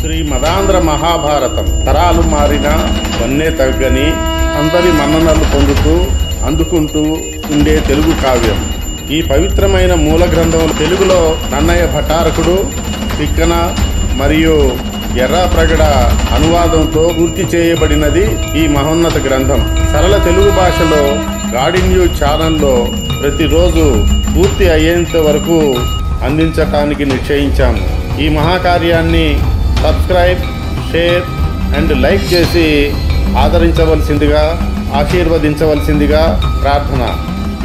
శ్రీ మదాంధ్ర మహాభారతం తరాలు మారినా వన్నే తగ్గని అందరి మన్ననలు పొందుతూ అందుకుంటూ ఉండే తెలుగు కావ్యం. ఈ పవిత్రమైన మూల గ్రంథం తెలుగులో నన్నయ్య భటారకుడు, తిక్కన మరియు ఎర్రాప్రగడ అనువాదంతో పూర్తి చేయబడినది ఈ మహోన్నత గ్రంథం. సరళ తెలుగు భాషలో గాడి న్యూస్ ఛానల్లో ప్రతిరోజు పూర్తి అయ్యేంత వరకు అందించటానికి నిశ్చయించాము. ఈ మహాకార్యాన్ని సబ్స్క్రైబ్, షేర్ అండ్ లైక్ చేసి ఆదరించవలసిందిగా, ఆశీర్వదించవలసిందిగా ప్రార్థన.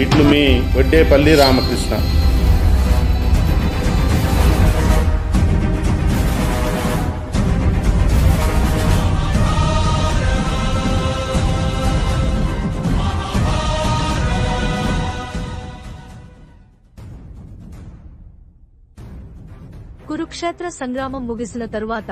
ఇట్లు మీ వడ్డేపల్లి రామకృష్ణ. కురుక్షేత్ర సంగ్రామం ముగిసిన తరువాత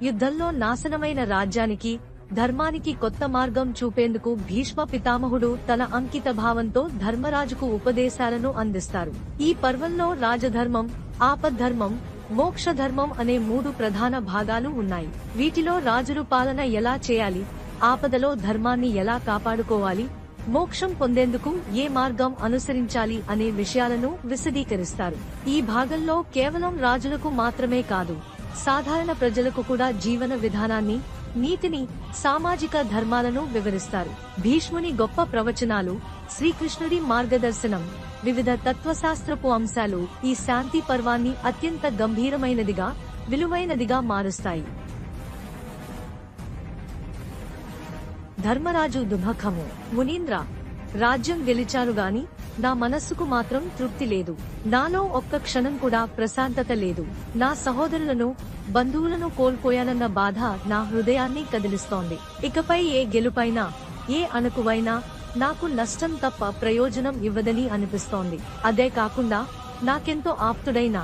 యుద్ధంలో నాశనమైన రాజ్యానికి, ధర్మానికి కొత్త మార్గం చూపేందుకు భీష్మ పితామహుడు తన అంకిత భావంతో ధర్మరాజుకు ఉపదేశాలను అందిస్తారు. ఈ పర్వంలో రాజధర్మం, ఆపద్ధర్మం, మోక్షధర్మం అనే 3 ప్రధాన భాగాలు ఉన్నాయి. వీటిలో రాజులు పాలన ఎలా చేయాలి, ఆపదలో ధర్మాన్ని ఎలా కాపాడుకోవాలి, మోక్షం పొందేందుకు ఏ మార్గం అనుసరించాలి అనే విషయాలను విశదీకరిస్తారు. ఈ భాగంలో కేవలం రాజులకు మాత్రమే కాదు, సాధారణ ప్రజలకు కూడా జీవన విధానాన్ని, నీతిని, సామాజిక ధర్మాలను వివరిస్తారు. భీష్ముని గొప్ప ప్రవచనాలు, శ్రీకృష్ణుడి మార్గదర్శనం, వివిధ తత్వశాస్త్రపు అంశాలు ఈ శాంతి పర్వాన్ని అత్యంత గంభీరమైనదిగా, విలువైనదిగా మారుస్తాయి. ధర్మరాజు దుఃఖము. మునీంద్ర, రాజ్యం గెలిచాను గాని నా మనస్సుకు మాత్రం తృప్తి లేదు. నాలో ఒక్క క్షణం కూడా ప్రశాంతత లేదు. నా సహోదరులను, బంధువులను కోల్పోయానన్న బాధ నా హృదయాన్ని కదిలిస్తోంది. ఇకపై ఏ గెలుపైనా, ఏ అణకువైనా నాకు నష్టం తప్ప ప్రయోజనం ఇవ్వదని అనిపిస్తోంది. అదే కాకుండా నాకెంతో ఆప్తుడైన,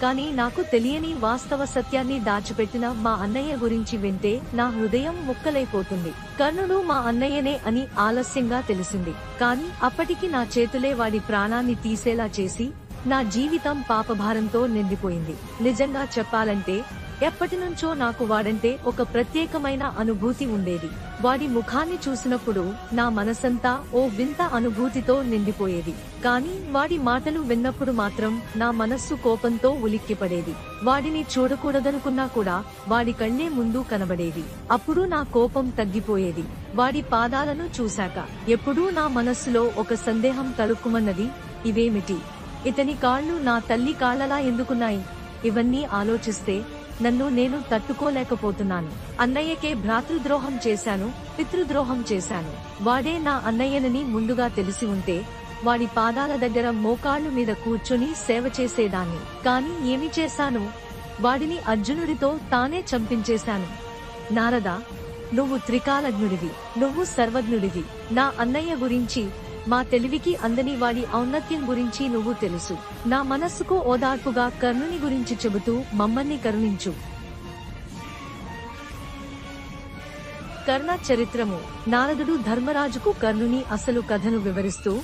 కానీ నాకు తెలియని వాస్తవ సత్యాన్ని దాచిపెట్టిన మా అన్నయ్య గురించి వింటే నా హృదయం ముక్కలైపోతుంది. కర్ణుడు మా అన్నయ్యనే అని ఆలస్యంగా తెలిసింది. కానీ అప్పటికి నా చేతులే వాడి ప్రాణాన్ని తీసేలా చేసి నా జీవితం పాపభారంతో నిండిపోయింది. నిజంగా చెప్పాలంటే ఎప్పటినుంచో నాకు వాడంటే ఒక ప్రత్యేకమైన అనుభూతి ఉండేది. వాడి ముఖాన్ని చూసినప్పుడు నా మనసంతా ఓ వింత అనుభూతితో నిండిపోయేది. కానీ వాడి మాటలు విన్నప్పుడు మాత్రం నా మనస్సు కోపంతో ఉలిక్కిపడేది. వాడిని చూడకూడదనుకున్నా కూడా వాడి కళ్ళే ముందు కనబడేది. అప్పుడు నా కోపం తగ్గిపోయేది. వాడి పాదాలను చూశాక ఎప్పుడూ నా మనస్సులో ఒక సందేహం తలుక్కుమన్నది, ఇవేమిటి? ఇతని కాళ్ళు నా తల్లి కాళ్లలా ఎందుకున్నాయి? ఇవన్నీ ఆలోచిస్తే నన్ను నేను తట్టుకోలేకపోతున్నాను. అన్నయ్యకే భ్రాతృద్రోహం చేశాను, పితృద్రోహం చేశాను. వాడే నా అన్నయ్యనని ముందుగా తెలిసి ఉంటే వాడి పాదాల దగ్గర మోకాళ్లు మీద కూర్చొని సేవ చేసేదాన్ని. కాని ఏమి చేశాను? వాడిని అర్జునుడితో తానే చంపించేశాను. నారదా, నువ్వు త్రికాలజ్ఞుడివి, నువ్వు సర్వజ్ఞుడివి. నా అన్నయ్య గురించి, మా తెలివికి అందని వాడి ఔన్నత్యం గురించి నువ్వు తెలుసు. నా మనస్సుకు ఓదార్పుగా కర్ణుని గురించి చెబుతూ మమ్మల్ని కరుణించు. కర్ణ చరిత్రము. నారదుడు ధర్మరాజుకు కర్ణుని అసలు కథను వివరిస్తూ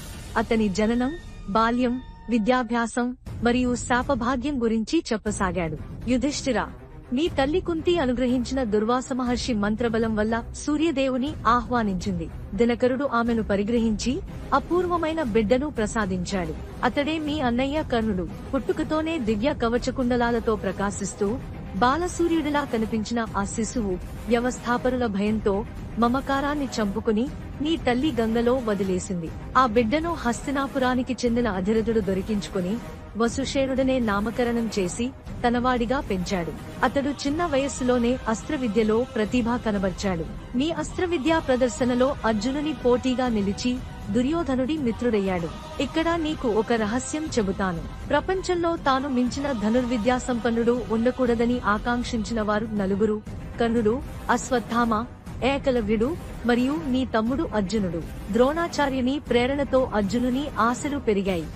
అతని జననం, బాల్యం, విద్యాభ్యాసం మరియు శాపభాగ్యం గురించి చెప్పసాగాడు. యుధిష్ఠిరా, నీ తల్లి కుంతి అనుగ్రహించిన దుర్వాస మహర్షి మంత్రబలం వల్ల సూర్యదేవుని ఆహ్వానించింది. దినకరుడు ఆమెను పరిగ్రహించి అపూర్వమైన బిడ్డను ప్రసాదించాడు. అతడే మీ అన్నయ్య కర్ణుడు. పుట్టుకతోనే దివ్య కవచకుండలాలతో ప్రకాశిస్తూ బాలసూర్యుడిలా కనిపించిన ఆ శిశువు వ్యవస్థాపరుల భయంతో మమకారాన్ని చంపుకుని నీ తల్లి గంగలో వదిలేసింది. ఆ బిడ్డను హస్తినాపురానికి చెందిన అధిరథుడు దొరికించుకుని వసుషేరుడనే నామకరణం చేసి తనవాడిగా పెంచాడు. అతడు చిన్న వయస్సులోనే అస్త్రవిద్యలో ప్రతిభ కనబర్చాడు. మీ అస్త్రవిద్యా ప్రదర్శనలో అర్జునుని పోటీగా నిలిచి దుర్యోధనుడి మిత్రుడయ్యాడు. ఇక్కడ నీకు ఒక రహస్యం చెబుతాను. ప్రపంచంలో తాను మించిన ధనుర్విద్యా సంపన్నుడు ఉండకూడదని ఆకాంక్షించిన వారు 4: కర్ణుడు, అశ్వత్థామ, ఏకలవ్యుడు మరియు నీ తమ్ముడు అర్జునుడు. ద్రోణాచార్యుని ప్రేరణతో అర్జునుని ఆశలు పెరిగాయి.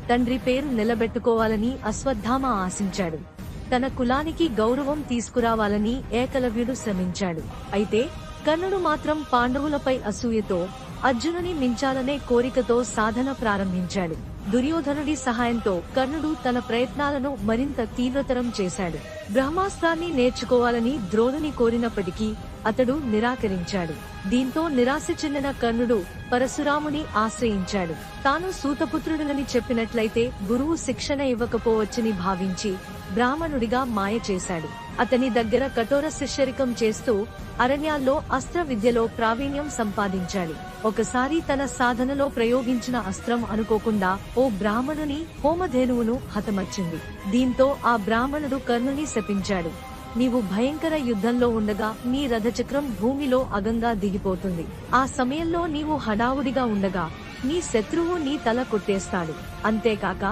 తండ్రి పేరు నిలబెట్టుకోవాలని అశ్వత్థామ ఆశించాడు. తన కులానికి గౌరవం తీసుకురావాలని ఏకలవ్యుడు శ్రమించాడు. అయితే కర్ణుడు మాత్రం పాండవులపై అసూయతో అర్జునుని మించాలనే కోరికతో సాధన ప్రారంభించాడు. దుర్యోధనుడి సహాయంతో కర్ణుడు తన ప్రయత్నాలను మరింత తీవ్రతరం చేశాడు. బ్రహ్మాస్త్రాన్ని నేర్చుకోవాలని ద్రోణుని కోరినప్పటికీ అతడు నిరాకరించాడు. దీంతో నిరాశ చెందిన కర్ణుడు పరశురాముని ఆశ్రయించాడు. తాను సూతపుత్రుడని చెప్పినట్లయితే గురువు శిక్షణ ఇవ్వకపోవచ్చని భావించి బ్రాహ్మణుడిగా మాయ చేశాడు. అతని దగ్గర కఠోర శిష్యరికం చేస్తూ అరణ్యాల్లో అస్త్ర విద్యలో ప్రావీణ్యం సంపాదించాడు. ఒకసారి తన సాధనలో ప్రయోగించిన అస్త్రం అనుకోకుండా ఓ బ్రాహ్మణుని హోమధేనువును హతమర్చింది. దీంతో ఆ బ్రాహ్మణుడు కర్ణుని శపించాడు. నీవు భయంకర యుద్ధంలో ఉండగా నీ రథచక్రం భూమిలో అగంగా దిగిపోతుంది. ఆ సమయంలో నీవు హడావుడిగా ఉండగా నీ శత్రువు నీ తల కొట్టేస్తాడు. అంతేకాక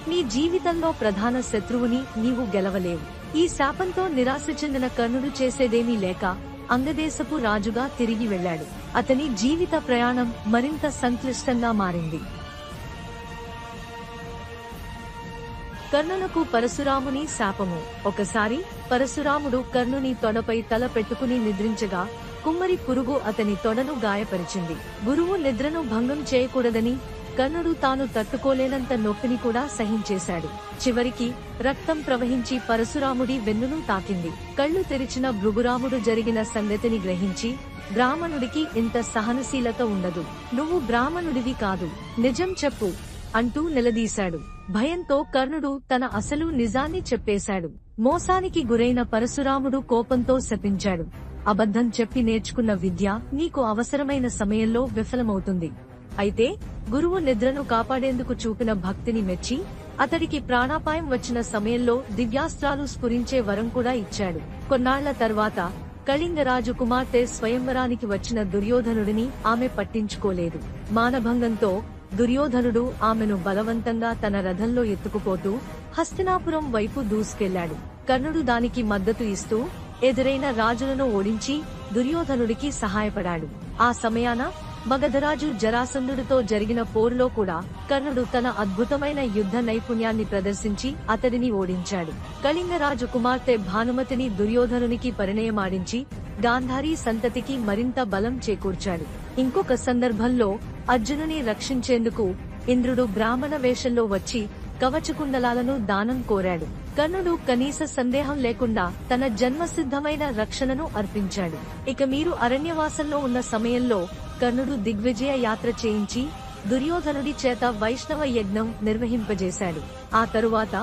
నీ జీవితంలో ప్రధాన శత్రువుని నీవు గెలవలేవు. ఈ శాపంతో నిరాశ చెందిన కర్ణుడు చేసేదేమీ లేక అంగదేశపు రాజుగా తిరిగి వెళ్లాడు. అతని జీవిత ప్రయాణం మరింత సంక్లిష్టంగా మారింది. కర్ణునకు పరశురాముని శాపము. ఒకసారి పరశురాముడు కర్ణుని తొడపై తల పెట్టుకుని నిద్రించగా కుమ్మరి పురుగు అతని తొడను గాయపరిచింది. గురువు నిద్రను భంగం చేయకూడదని కర్ణుడు తాను తట్టుకోలేనంత నొప్పిని కూడా సహించేశాడు. చివరికి రక్తం ప్రవహించి పరశురాముడి వెన్నును తాకింది. కళ్లు తెరిచిన భృగురాముడు జరిగిన సంగతిని గ్రహించి, బ్రాహ్మణుడికి ఇంత సహనశీలత ఉండదు, నువ్వు బ్రాహ్మణుడివి కాదు, నిజం చెప్పు అంటూ నిలదీశాడు. భయంతో కర్ణుడు తన అసలు నిజాన్ని చెప్పేశాడు. మోసానికి గురైన పరశురాముడు కోపంతో శపించాడు. అబద్ధం చెప్పి నేర్చుకున్న విద్య నీకు అవసరమైన సమయంలో విఫలమవుతుంది. అయితే గురువు నిద్రను కాపాడేందుకు చూపిన భక్తిని మెచ్చి అతడికి ప్రాణాపాయం వచ్చిన సమయంలో దివ్యాస్త్రాలు స్ఫురించే వరం కూడా ఇచ్చాడు. కొన్నాళ్ల తర్వాత కళింగరాజు కుమార్తె స్వయంవరానికి వచ్చిన దుర్యోధనుడిని ఆమె పట్టించుకోలేదు. మానభంగంతో దుర్యోధనుడు ఆమెను బలవంతంగా తన రథంలో ఎత్తుకుపోతూ హస్తినాపురం వైపు దూసుకెళ్లాడు. కర్ణుడు దానికి మద్దతు ఇస్తూ ఎదురైన రాజులను ఓడించి దుర్యోధనుడికి సహాయపడాడు. ఆ సమయాన మగధరాజు జరాసంధుడితో జరిగిన పోరులో కూడా కర్ణుడు తన అద్భుతమైన యుద్ధ నైపుణ్యాన్ని ప్రదర్శించి అతడిని ఓడించాడు. కళింగరాజు కుమార్తె భానుమతిని దుర్యోధనునికి పరిణయమాడించి గాంధారీ సంతతికి మరింత బలం చేకూర్చాడు. ఇంకొక సందర్భంలో అర్జునుని రక్షించేందుకు ఇంద్రుడు బ్రాహ్మణ వేషంలో వచ్చి కవచకుండలాలను దానం కోరాడు. కర్ణుడు కనీస సందేహం లేకుండా తన జన్మసిద్ధమైన రక్షణను అర్పించాడు. ఇక మీరు అరణ్యవాసంలో ఉన్న సమయంలో కర్ణుడు దిగ్విజయ యాత్ర చేయించి దుర్యోధనుడి చేత వైష్ణవ యజ్ఞం నిర్వహింపజేశాడు. ఆ తరువాత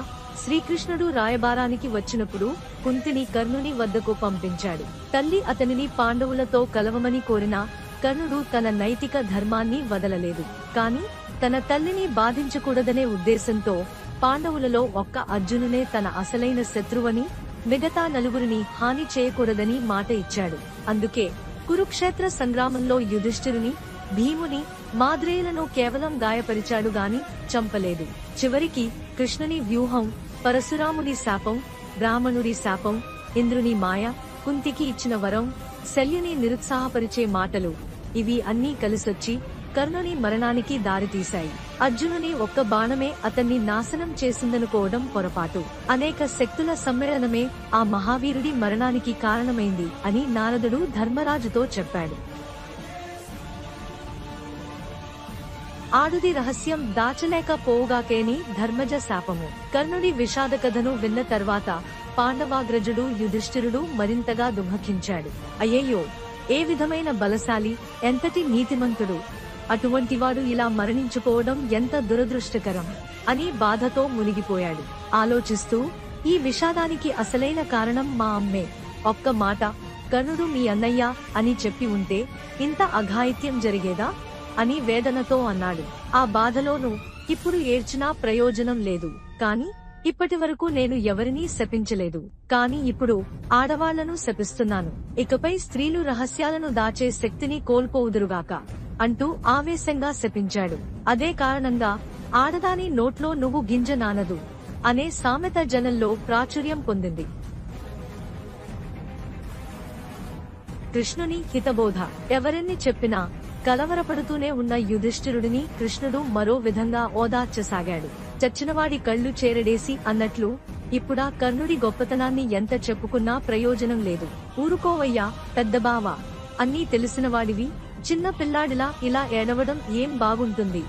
శ్రీకృష్ణుడు రాయబారానికి వచ్చినప్పుడు కుంతిని కర్ణుని వద్దకు పంపించాడు. తల్లి అతనిని పాండవులతో కలవమని కోరినా కర్ణుడు తన నైతిక ధర్మాన్ని వదలలేదు. కాని తన తల్లిని బాధించకూడదనే ఉద్దేశంతో పాండవులలో ఒక్క అర్జునునే తన అసలైన శత్రువని, మిగతా నలుగురిని హాని చేయకూడదని మాట ఇచ్చాడు. అందుకే కురుక్షేత్ర సంగ్రామంలో యుధిష్ఠిరుని, భీముని, మాద్రేయులను కేవలం గాయపరిచాడు గాని చంపలేదు. చివరికి కృష్ణుని వ్యూహం, పరశురాముడి శాపం, బ్రాహ్మణుడి శాపం, ఇంద్రుని మాయ, కుంతికి ఇచ్చిన వరం, శల్యుని నిరుత్సాహపరిచే మాటలు, ఇవి అన్నీ కలిసొచ్చి కర్ణుని మరణానికి దారితీశాయి. అర్జునుని ఒక్క బాణమే అతన్ని నాశనం చేసిందనుకోవడం పొరపాటు. అనేక శక్తుల సమ్మేళనమే ఆ మహావీరుడి మరణానికి కారణమైంది అని నారదుడు ధర్మరాజుతో చెప్పాడు. ఆడుది రహస్యం దాచలేకపోవుగాకేని ధర్మజ శాపము. కర్ణుడి విషాద కథను విన్న తర్వాత పాండవాగ్రజుడు యుధిష్ఠిరుడు మరింతగా దుఃఖించాడు. అయ్యయ్యో, ఏ విధమైన బలశాలి, ఎంతటి నీతిమంతుడు, అటువంటివాడు ఇలా మరణించుకోవడం ఎంత దురదృష్టకరం అని బాధతో మునిగిపోయాడు. ఆలోచిస్తూ, ఈ విషాదానికి అసలైన కారణం మా అమ్మే. ఒక్క మాట, కర్ణుడు మీ అన్నయ్య అని చెప్పి ఉంటే ఇంత అఘాయిత్యం జరిగేదా అని వేదనతో అన్నాడు. ఆ బాధలోనూ ఇప్పుడు ఏడ్చినా ప్రయోజనం లేదు. కాని ఇప్పటి వరకు నేను ఎవరినీ శపించలేదు. కాని ఇప్పుడు ఆడవాళ్లను శపిస్తున్నాను. ఇకపై స్త్రీలు రహస్యాలను దాచే శక్తిని కోల్పోవుదురుగాక అంటూ ఆవేశంగా శపించాడు. అదే కారణంగా ఆడదాని నోట్లో నువ్వు గింజ నానదు అనే సామెత జనంలో ప్రాచుర్యం పొందింది. కృష్ణుని హితబోధ. ఎవరెన్ని చెప్పినా కలవరపడుతూనే ఉన్న యుధిష్ఠిరుడిని కృష్ణుడు మరో విధంగా ఓదార్చసాగాడు. చచ్చినవాడి కళ్లు చేరడేసి అన్నట్లు ఇప్పుడా కర్ణుడి గొప్పతనాన్ని ఎంత చెప్పుకున్నా ప్రయోజనం లేదు. ఊరుకోవయ్యా పెద్దబావా, అన్నీ తెలిసినవాడివి, చిన్న పిల్లాడిలా ఇలా ఏడవడం ఏం బాగుంటుంది.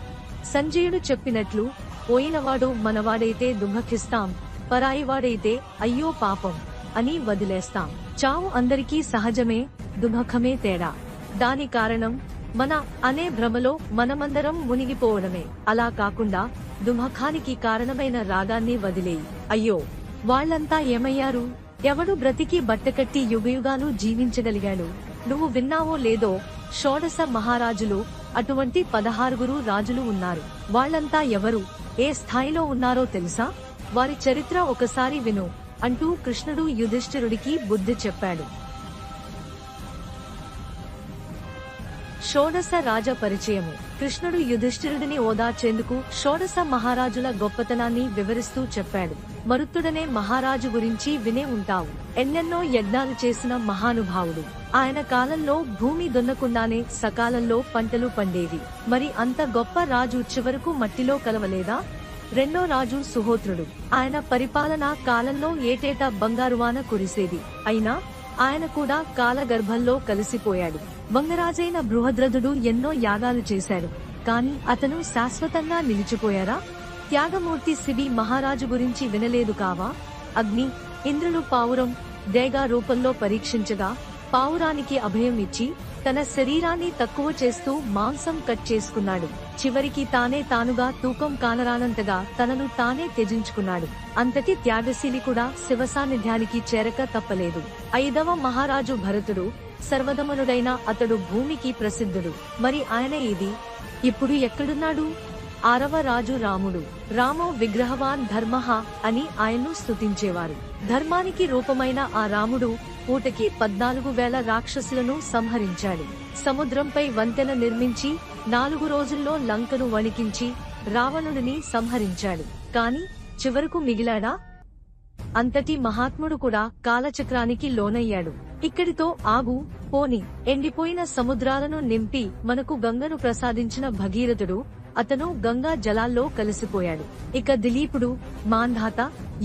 సంజయుడు చెప్పినట్లు పోయినవాడు మనవాడైతే దుఃఖిస్తాం, పరాయివాడైతే అయ్యో పాపం అని వదిలేస్తాం. చావు అందరికీ సహజమే, దుఃఖమే తేడా. దాని కారణం మన అనే భ్రమలో మనమందరం మునిగిపోవడమే. అలా కాకుండా దుఃఖానికి కారణమైన రాగాన్ని వదిలేయి. అయ్యో వాళ్ళంతా ఏమయ్యారు, ఎవడు బ్రతికి బట్టకట్టి యుగయుగాలు జీవించగలిగాడు? నువ్వు విన్నావో లేదో, షోడశ మహారాజులు, అటువంటి 16 రాజులు ఉన్నారు. వాళ్ళంతా ఎవరు, ఏ స్థాయిలో ఉన్నారో తెలుసా? వారి చరిత్ర ఒకసారి విను అంటూ కృష్ణుడు యుధిష్ఠిరుడికి బుద్ధి చెప్పాడు. షోడశ రాజ పరిచయము. కృష్ణుడు యుధిష్ఠిరుడిని ఓదార్చేందుకు షోడశ మహారాజుల గొప్పతనాన్ని వివరిస్తూ చెప్పాడు. మరుత్తుడనే మహారాజు గురించి వినే ఉంటావు. ఎన్నెన్నో యజ్ఞాలు చేసిన మహానుభావుడు. ఆయన కాలంలో భూమి దున్నకుండానే సకాలంలో పంటలు పండేవి. మరి అంత గొప్ప రాజు చివరకు మట్టిలో కలవలేదా? రెండో రాజు సుహోత్రుడు. ఆయన పరిపాలనా కాలంలో ఏటేటా బంగారువాన కురిసేది. అయినా ఆయన కూడా కాలగర్భంలో కలిసిపోయాడు. వంగరాజైన బృహద్రథుడు ఎన్నో యాగాలు చేశాడు, కాని అతను శాశ్వతంగా నిలిచిపోయారా? త్యాగమూర్తి శిబి మహారాజు గురించి వినలేదు కావా? అగ్ని, ఇంద్రుడు పావురం, డేగా రూపంలో పరీక్షించగా పావురానికి అభయం ఇచ్చి తన శరీరాన్ని తక్కువ చేస్తూ మాంసం కట్ చేసుకున్నాడు. చివరికి తానుగా తూకం కానరానంతగా తనను తానే త్యజించుకున్నాడు. అంతటి త్యాగశీలి కూడా శివ సాన్నిధ్యానికి చేరక తప్పలేదు. 5వ మహారాజు భరతుడు. సర్వదమనుడైన అతడు భూమికి ప్రసిద్ధుడు. మరి ఆయన ఇప్పుడు ఎక్కడున్నాడు? 6వ రాజు రాముడు. రామో విగ్రహవాన్ ధర్మః అని ఆయన్ను స్తుతించేవారు. ధర్మానికి రూపమైన ఆ రాముడు పూటకి 14,000 రాక్షసులను సంహరించాడు. సముద్రంపై వంతెన నిర్మించి 4 రోజుల్లో లంకను వణికించి రావణుడిని సంహరించాడు. కాని చివరకు మిగిలాడా? అంతటి మహాత్ముడు కూడా కాలచక్రానికి లోనయ్యాడు. ఇక్కడితో ఆగు, పోని. ఎండిపోయిన సముద్రాలను నింపి మనకు గంగను ప్రసాదించిన భగీరథుడు, అతను గంగా జలాల్లో కలిసిపోయాడు. ఇక దిలీపుడు, మాంధాత,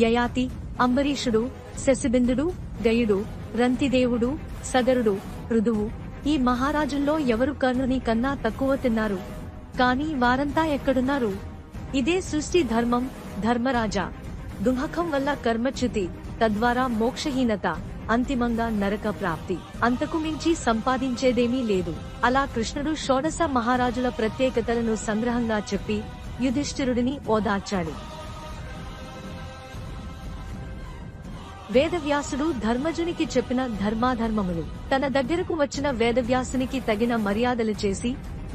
యయాతి, అంబరీషుడు, శశిబిందుడు, గయుడు, రంతిదేవుడు, సగరుడు, ఋదువు, ఈ మహారాజుల్లో ఎవరు కర్ణుని కన్నా తక్కువ తిన్నారు? కాని వారంతా ఎక్కడున్నారు? ఇదే సృష్టి ధర్మం. ధర్మరాజా, దుఃఖం వల్ల కర్మచ్యుతి, తద్వారా మోక్షహీనత, అంతిమంగా నరక ప్రాప్తి. అంతకు మించి సంపాదించేదేమీ లేదు. అలా కృష్ణుడు షోడశ మహారాజుల ప్రత్యేకతలను సంగ్రహంగా చెప్పి యుధిష్ఠిరుడిని ఓదార్చాడు. వేదవ్యాసుడు ధర్మజునికి చెప్పిన ధర్మాధర్మములు. తన దగ్గరకు వచ్చిన వేదవ్యాసునికి తగిన మర్యాదలు చేసి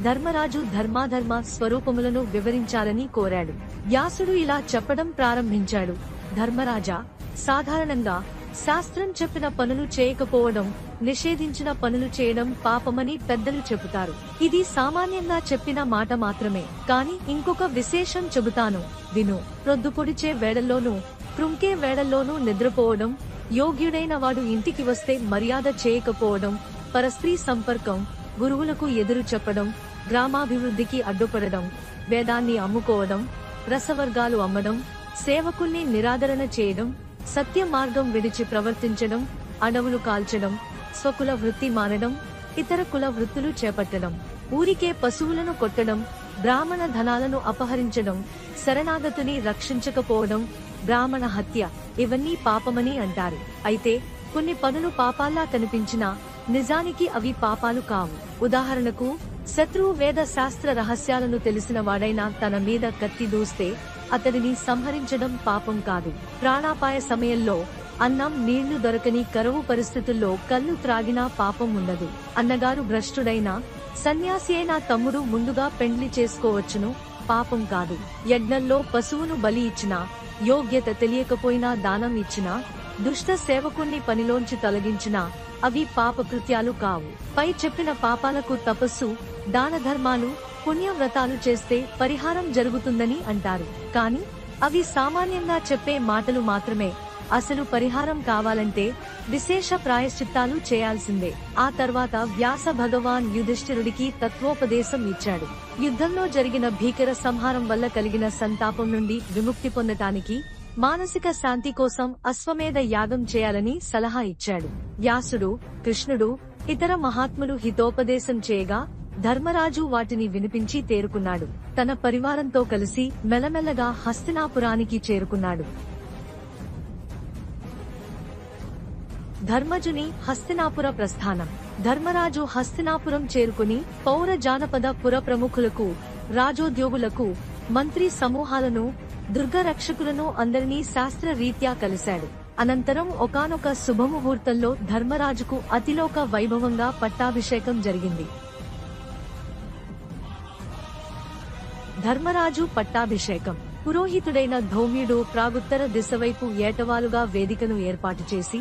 ధర్మరాజు ధర్మాధర్మ స్వరూపములను వివరించాలని కోరాడు. వ్యాసుడు ఇలా చెప్పడం ప్రారంభించాడు. ధర్మరాజా, సాధారణంగా శాస్త్రం చెప్పిన పనులు చేయకపోవడం, నిషేధించిన పనులు చేయడం పాపమని పెద్దలు చెబుతారు. ఇది సామాన్యంగా చెప్పిన మాట మాత్రమే. కాని ఇంకొక విశేషం చెబుతాను, విను. ప్రొద్దుపొడిచే వేళల్లోనూ కృంకే వేళల్లోనూ నిద్రపోవడం, యోగ్యుడైన వాడు ఇంటికి వస్తే మర్యాద చేయకపోవడం, పరస్త్రీ సంపర్కం, గురువులకు ఎదురు చెప్పడం, గ్రామాభివృద్ధికి అడ్డుపడడం, వేదాన్ని అమ్ముకోవడం, రసవర్గాలు అమ్మడం, సేవకుల్ని నిరాదరణ చేయడం, సత్య మార్గం విడిచి ప్రవర్తించడం, అడవులు కాల్చడం, స్వకుల వృత్తి మానడం, ఇతర కుల వృత్తులు చేపట్టడం, ఊరికే పశువులను కొట్టడం, బ్రాహ్మణ ధనాలను అపహరించడం, శరణాగతుని రక్షించకపోవడం, బ్రాహ్మణ హత్య, ఇవన్నీ పాపమని అంటారు. అయితే కొన్ని పనులు పాపాల్లా కనిపించినా నిజానికి అవి పాపాలు కావు. ఉదాహరణకు, శత్రువు వేద శాస్త్ర రహస్యాలను తెలిసిన వాడైనా తన మీద కత్తి దూస్తే అతడిని సంహరించడం పాపం కాదు. ప్రాణాపాయ సమయంలో అన్నం నీళ్లు దొరకని కరువు పరిస్థితుల్లో కళ్ళు త్రాగినా పాపం ఉండదు. అన్నగారు భ్రష్టుడైనా, సన్యాసి అయినా తమ్ముడు ముందుగా పెండ్లి చేసుకోవచ్చును, పాపం కాదు. యజ్ఞంలో పశువును బలి ఇచ్చినా, యోగ్యత తెలియకపోయినా దానం ఇచ్చినా, దుష్ట సేవకుణ్ణి పనిలోంచి తొలగించినా అవి పాపకృత్యాలు కావు. పై చెప్పిన పాపాలకు తపస్సు, దాన ధర్మాలు, పుణ్యవ్రతాలు చేస్తే పరిహారం జరుగుతుందని అంటారు. కాని అవి సామాన్యంగా చెప్పే మాటలు మాత్రమే. అసలు పరిహారం కావాలంటే విశేష ప్రాయశ్చిత్తాలు చేయాల్సిందే. ఆ తర్వాత వ్యాస భగవాన్ యుధిష్ఠిరుడికి తత్వోపదేశం ఇచ్చాడు. యుద్ధంలో జరిగిన భీకర సంహారం వల్ల కలిగిన సంతాపం నుండి విముక్తి పొందటానికి మానసిక శాంతి కోసం అశ్వమేధ యాగం చేయాలని సలహా ఇచ్చాడు. వ్యాసుడు, కృష్ణుడు, ఇతర మహాత్ములు హితోపదేశం చేయగా ధర్మరాజు వాటిని వినిపించి తేరుకున్నాడు. తన పరివారంతో కలిసి మెల్లమెల్లగా హస్తినాపురానికి చేరుకున్నాడు. ధర్మజుని హస్తినాపుర ప్రస్థానం. ధర్మరాజు హస్తినాపురం చేరుకుని పౌర జానపద పుర ప్రముఖులకు, రాజోద్యోగులకు, మంత్రి సమూహాలను, దుర్గరక్షకులను అందరినీ శాస్త్ర రీత్యా కలిశాడు. అనంతరం ఒకానొక శుభముహూర్తంలో ధర్మరాజుకు అతిలోక వైభవంగా పట్టాభిషేకం జరిగింది. ధర్మరాజు పట్టాభిషేకం. పురోహితుడైన ధౌమ్యుడు ప్రాగుత్తర దిశవైపు ఏటవాలుగా వేదికను ఏర్పాటు చేసి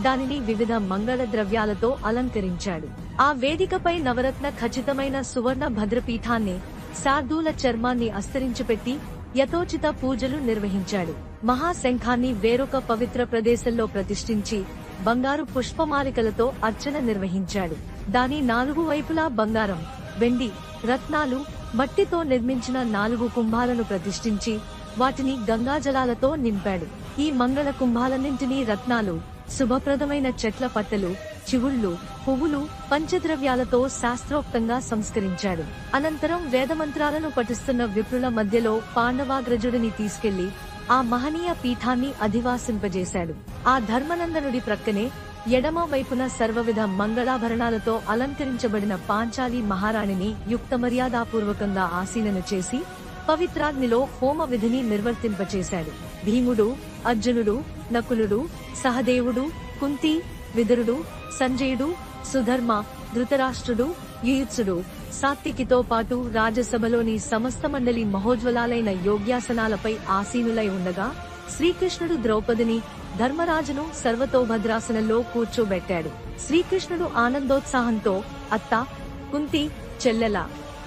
దానిని వివిధ మంగళ ద్రవ్యాలతో అలంకరించాడు. ఆ వేదికపై నవరత్న ఖచ్చితమైన సువర్ణ భద్రపీఠాన్ని, శార్దూల చర్మాన్ని అస్తరించిపెట్టి యథోచిత పూజలు నిర్వహించాడు. మహాశంఖాన్ని వేరొక పవిత్ర ప్రదేశంలో ప్రతిష్ఠించి బంగారు పుష్పమాలికలతో అర్చన నిర్వహించాడు. దాని 4 వైపులా బంగారం, వెండి, రత్నాలు, మట్టితో నిర్మించిన 4 కుంభాలను ప్రతిష్ఠించి వాటిని గంగాజలాలతో నింపాడు. ఈ మంగళ కుంభాలన్నింటినీ రత్నాలు, శుభప్రదమైన చెట్ల పట్టలు, చివుళ్లు, పువ్వులు, పంచద్రవ్యాలతో శాస్త్రోక్తంగా సంస్కరించాడు. అనంతరం వేదమంత్రాలను పఠిస్తున్న విప్రుల మధ్యలో పాండవాగ్రజుడిని తీసుకెళ్లి ఆ మహనీయ పీఠాన్ని అధివాసింపజేశాడు. ఆ ధర్మనందనుడి ప్రక్కనే ఎడమ వైపున సర్వవిధ మంగళాభరణాలతో అలంకరించబడిన పాంచాలి మహారాణిని యుక్త మర్యాదాపూర్వకంగా ఆసీనను చేసి పవిత్రాగ్నిలో హోమ విధిని నిర్వర్తింపచేశాడు. భీముడు, అర్జునుడు, నకులుడు, సహదేవుడు, కుంతి, విదురుడు, సంజయుడు, సుధర్మ, ధృతరాష్ట్రుడు, యుయుత్సుడు, సాత్వికితో పాటు రాజసభలోని సమస్త మండలి మహోజ్వలాలైన యోగ్యాసనాలపై ఆసీనులై ఉండగా శ్రీకృష్ణుడు ద్రౌపదిని, ధర్మరాజును సర్వతోభద్రాసనంలో కూర్చోబెట్టాడు. శ్రీకృష్ణుడు ఆనందోత్సాహంతో, అత్తా, కుంతి, చెల్లెల,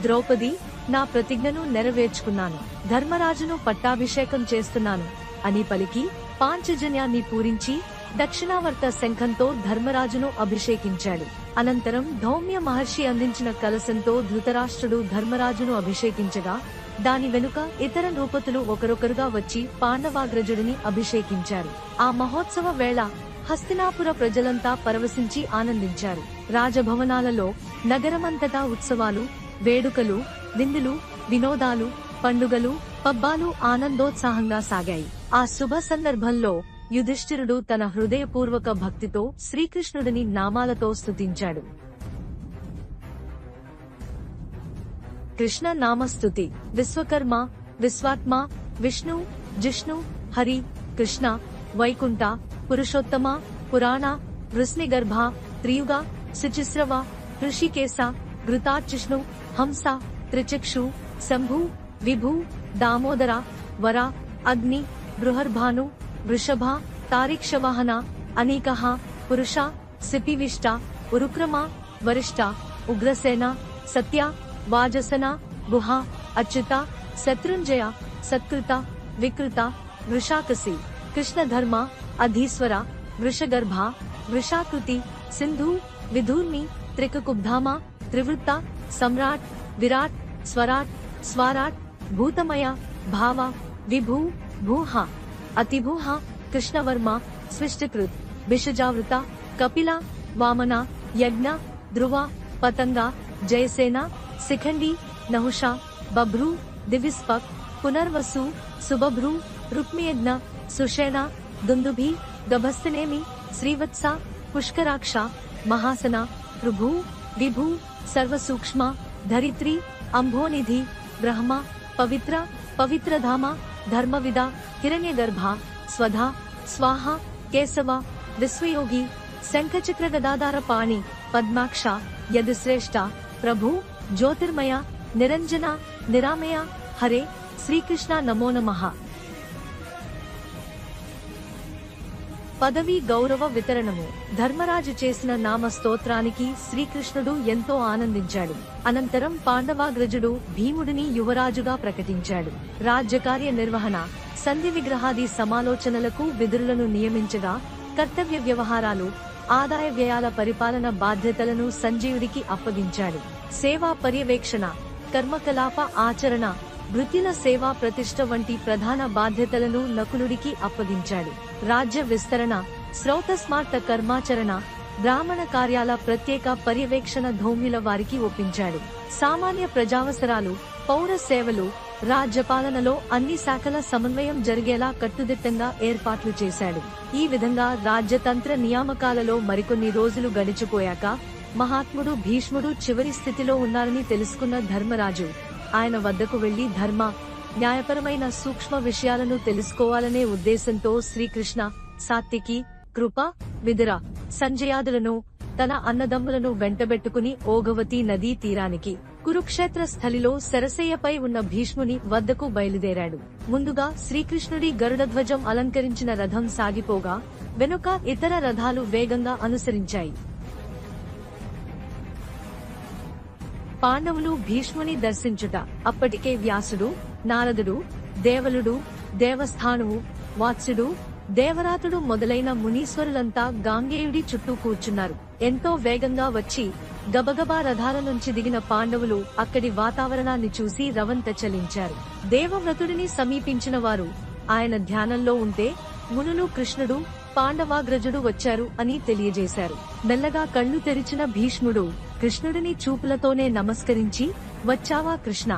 ద్రౌపది, నా ప్రతిజ్ఞను నెరవేర్చుకున్నాను, ధర్మరాజును పట్టాభిషేకం చేస్తున్నాను అని పలికి పాంచజన్యాన్ని పూరించి దక్షిణావర్త శంఖంతో ధర్మరాజును అభిషేకించాడు. అనంతరం ధౌమ్య మహర్షి అందించిన కలశంతో ధృతరాష్ట్రుడు ధర్మరాజును అభిషేకించగా దాని వెనుక ఇతర నృపతులు ఒకరొకరుగా వచ్చి పాండవాగ్రజుడిని అభిషేకించారు. ఆ మహోత్సవ వేళ హస్తినాపుర ప్రజలంతా పరవశించి ఆనందించారు. రాజభవనాలలో నగరమంతటా ఉత్సవాలు, వేడుకలు, విందులు, వినోదాలు, పండుగలు, పబ్బాలు ఆనందోత్సాహంగా సాగాయి. ఆ శుభ సందర్భంలో యుధిష్ఠిరుడు తన హృదయపూర్వక భక్తితో శ్రీకృష్ణుడిని నామాలతో స్తుతించాడు. కృష్ణ నామస్తుతి. విశ్వకర్మ, విశ్వాత్మ, విష్ణు, జిష్ణు, హరి, కృష్ణ, వైకుంఠ, పురుషోత్తమ, పురాణ, వృష్ణిగర్భ, త్రియుగ, శుచిస్రవ, ఋషికేశ, ఘృతార్చిష్ణు, హంస, త్రిచక్షు, శంభు, విభు, దామోదర, వర, అగ్ని, బృహర్భాను, వృషభ, తారిక్షవాహన, అనీకః, పురుష, సిపివిష్ట, ఉరుక్రమ, వరిష్ట, ఉగ్రసేన, సత్య, వాజసన, గుహ, అచ్యుత, శత్రుంజయ, సత్కృత, వికృత, వృషాకసి, కృష్ణధర్మ, అధీశ్వర, వృషగర్భ, వృషాకృతి, సింధు, విధూర్మి, త్రికకుబ్ధామ, త్రివృత్త, సమ్రాట్, విరాట్, స్వరాట్, స్వారాట్, భూతమయ, భావ, విభూ, భూహ, అతిభూహ, కృష్ణవర్మ, స్విష్టకృత్, బిషజావృత, కపిల, వామన, యజ్ఞ, ధ్రువ, పతంగ, జయసేన, శిఖండి, నహుష, బభ్రు, దివిస్పక్, పునర్వసు, సుబభ్రు, రుక్మియజ్ఞ, సుషేణ, దుందుభి, గభస్తనేమి, శ్రీవత్స, పుష్కరాక్ష, మహాసన, పృభు, విభు, సర్వసూక్ష్మ, ధరిత్రి, అంభోనిధి, బ్రహ్మ, పవిత్ర, పవిత్రధామ, ధర్మవిద, హిరణ్యగర్భ, స్వధ, స్వాహ, కేశవ, విశ్వయోగి, శంఖచక్ర గదాధార పాణి, పద్మాక్ష, యదుశ్రేష్ఠ, ప్రభు, జ్యోతిర్మయ, నిరంజన, నిరామయ, హరే, శ్రీకృష్ణ నమో నమః. పదవి గౌరవ వితరణము. ధర్మరాజు చేసిన నామ స్తోత్రానికి శ్రీకృష్ణుడు ఎంతో ఆనందించాడు. అనంతరం పాండవాగ్రజుడు భీముడిని యువరాజుగా ప్రకటించాడు. రాజ్యకార్య నిర్వహణ, సంధి విగ్రహాది సమాలోచనలకు విదురులను నియమించగా కర్తవ్య వ్యవహారాలు, ఆదాయ వ్యయాల పరిపాలన బాధ్యతలను సంజీవుడికి అప్పగించాడు. సేవా పర్యవేక్షణ, కర్మకలాప ఆచరణ, వృత్తిల సేవా ప్రతిష్ఠ వంటి ప్రధాన బాధ్యతలను నకులుడికి అప్పగించాడు. రాజ్య విస్తరణ, శ్రౌత స్మార్త కర్మాచరణ, బ్రాహ్మణ కార్యాల ప్రత్యేక పర్యవేక్షణ ధౌమ్యుల వారికి ఒప్పించాడు. సామాన్య ప్రజావసరాలు, పౌర సేవలు, రాజ్యపాలనలో అన్ని శాఖల సమన్వయం జరిగేలా కట్టుదిట్టంగా ఏర్పాట్లు చేశాడు. ఈ విధంగా రాజ్యతంత్ర నియామకాలలో మరికొన్ని రోజులు గడిచిపోయాక మహాత్ముడు భీష్ముడు చివరి స్థితిలో ఉన్నారని తెలుసుకున్న ధర్మరాజు ఆయన వద్దకు వెళ్లి ధర్మ, న్యాయపరమైన సూక్ష్మ విషయాలను తెలుసుకోవాలనే ఉద్దేశంతో శ్రీకృష్ణ, సాత్వికి, కృప, విదుర, సంజయాదులను తన అన్నదమ్ములను వెంటబెట్టుకుని ఓఘవతి నదీ తీరానికి కురుక్షేత్ర స్థలిలో శరశయ్యపై ఉన్న భీష్ముని వద్దకు బయలుదేరాడు. ముందుగా శ్రీకృష్ణుడి గరుడధ్వజం అలంకరించిన రథం సాగిపోగా వెనుక ఇతర రథాలు వేగంగా అనుసరించాయి. పాండవులు భీష్ముని దర్శించుట. అప్పటికే వ్యాసుడు, నారదుడు, దేవలుడు, దేవస్థానువు, వాత్సుడు, దేవరాతుడు మొదలైన మునీశ్వరులంతా గాంగేయుడి చుట్టూ కూర్చున్నారు. ఎంతో వేగంగా వచ్చి గబగబా రథాల నుంచి దిగిన పాండవులు అక్కడి వాతావరణాన్ని చూసి రవంత చలించారు. దేవవ్రతుడిని సమీపించిన వారు ఆయన ధ్యానంలో ఉంటే మునులు కృష్ణుడు, పాండవాగ్రజుడు వచ్చారు అని తెలియజేశారు. మెల్లగా కళ్లు తెరిచిన భీష్ముడు కృష్ణుడిని చూపులతోనే నమస్కరించి వచ్చావా కృష్ణ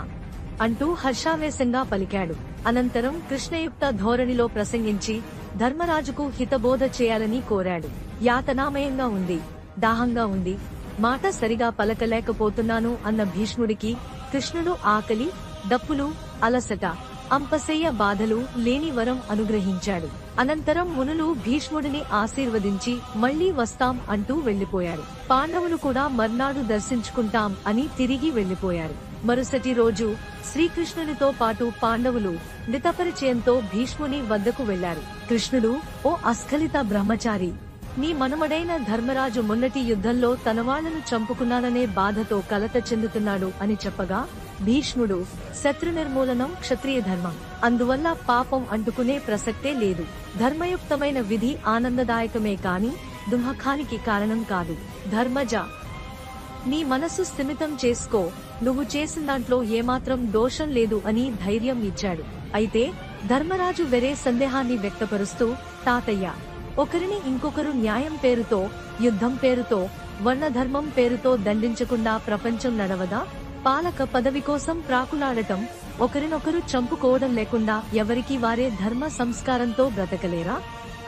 అంటూ హర్షావేశంగా పలికాడు. అనంతరం కృష్ణయుక్త ధోరణిలో ప్రసంగించి ధర్మరాజుకు హితబోధ చేయాలని కోరాడు. యాతనామయంగా ఉంది, దాహంగా ఉంది, మాట సరిగా పలకలేకపోతున్నాను అన్న భీష్ముడికి కృష్ణుడు ఆకలి, దప్పులు, అలసట, అంపశయ్య బాధలు లేని వరం అనుగ్రహించాడు. అనంతరం మునులు భీష్ముడిని ఆశీర్వదించి మళ్లీ వస్తాం అంటూ వెళ్లిపోయారు. పాండవులు కూడా మర్నాడు దర్శించుకుంటాం అని తిరిగి వెళ్లిపోయారు. మరుసటి రోజు శ్రీకృష్ణునితో పాటు పాండవులు మితపరిచయంతో భీష్ముని వద్దకు వెళ్లారు. కృష్ణుడు, ఓ అస్ఖలిత బ్రహ్మచారి, నీ మనుమడైన ధర్మరాజు మొన్నటి యుద్ధంలో తన వాళ్లను చంపుకున్నాననే బాధతో కలత చెందుతున్నాడు అని చెప్పగా భీష్ముడు, శత్రు నిర్మూలనం క్షత్రియ ధర్మం, అందువల్ల పాపం అంటుకునే ప్రసక్తే లేదు. ధర్మయుక్తమైన విధి ఆనందదాయకమే కాని దుఃఖానికి కారణం కాదు. ధర్మజ, నీ మనసు స్థిమితం చేసుకో, నువ్వు చేసిన దాంట్లో ఏమాత్రం దోషం లేదు అని ధైర్యం ఇచ్చాడు. అయితే ధర్మరాజు వేరే సందేహాన్ని వ్యక్తపరుస్తూ, తాతయ్య, ఒకరిని ఇంకొకరు న్యాయం పేరుతో, యుద్ధం పేరుతో, వర్ణధర్మం పేరుతో దండించకుండా ప్రపంచం నడవదా? పాలక పదవి కోసం ప్రాకులాడటం, ఒకరినొకరు చంపుకోవడం లేకుండా ఎవరికి వారే ధర్మ సంస్కారంతో బ్రతకలేరా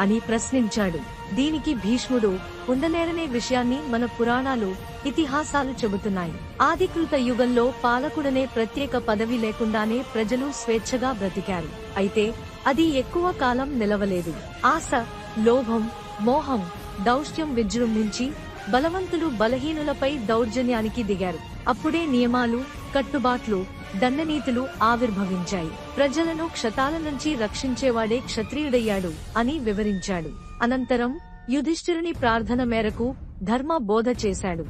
అని ప్రశ్నించాడు. దీనికి భీష్ముడు, ఉండలేరనే విషయాన్ని మన పురాణాలు, ఇతిహాసాలు చెబుతున్నాయి. ఆదికృత యుగంలో పాలకుడనే ప్రత్యేక పదవి లేకుండానే ప్రజలు స్వేచ్ఛగా బ్రతికారు. అయితే అది ఎక్కువ కాలం నిలవలేదు. ఆశ, లోభం, మోహం, దౌష్ట్యం విజృంభించి బలవంతులు బలహీనులపై దౌర్జన్యానికి దిగారు. అప్పుడే నియమాలు, కట్టుబాట్లు, దండనీతులు ఆవిర్భవించాయి. ప్రజలను క్షతాల నుంచి రక్షించేవాడే క్షత్రియుడయ్యాడు అని వివరించాడు. అనంతరం యుధిష్ఠిరుని ప్రార్థన మేరకు ధర్మ బోధ చేశాడు.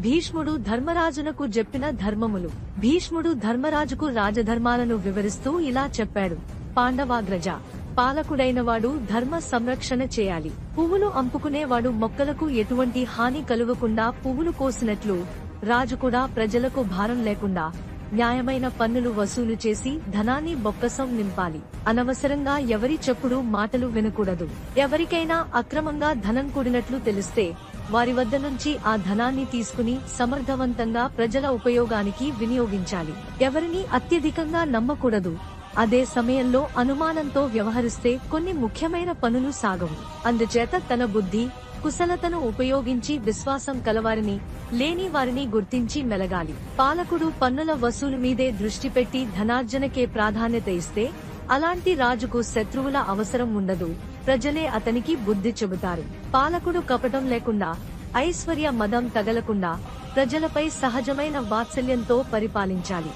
భీష్ముడు ధర్మరాజునకు చెప్పిన ధర్మములు. భీష్ముడు ధర్మరాజుకు రాజధర్మాలను వివరిస్తూ ఇలా చెప్పాడు. పాండవాగ్రజ, పాలకుడైనవాడు ధర్మ సంరక్షణ చేయాలి. పువ్వులు అంపుకునేవాడు మొక్కలకు ఎటువంటి హాని కలుగకుండా పువ్వులు కోసినట్లు రాజు కూడా ప్రజలకు భారం లేకుండా న్యాయమైన పన్నులు వసూలు చేసి ధనాన్ని బొక్కసం నింపాలి. అనవసరంగా ఎవరి చెప్పుడు మాటలు వినకూడదు. ఎవరికైనా అక్రమంగా ధనం కూడినట్లు తెలిస్తే వారి వద్ద నుంచి ఆ ధనాన్ని తీసుకుని సమర్థవంతంగా ప్రజల ఉపయోగానికి వినియోగించాలి. ఎవరిని అత్యధికంగా నమ్మకూడదు. అదే సమయంలో అనుమానంతో వ్యవహరిస్తే కొన్ని ముఖ్యమైన పనులు సాగవు. అందుచేత తన బుద్ధి, కుశలతను ఉపయోగించి విశ్వాసం కలవారిని, లేని వారిని గుర్తించి మెలగాలి. పాలకుడు పన్నుల వసూలు మీదే దృష్టి పెట్టి ధనార్జనకే ప్రాధాన్యత ఇస్తే అలాంటి రాజుకు శత్రువుల అవసరం ఉండదు. ప్రజలే అతనికి బుద్ధి చెబుతారు. పాలకుడు కపటం లేకుండా, ఐశ్వర్య మదం తగలకుండా ప్రజలపై సహజమైన వాత్సల్యంతో పరిపాలించాలి.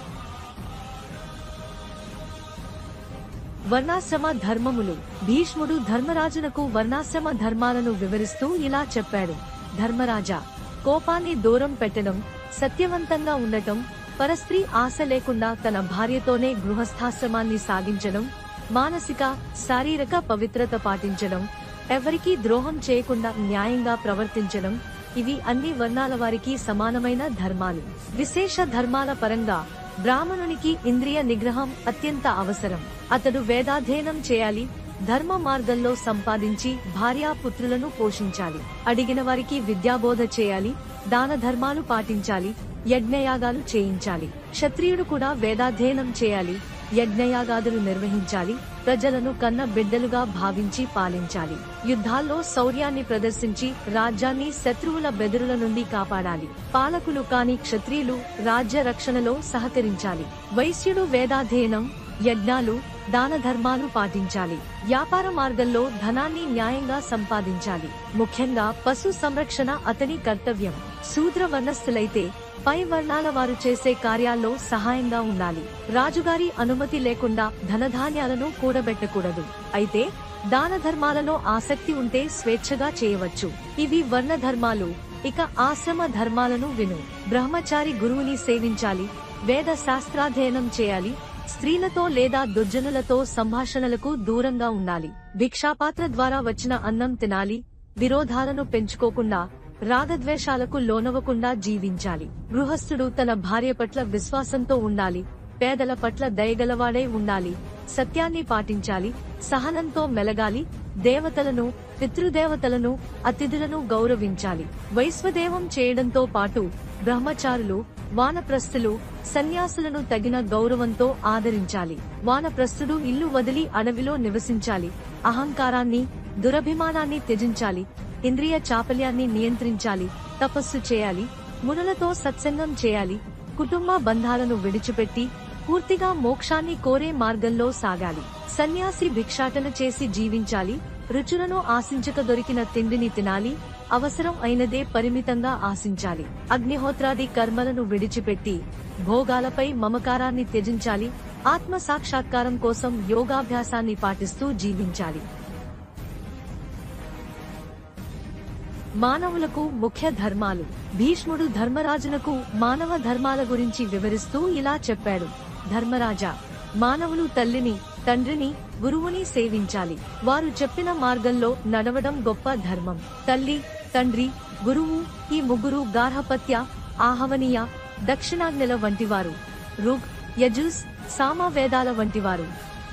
వర్ణాశ్రమ ధర్మములు. భీష్ముడు ధర్మరాజునకు వర్ణాశ్రమ ధర్మాలను వివరిస్తూ ఇలా చెప్పాడు. ధర్మరాజా, కోపాన్ని దూరం పెట్టడం, సత్యవంతంగా ఉండటం, పరస్త్రీ ఆశ లేకుండా తన భార్యతోనే గృహస్థాశ్రమాన్ని సాగించడం, మానసిక, శారీరక పవిత్రత పాటించడం, ఎవరికీ ద్రోహం చేయకుండా న్యాయంగా ప్రవర్తించడం, ఇవి అన్ని వర్ణాల వారికి సమానమైన ధర్మాలు. విశేష ధర్మాల పరంగా బ్రాహ్మణునికి ఇంద్రియ నిగ్రహం అత్యంత అవసరం. అతడు వేదాధ్యయనం చేయాలి, ధర్మ మార్గంలో సంపాదించి భార్యాపుత్రులను పోషించాలి. అడిగిన వారికి విద్యాబోధ చేయాలి. దాన ధర్మాలు పాటించాలి. యజ్ఞయాగాలు చేయించాలి. క్షత్రియుడు కూడా వేదాధ్యయనం చేయాలి. యజ్ఞయాగాదులు నిర్వహించాలి. ప్రజలను కన్న బిడ్డలుగా భావించి పాలించాలి. యుద్ధాల్లో శౌర్యాన్ని ప్రదర్శించి రాజ్యాన్ని శత్రువుల బెదురుల నుండి కాపాడాలి. పాలకులు కాని క్షత్రియులు రాజ్య రక్షణలో సహకరించాలి. వైశ్యుడు వేదాధ్యయనం, యజ్ఞాలు, దాన ధర్మాలు పాటించాలి. వ్యాపార మార్గంలో ధనాన్ని న్యాయంగా సంపాదించాలి. ముఖ్యంగా పశు సంరక్షణ అతని కర్తవ్యం. శూద్ర వర్ణస్థులైతే పై వర్ణాల వారు చేసే కార్యాల్లో సహాయంగా ఉండాలి. రాజుగారి అనుమతి లేకుండా ధనధాన్యాలను కూడబెట్టకూడదు. అయితే దాన ధర్మాలలో ఆసక్తి ఉంటే స్వేచ్ఛగా చేయవచ్చు. ఇవి వర్ణ ధర్మాలు. ఇక ఆశ్రమ ధర్మాలను విను. బ్రహ్మచారి గురువుని సేవించాలి. వేద శాస్త్రాధ్యయనం చేయాలి. స్త్రీలతో లేదా దుర్జనులతో సంభాషణలకు దూరంగా ఉండాలి. భిక్షాపాత్ర ద్వారా వచ్చిన అన్నం తినాలి. విరోధాలను పెంచుకోకుండా, రాగద్వేషాలకు లోనవకుండా జీవించాలి. గృహస్థుడు తన భార్య పట్ల విశ్వాసంతో ఉండాలి. పేదల పట్ల దయగలవాడై ఉండాలి. సత్యాన్ని పాటించాలి. సహనంతో మెలగాలి. దేవతలను, పితృదేవతలను, అతిథులను గౌరవించాలి. వైశ్వదేవం చేయడంతో పాటు బ్రహ్మచారులు, వానప్రస్థులు, సన్యాసులను తగిన గౌరవంతో ఆదరించాలి. వానప్రస్థుడు ఇల్లు వదిలి అడవిలో నివసించాలి. అహంకారాన్ని, దురభిమానాన్ని త్యజించాలి. ఇంద్రియ చాపల్యాన్ని నియంత్రించాలి. తపస్సు చేయాలి. మునులతో సత్సంగం చేయాలి. కుటుంబ బంధాలను విడిచిపెట్టి పూర్తిగా మోక్షాన్ని కోరే మార్గంలో సాగాలి. సన్యాసి భిక్షాటన చేసి జీవించాలి. రుచులను ఆశించక దొరికిన తిండిని తినాలి. అవసరం అయినదే పరిమితంగా ఆశించాలి. అగ్నిహోత్రాది కర్మలను విడిచిపెట్టి భోగాలపై మమకారాన్ని త్యజించాలి. ఆత్మ సాక్షాత్కారం కోసం యోగాభ్యాసాన్ని పాటిస్తూ జీవించాలి. మానవులకు ముఖ్య ధర్మాలు. భీష్ముడు ధర్మరాజునకు మానవ ధర్మాల గురించి వివరిస్తూ ఇలా చెప్పాడు. ధర్మరాజా, మానవులు తల్లిని, తండ్రిని, గురువుని సేవించాలి. వారు చెప్పిన మార్గంలో నడవడం గొప్ప ధర్మం. తల్లి, తండ్రి, గురువు ఈ ముగ్గురు గార్హపత్య, ఆహవనీయ, దక్షిణాగ్నిల వంటివారు. ఋగ్, యజుస్, సామ వేదాల వంటివారు.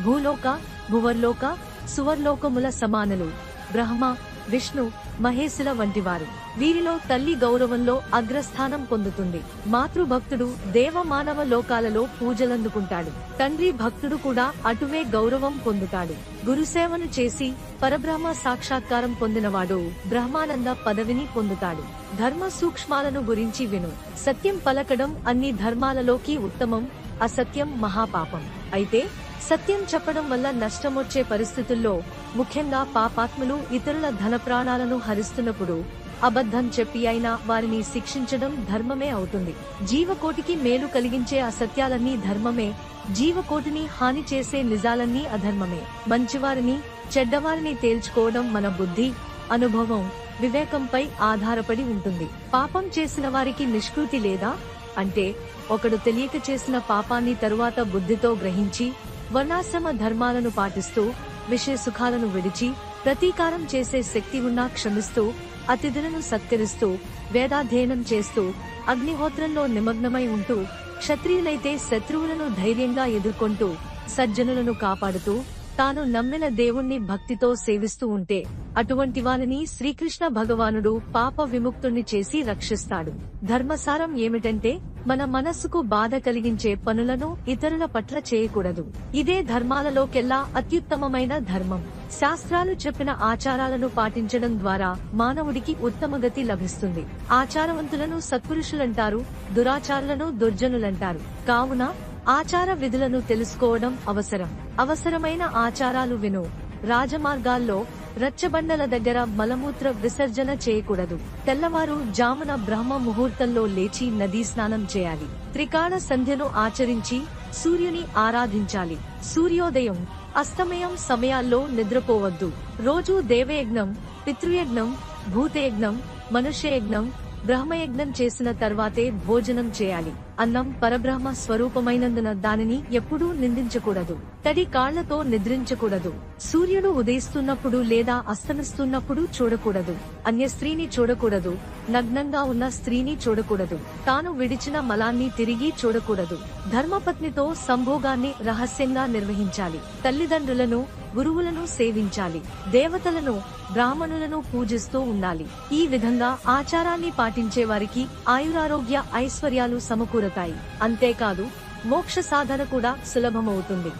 భూలోక, భువర్లోక, సువర్లోకముల సమానులు. బ్రహ్మ, విష్ణు, మహేశుల వంటివారు. వీరిలో తల్లి గౌరవంలో అగ్రస్థానం పొందుతుంది. మాతృభక్తుడు దేవ మానవ లోకాలలో పూజలందుకుంటాడు. తండ్రి భక్తుడు కూడా అటువే గౌరవం పొందుతాడు. గురుసేవను చేసి పరబ్రహ్మ సాక్షాత్కారం పొందినవాడు బ్రహ్మానంద పదవిని పొందుతాడు. ధర్మ సూక్ష్మాలను గురించి విను. సత్యం పలకడం అన్ని ధర్మాలలోకి ఉత్తమం. అసత్యం మహాపాపం. అయితే సత్యం చెప్పడం వల్ల నష్టమొచ్చే పరిస్థితుల్లో, ముఖ్యంగా పాపాత్ములు ఇతరుల ధన ప్రాణాలను హరిస్తున్నప్పుడు అబద్ధం చెప్పి అయినా వారిని శిక్షించడం ధర్మమే అవుతుంది. జీవకోటికి మేలు కలిగించే అసత్యాలన్నీ ధర్మమే. జీవకోటిని హాని చేసే నిజాలన్నీ అధర్మమే. మంచివారిని, చెడ్డవారిని తేల్చుకోవడం మన బుద్ధి, అనుభవం, వివేకంపై ఆధారపడి ఉంటుంది. పాపం చేసిన వారికి నిష్కృతి లేదా? అంటే ఒకడు తెలియక చేసిన పాపాన్ని తరువాత బుద్ధితో గ్రహించి వర్ణాశ్రమ ధర్మాలను పాటిస్తూ, విషయ సుఖాలను విడిచి, ప్రతీకారం చేసే శక్తి ఉన్నా క్షమిస్తూ, అతిథులను సత్కరిస్తూ, వేదాధ్యయనం చేస్తూ, అగ్నిహోత్రంలో నిమగ్నమై ఉంటూ, క్షత్రియులైతే శత్రువులను ధైర్యంగా ఎదుర్కొంటూ, సజ్జనులను కాపాడుతూ, తాను నమ్మిన దేవుణ్ణి భక్తితో సేవిస్తూ ఉంటే అటువంటి వారిని శ్రీకృష్ణ భగవానుడు పాప విముక్తుణ్ణి చేసి రక్షిస్తాడు. ధర్మసారం ఏమిటంటే మన మనస్సుకు బాధ కలిగించే పనులను ఇతరుల పట్ల చేయకూడదు. ఇదే ధర్మాలలోకెల్లా అత్యుత్తమమైన ధర్మం. శాస్త్రాలు చెప్పిన ఆచారాలను పాటించడం ద్వారా మానవుడికి ఉత్తమగతి లభిస్తుంది. ఆచారవంతులను సత్పురుషులంటారు, దురాచారులను దుర్జనులంటారు. కావున ఆచార విధులను తెలుసుకోవడం అవసరం. అవసరమైన ఆచారాలు విను. రాజమార్గాల్లో, రచ్చబండల దగ్గర మలమూత్ర విసర్జన చేయకూడదు. తెల్లవారు జామున బ్రహ్మ ముహూర్తంలో లేచి నదీ స్నానం చేయాలి. త్రికాణ సంధ్యను ఆచరించి సూర్యుని ఆరాధించాలి. సూర్యోదయం, అస్తమయం సమయాల్లో నిద్రపోవద్దు. రోజూ దేవయజ్ఞం, పితృయజ్ఞం, భూతయజ్ఞం, మనుష్యయజ్ఞం, బ్రహ్మయజ్ఞం చేసిన తర్వాతే భోజనం చేయాలి. అన్నం పరబ్రహ్మ స్వరూపమైనందున దానిని ఎప్పుడూ నిందించకూడదు. తడి కాళ్లతో నిద్రించకూడదు. సూర్యుడు ఉదయిస్తున్నప్పుడు లేదా అస్తమిస్తున్నప్పుడు చూడకూడదు. అన్య స్త్రీని చూడకూడదు. నగ్నంగా ఉన్న స్త్రీని చూడకూడదు. తాను విడిచిన మలాన్ని తిరిగి చూడకూడదు. ధర్మపత్నితో సంభోగాన్ని రహస్యంగా నిర్వహించాలి. తల్లిదండ్రులను, గురువులను సేవించాలి. దేవతలను, బ్రాహ్మణులను పూజిస్తూ ఉండాలి. ఈ విధంగా ఆచారాన్ని పాటించే వారికి ఆయురారోగ్య ఐశ్వర్యాలు సమకూరతాయి. అంతేకాదు మోక్ష సాధన కూడా సులభమవుతుంది.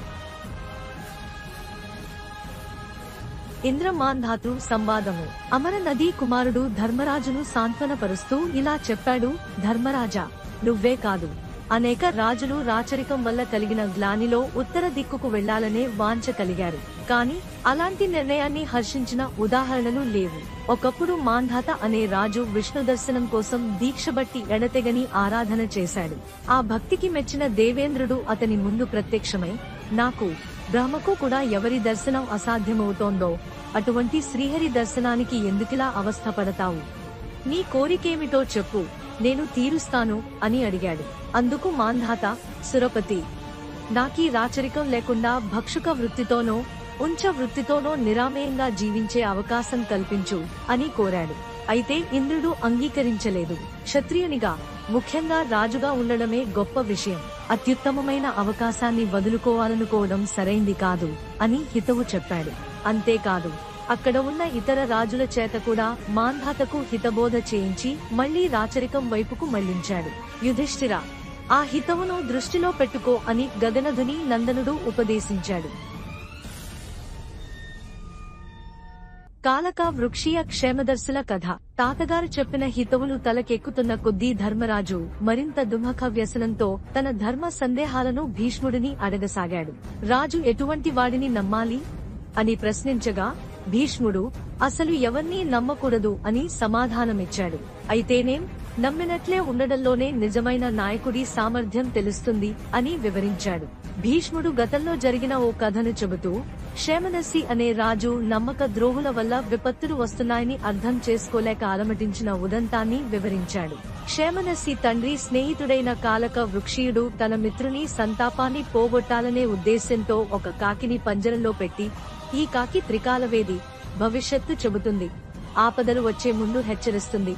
ఇంద్రమాంధాతృ సంవాదము. అమర నదీ కుమారుడు ధర్మరాజును సాంత్వనపరుస్తూ ఇలా చెప్పాడు: ధర్మరాజా, నువ్వే కాదు, అనేక రాజులు రాచరికం వల్ల కలిగిన గ్లానిలో ఉత్తర దిక్కుకు వెళ్లాలనే వాంఛ కలిగారు. కాని అలాంటి నిర్ణయాన్ని హర్షించిన ఉదాహరణలు లేవు. ఒకప్పుడు మాంధాత అనే రాజు విష్ణు దర్శనం కోసం దీక్షబట్టి ఎడతెగని ఆరాధన చేశాడు. ఆ భక్తికి మెచ్చిన దేవేంద్రుడు అతని ముందు ప్రత్యక్షమై, నాకు, బ్రహ్మకు కూడా ఎవరి దర్శనం అసాధ్యమవుతోందో అటువంటి శ్రీహరి దర్శనానికి ఎందుకిలా అవస్థపడతావు? నీ కోరికేమిటో చెప్పు, నేను తీరుస్తాను అని అడిగాడు. అందుకు మాంధాత, సురపతి, నాకీ రాచరికం లేకుండా భక్షుక వృత్తితోనో ఉంచ వృత్తితోనో నిరామయంగా జీవించే అవకాశం కల్పించు అని కోరాడు. అయితే ఇంద్రుడు అంగీకరించలేదు. క్షత్రియునిగా, ముఖ్యంగా రాజుగా ఉండడమే గొప్ప విషయం. అత్యుత్తమమైన అవకాశాన్ని వదులుకోవాలనుకోవడం సరైంది కాదు అని హితవు చెప్పాడు. అంతేకాదు అక్కడ ఉన్న ఇతర రాజుల చేత కూడా మాంధాతకు హితబోధ చేయించి మళ్లీ రాచరికం వైపుకు మళ్లించాడు. యుధిష్ఠిరా, ఆ హితవును దృష్టిలో పెట్టుకో అని గగనధుని నందనుడు ఉపదేశించాడు. కాలక వృక్షీయ క్షేమదర్శుల కథ. తాతగారు చెప్పిన హితవులు తలకెక్కుతున్న కొద్దీ ధర్మరాజు మరింత దుమఖ వ్యసనంతో తన ధర్మ సందేహాలను భీష్ముడిని అడగసాగాడు. రాజు ఎటువంటి వాడిని నమ్మాలి అని ప్రశ్నించగా భీష్ముడు అసలు ఎవర్నీ నమ్మకూడదు అని సమాధానమిచ్చాడు. అయితేనేం, నమ్మినట్లే ఉండడంలోనే నిజమైన నాయకుడి సామర్థ్యం తెలుస్తుంది అని వివరించాడు. భీష్ముడు గతంలో జరిగిన ఓ కథను చెబుతూ క్షేమదర్శి అనే రాజు నమ్మక ద్రోహుల వల్ల విపత్తులు వస్తున్నాయని అర్థం చేసుకోలేక అలమటించిన ఉదంతాన్ని వివరించాడు. క్షేమదర్శి తండ్రి స్నేహితుడైన కాలక వృక్షీయుడు తన మిత్రుని సంతాపాన్ని పోగొట్టాలనే ఉద్దేశ్యంతో ఒక కాకిని పంజరంలో పెట్టి, ఈ కాకి త్రికాలవేది, భవిష్యత్తు చెబుతుంది, ఆపదలు వచ్చే ముందు హెచ్చరిస్తుంది,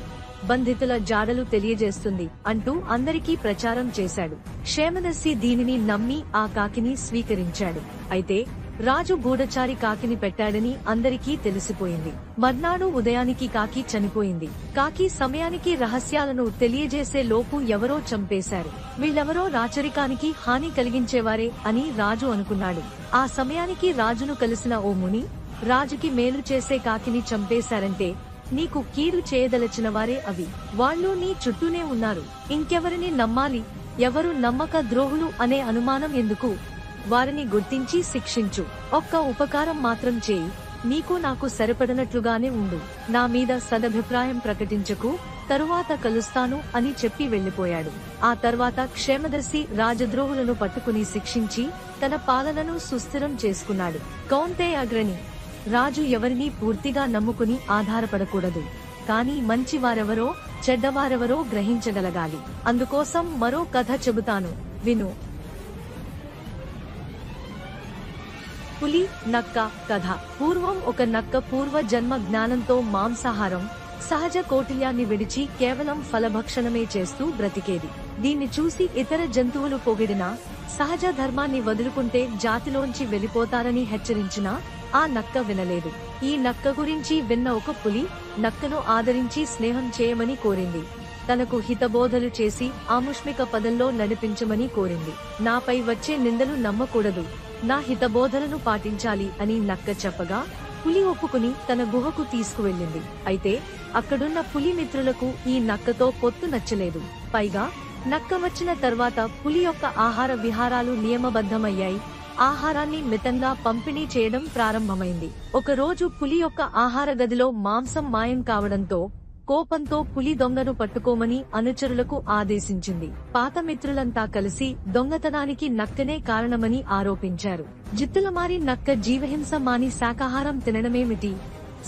బంధితుల జాడలు తెలియజేస్తుంది అంటూ అందరికీ ప్రచారం చేశాడు. క్షేమదర్శి దీనిని నమ్మి ఆ కాకిని స్వీకరించాడు. అయితే రాజు గూఢచారి కాకిని పెట్టాడని అందరికీ తెలిసిపోయింది. మర్నాడు ఉదయానికి కాకి చనిపోయింది. కాకి సమయానికి రహస్యాలను తెలియజేసే లోపు ఎవరో చంపేశారు. వీళ్ళెవరో రాచరికానికి హాని కలిగించేవారే అని రాజు అనుకున్నాడు. ఆ సమయానికి రాజును కలిసిన ఓ ముని, రాజుకి మేలు చేసే కాకిని చంపేశారంటే నీకు కీడు చేయదలచిన వారే అవి. వాళ్ళు నీ చుట్టూనే ఉన్నారు. ఇంకెవరిని నమ్మాలి? ఎవరు నమ్మక ద్రోహులు అనే అనుమానం ఎందుకు? వారిని గుర్తించి శిక్షించు. ఒక్క ఉపకారం మాత్రం చేయి. నీకు నాకు సరిపడనట్లుగానే ఉండు. నా మీద సదభిప్రాయం ప్రకటించకు. తరువాత కలుస్తాను అని చెప్పి వెళ్లిపోయాడు. ఆ తర్వాత క్షేమదర్శి రాజద్రోహులను పట్టుకుని శిక్షించి తన పాలనను సుస్థిరం చేసుకున్నాడు. కౌంతేయాగ్రణి, రాజు ఎవరినీ పూర్తిగా నమ్ముకుని ఆధారపడకూడదు. కానీ మంచివారెవరో చెడ్డవారెవరో గ్రహించగలగాలి. అందుకోసం మరో కథ చెబుతాను, విను. పులి, నక్క కథ. పూర్వం ఒక నక్క పూర్వ జన్మ జ్ఞానంతో మాంసాహారం, సహజ కౌటిల్యాన్ని విడిచి కేవలం ఫలభక్షణమే చేస్తూ బ్రతికేది. దీన్ని చూసి ఇతర జంతువులు పొగిడినా, సహజ ధర్మాన్ని వదులుకుంటే జాతిలోంచి వెళ్లిపోతారని హెచ్చరించినా ఆ నక్క వినలేదు. ఈ నక్క గురించి విన్న ఒక పులి నక్కను ఆదరించి స్నేహం చేయమని కోరింది. తనకు హితబోధలు చేసి ఆముష్మిక పదంలో నడిపించమని కోరింది. నాపై వచ్చే నిందలు నమ్మకూడదు, నా హితబోధలను పాటించాలి అని నక్క చెప్పగా పులి ఒప్పుకుని తన గుహకు తీసుకువెళ్ళింది. అయితే అక్కడున్న పులి మిత్రులకు ఈ నక్కతో పొత్తు నచ్చలేదు. పైగా నక్క వచ్చిన తర్వాత పులి యొక్క ఆహార విహారాలు నియమబద్ధమయ్యాయి. ఆహారాన్ని మితంగా పంపిణీ చేయడం ప్రారంభమైంది. ఒకరోజు పులి యొక్క ఆహార గదిలో మాంసం మాయం కావడంతో కోపంతో పులి దొంగను పట్టుకోమని అనుచరులకు ఆదేశించింది. పాత మిత్రులంతా కలిసి దొంగతనానికి నక్కనే కారణమని ఆరోపించారు. జిత్తులమారి నక్క జీవహింస మాని శాకాహారం తినడమేమిటి,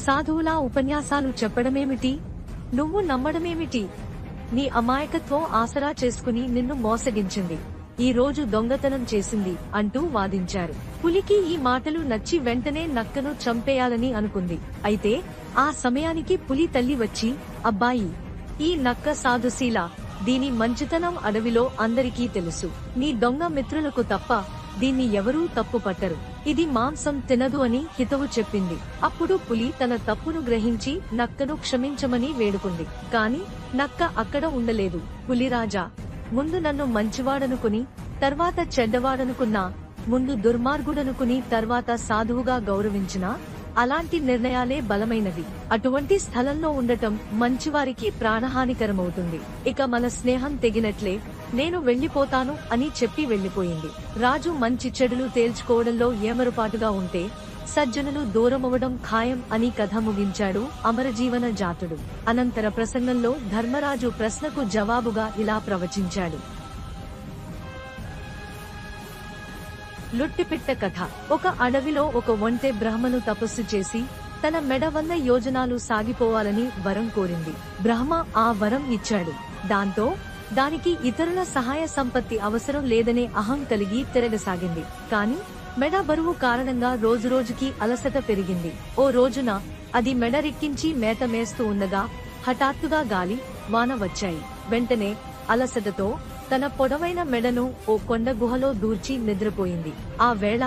సాధువులా ఉపన్యాసాలు చెప్పడమేమిటి, నువ్వు నమ్మడమేమిటి, నీ అమాయకత్వం ఆసరా చేసుకుని నిన్ను మోసగించింది. ఈ రోజు దొంగతనం చేసింది అంటూ వాదించారు. పులికి ఈ మాటలు నచ్చి వెంటనే నక్కను చంపేయాలని అనుకుంది. అయితే ఆ సమయానికి పులి తల్లి వచ్చి, అబ్బాయి, ఈ నక్క సాధుశీల, దీని మంచితనం అడవిలో అందరికీ తెలుసు. నీ దొంగ మిత్రులకు తప్ప దీన్ని ఎవరూ తప్పు పట్టరు. ఇది మాంసం తినదు అని హితవు చెప్పింది. అప్పుడు పులి తన తప్పును గ్రహించి నక్కను క్షమించమని వేడుకుంది. కాని నక్క అక్కడ ఉండలేదు. పులిరాజా, ముందు నన్ను మంచివాడనుకుని తర్వాత చెడ్డవాడనుకున్నా, ముందు దుర్మార్గుడనుకుని తర్వాత సాధువుగా గౌరవించినా అలాంటి నిర్ణయాలే బలమైనవి. అటువంటి స్థలంలో ఉండటం మంచివారికి ప్రాణహానికరమవుతుంది. ఇక మన స్నేహం తెగినట్లే, నేను వెళ్లిపోతాను అని చెప్పి వెళ్లిపోయింది. రాజు మంచి చెడులు తేల్చుకోవడంలో ఏమరుపాటుగా ఉంటే సజ్జనులు దూరమవడం ఖాయం అని కథ ముగించాడు అమరజీవన జాతుడు. అనంతర ప్రసంగంలో ధర్మరాజు ప్రశ్నకు జవాబుగా ఇలా ప్రవచించాడు. లొట్టిపిట్ట కథ. ఒక అడవిలో ఒక ఒంటె బ్రహ్మను తపస్సు చేసి తన మెడ 100 యోజనాలు సాగిపోవాలని వరం కోరింది. బ్రహ్మ ఆ వరం ఇచ్చాడు. దాంతో దానికి ఇతరుల సహాయ సంపత్తి అవసరం లేదనే అహం కలిగి తిరగసాగింది. కాని మెడ బరువు కారణంగా రోజురోజుకి అలసట పెరిగింది. ఓ రోజున అది మెడ రెక్కించి మేత మేస్తూ ఉండగా హఠాత్తుగా గాలి, వాన వచ్చాయి. వెంటనే అలసటతో తన పొడవైన మెడను ఓ కొండ గుహలో దూర్చి నిద్రపోయింది. ఆ వేళ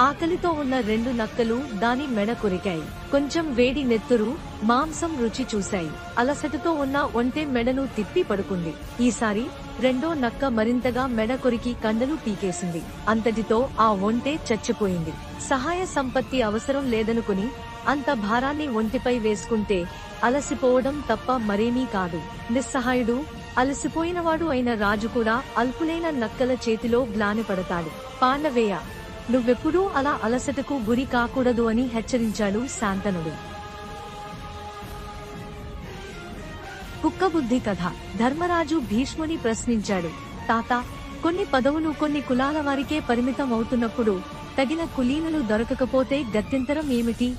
ఆకలితో ఉన్న 2 నక్కలు దాని మెడ కొరికాయి. కొంచెం వేడి నెత్తురు, మాంసం రుచి చూశాయి. అలసటతో ఉన్న ఒంటె మెడను తిప్పి పడుకుంది. ఈసారి రెండో నక్క మరింతగా మెడ కొరికి కండలు పీకేసింది. అంతటితో ఆ ఒంటె చచ్చిపోయింది. సహాయ సంపత్తి అవసరం లేదనుకుని అంత భారాన్ని ఒంటిపై వేసుకుంటే అలసిపోవడం తప్ప మరేమీ కాదు. నిస్సహాయుడు, అలసిపోయినవాడు అయిన రాజు కూడా అల్పులైన నక్కల చేతిలో గ్లానిపడతాడు. పాండవేయ, నువ్వెప్పుడూ అలా అలసటకు గురి కాకూడదు అని హెచ్చరించాడు శాంతనుడు. కుక్కబుద్ధి కథ. ధర్మరాజు భీష్ముని ప్రశ్నించాడు. తాత, కొన్ని పదవులు కొన్ని కులాల వారికే పరిమితం అవుతున్నప్పుడు తగిన కులీనులు దొరకకపోతే గత్యంతరం ఏమిటి?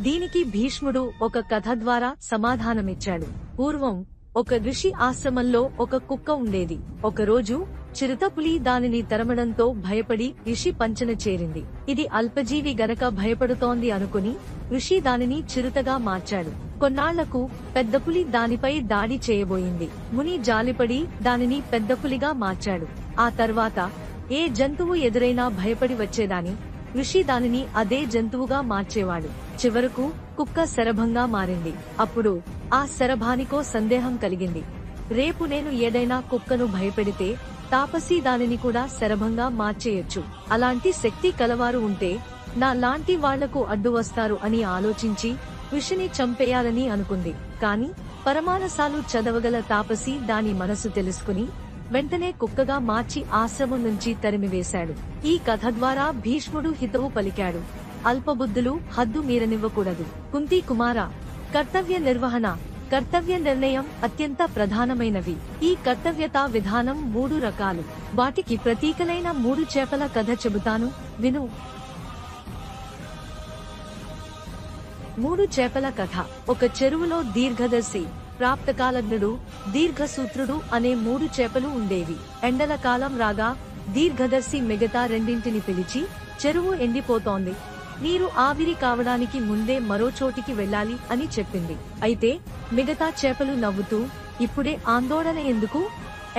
దీనికి భీష్ముడు ఒక కథ ద్వారా సమాధానమిచ్చాడు. పూర్వం ఒక ఋషి ఆశ్రమంలో ఒక కుక్క ఉండేది. ఒకరోజు చిరుతపులి దానిని తరమడంతో భయపడి ఋషి పంచన చేరింది. ఇది అల్పజీవి గనక భయపడుతోంది అనుకుని ఋషి దానిని చిరుతగా మార్చాడు. కొన్నాళ్లకు పెద్దపులి దానిపై దాడి చేయబోయింది. ముని జాలిపడి దానిని పెద్దపులిగా మార్చాడు. ఆ తర్వాత ఏ జంతువు ఎదురైనా భయపడి వచ్చేదాని ఋషి దానిని అదే జంతువుగా మార్చేవాడు. చివరకు కుక్క శరభంగా మారింది. అప్పుడు ఆ శరభానికో సందేహం కలిగింది. రేపు నేను ఏదైనా కుక్కను భయపెడితే తాపసి దానిని కూడా శరభంగా మార్చేయొచ్చు. అలాంటి శక్తి కలవారు ఉంటే నా లాంటి వాళ్లకు అడ్డు వస్తారు అని ఆలోచించి ఋషిని చంపేయాలని అనుకుంది. కాని పరమానసాలు చదవగల తాపసి దాని మనసు తెలుసుకుని వెంటనే కుక్కగా మార్చి ఆశ్రమం నుంచి తరిమివేశాడు. ఈ కథ ద్వారా భీష్ముడు హితవు పలికాడు. అల్పబుద్ధులు హద్దు మీరనివ్వకూడదు. కుంతి కుమార, కర్తవ్య నిర్వహణ, కర్తవ్య నిర్ణయం అత్యంత ప్రధానమైనవి. ఈ కర్తవ్యతా విధానం 3 రకాలు. వాటికి ప్రతీకలైన 3 చేపల కథ చెబుతాను, విను. 3 చేపల కథ. ఒక చెరువులో దీర్ఘదర్శి, ప్రాప్తకాలజ్ఞుడు, దీర్ఘసూత్రుడు అనే 3 చేపలు ఉండేవి. ఎండల కాలం రాగా దీర్ఘదర్శి మిగతా రెండింటిని పిలిచి, చెరువు ఎండిపోతోంది, నీరు ఆవిరి కావడానికి ముందే మరో చోటికి వెళ్లాలి అని చెప్పింది. అయితే మిగతా చేపలు నవ్వుతూ, ఇప్పుడే ఆందోళన ఎందుకు,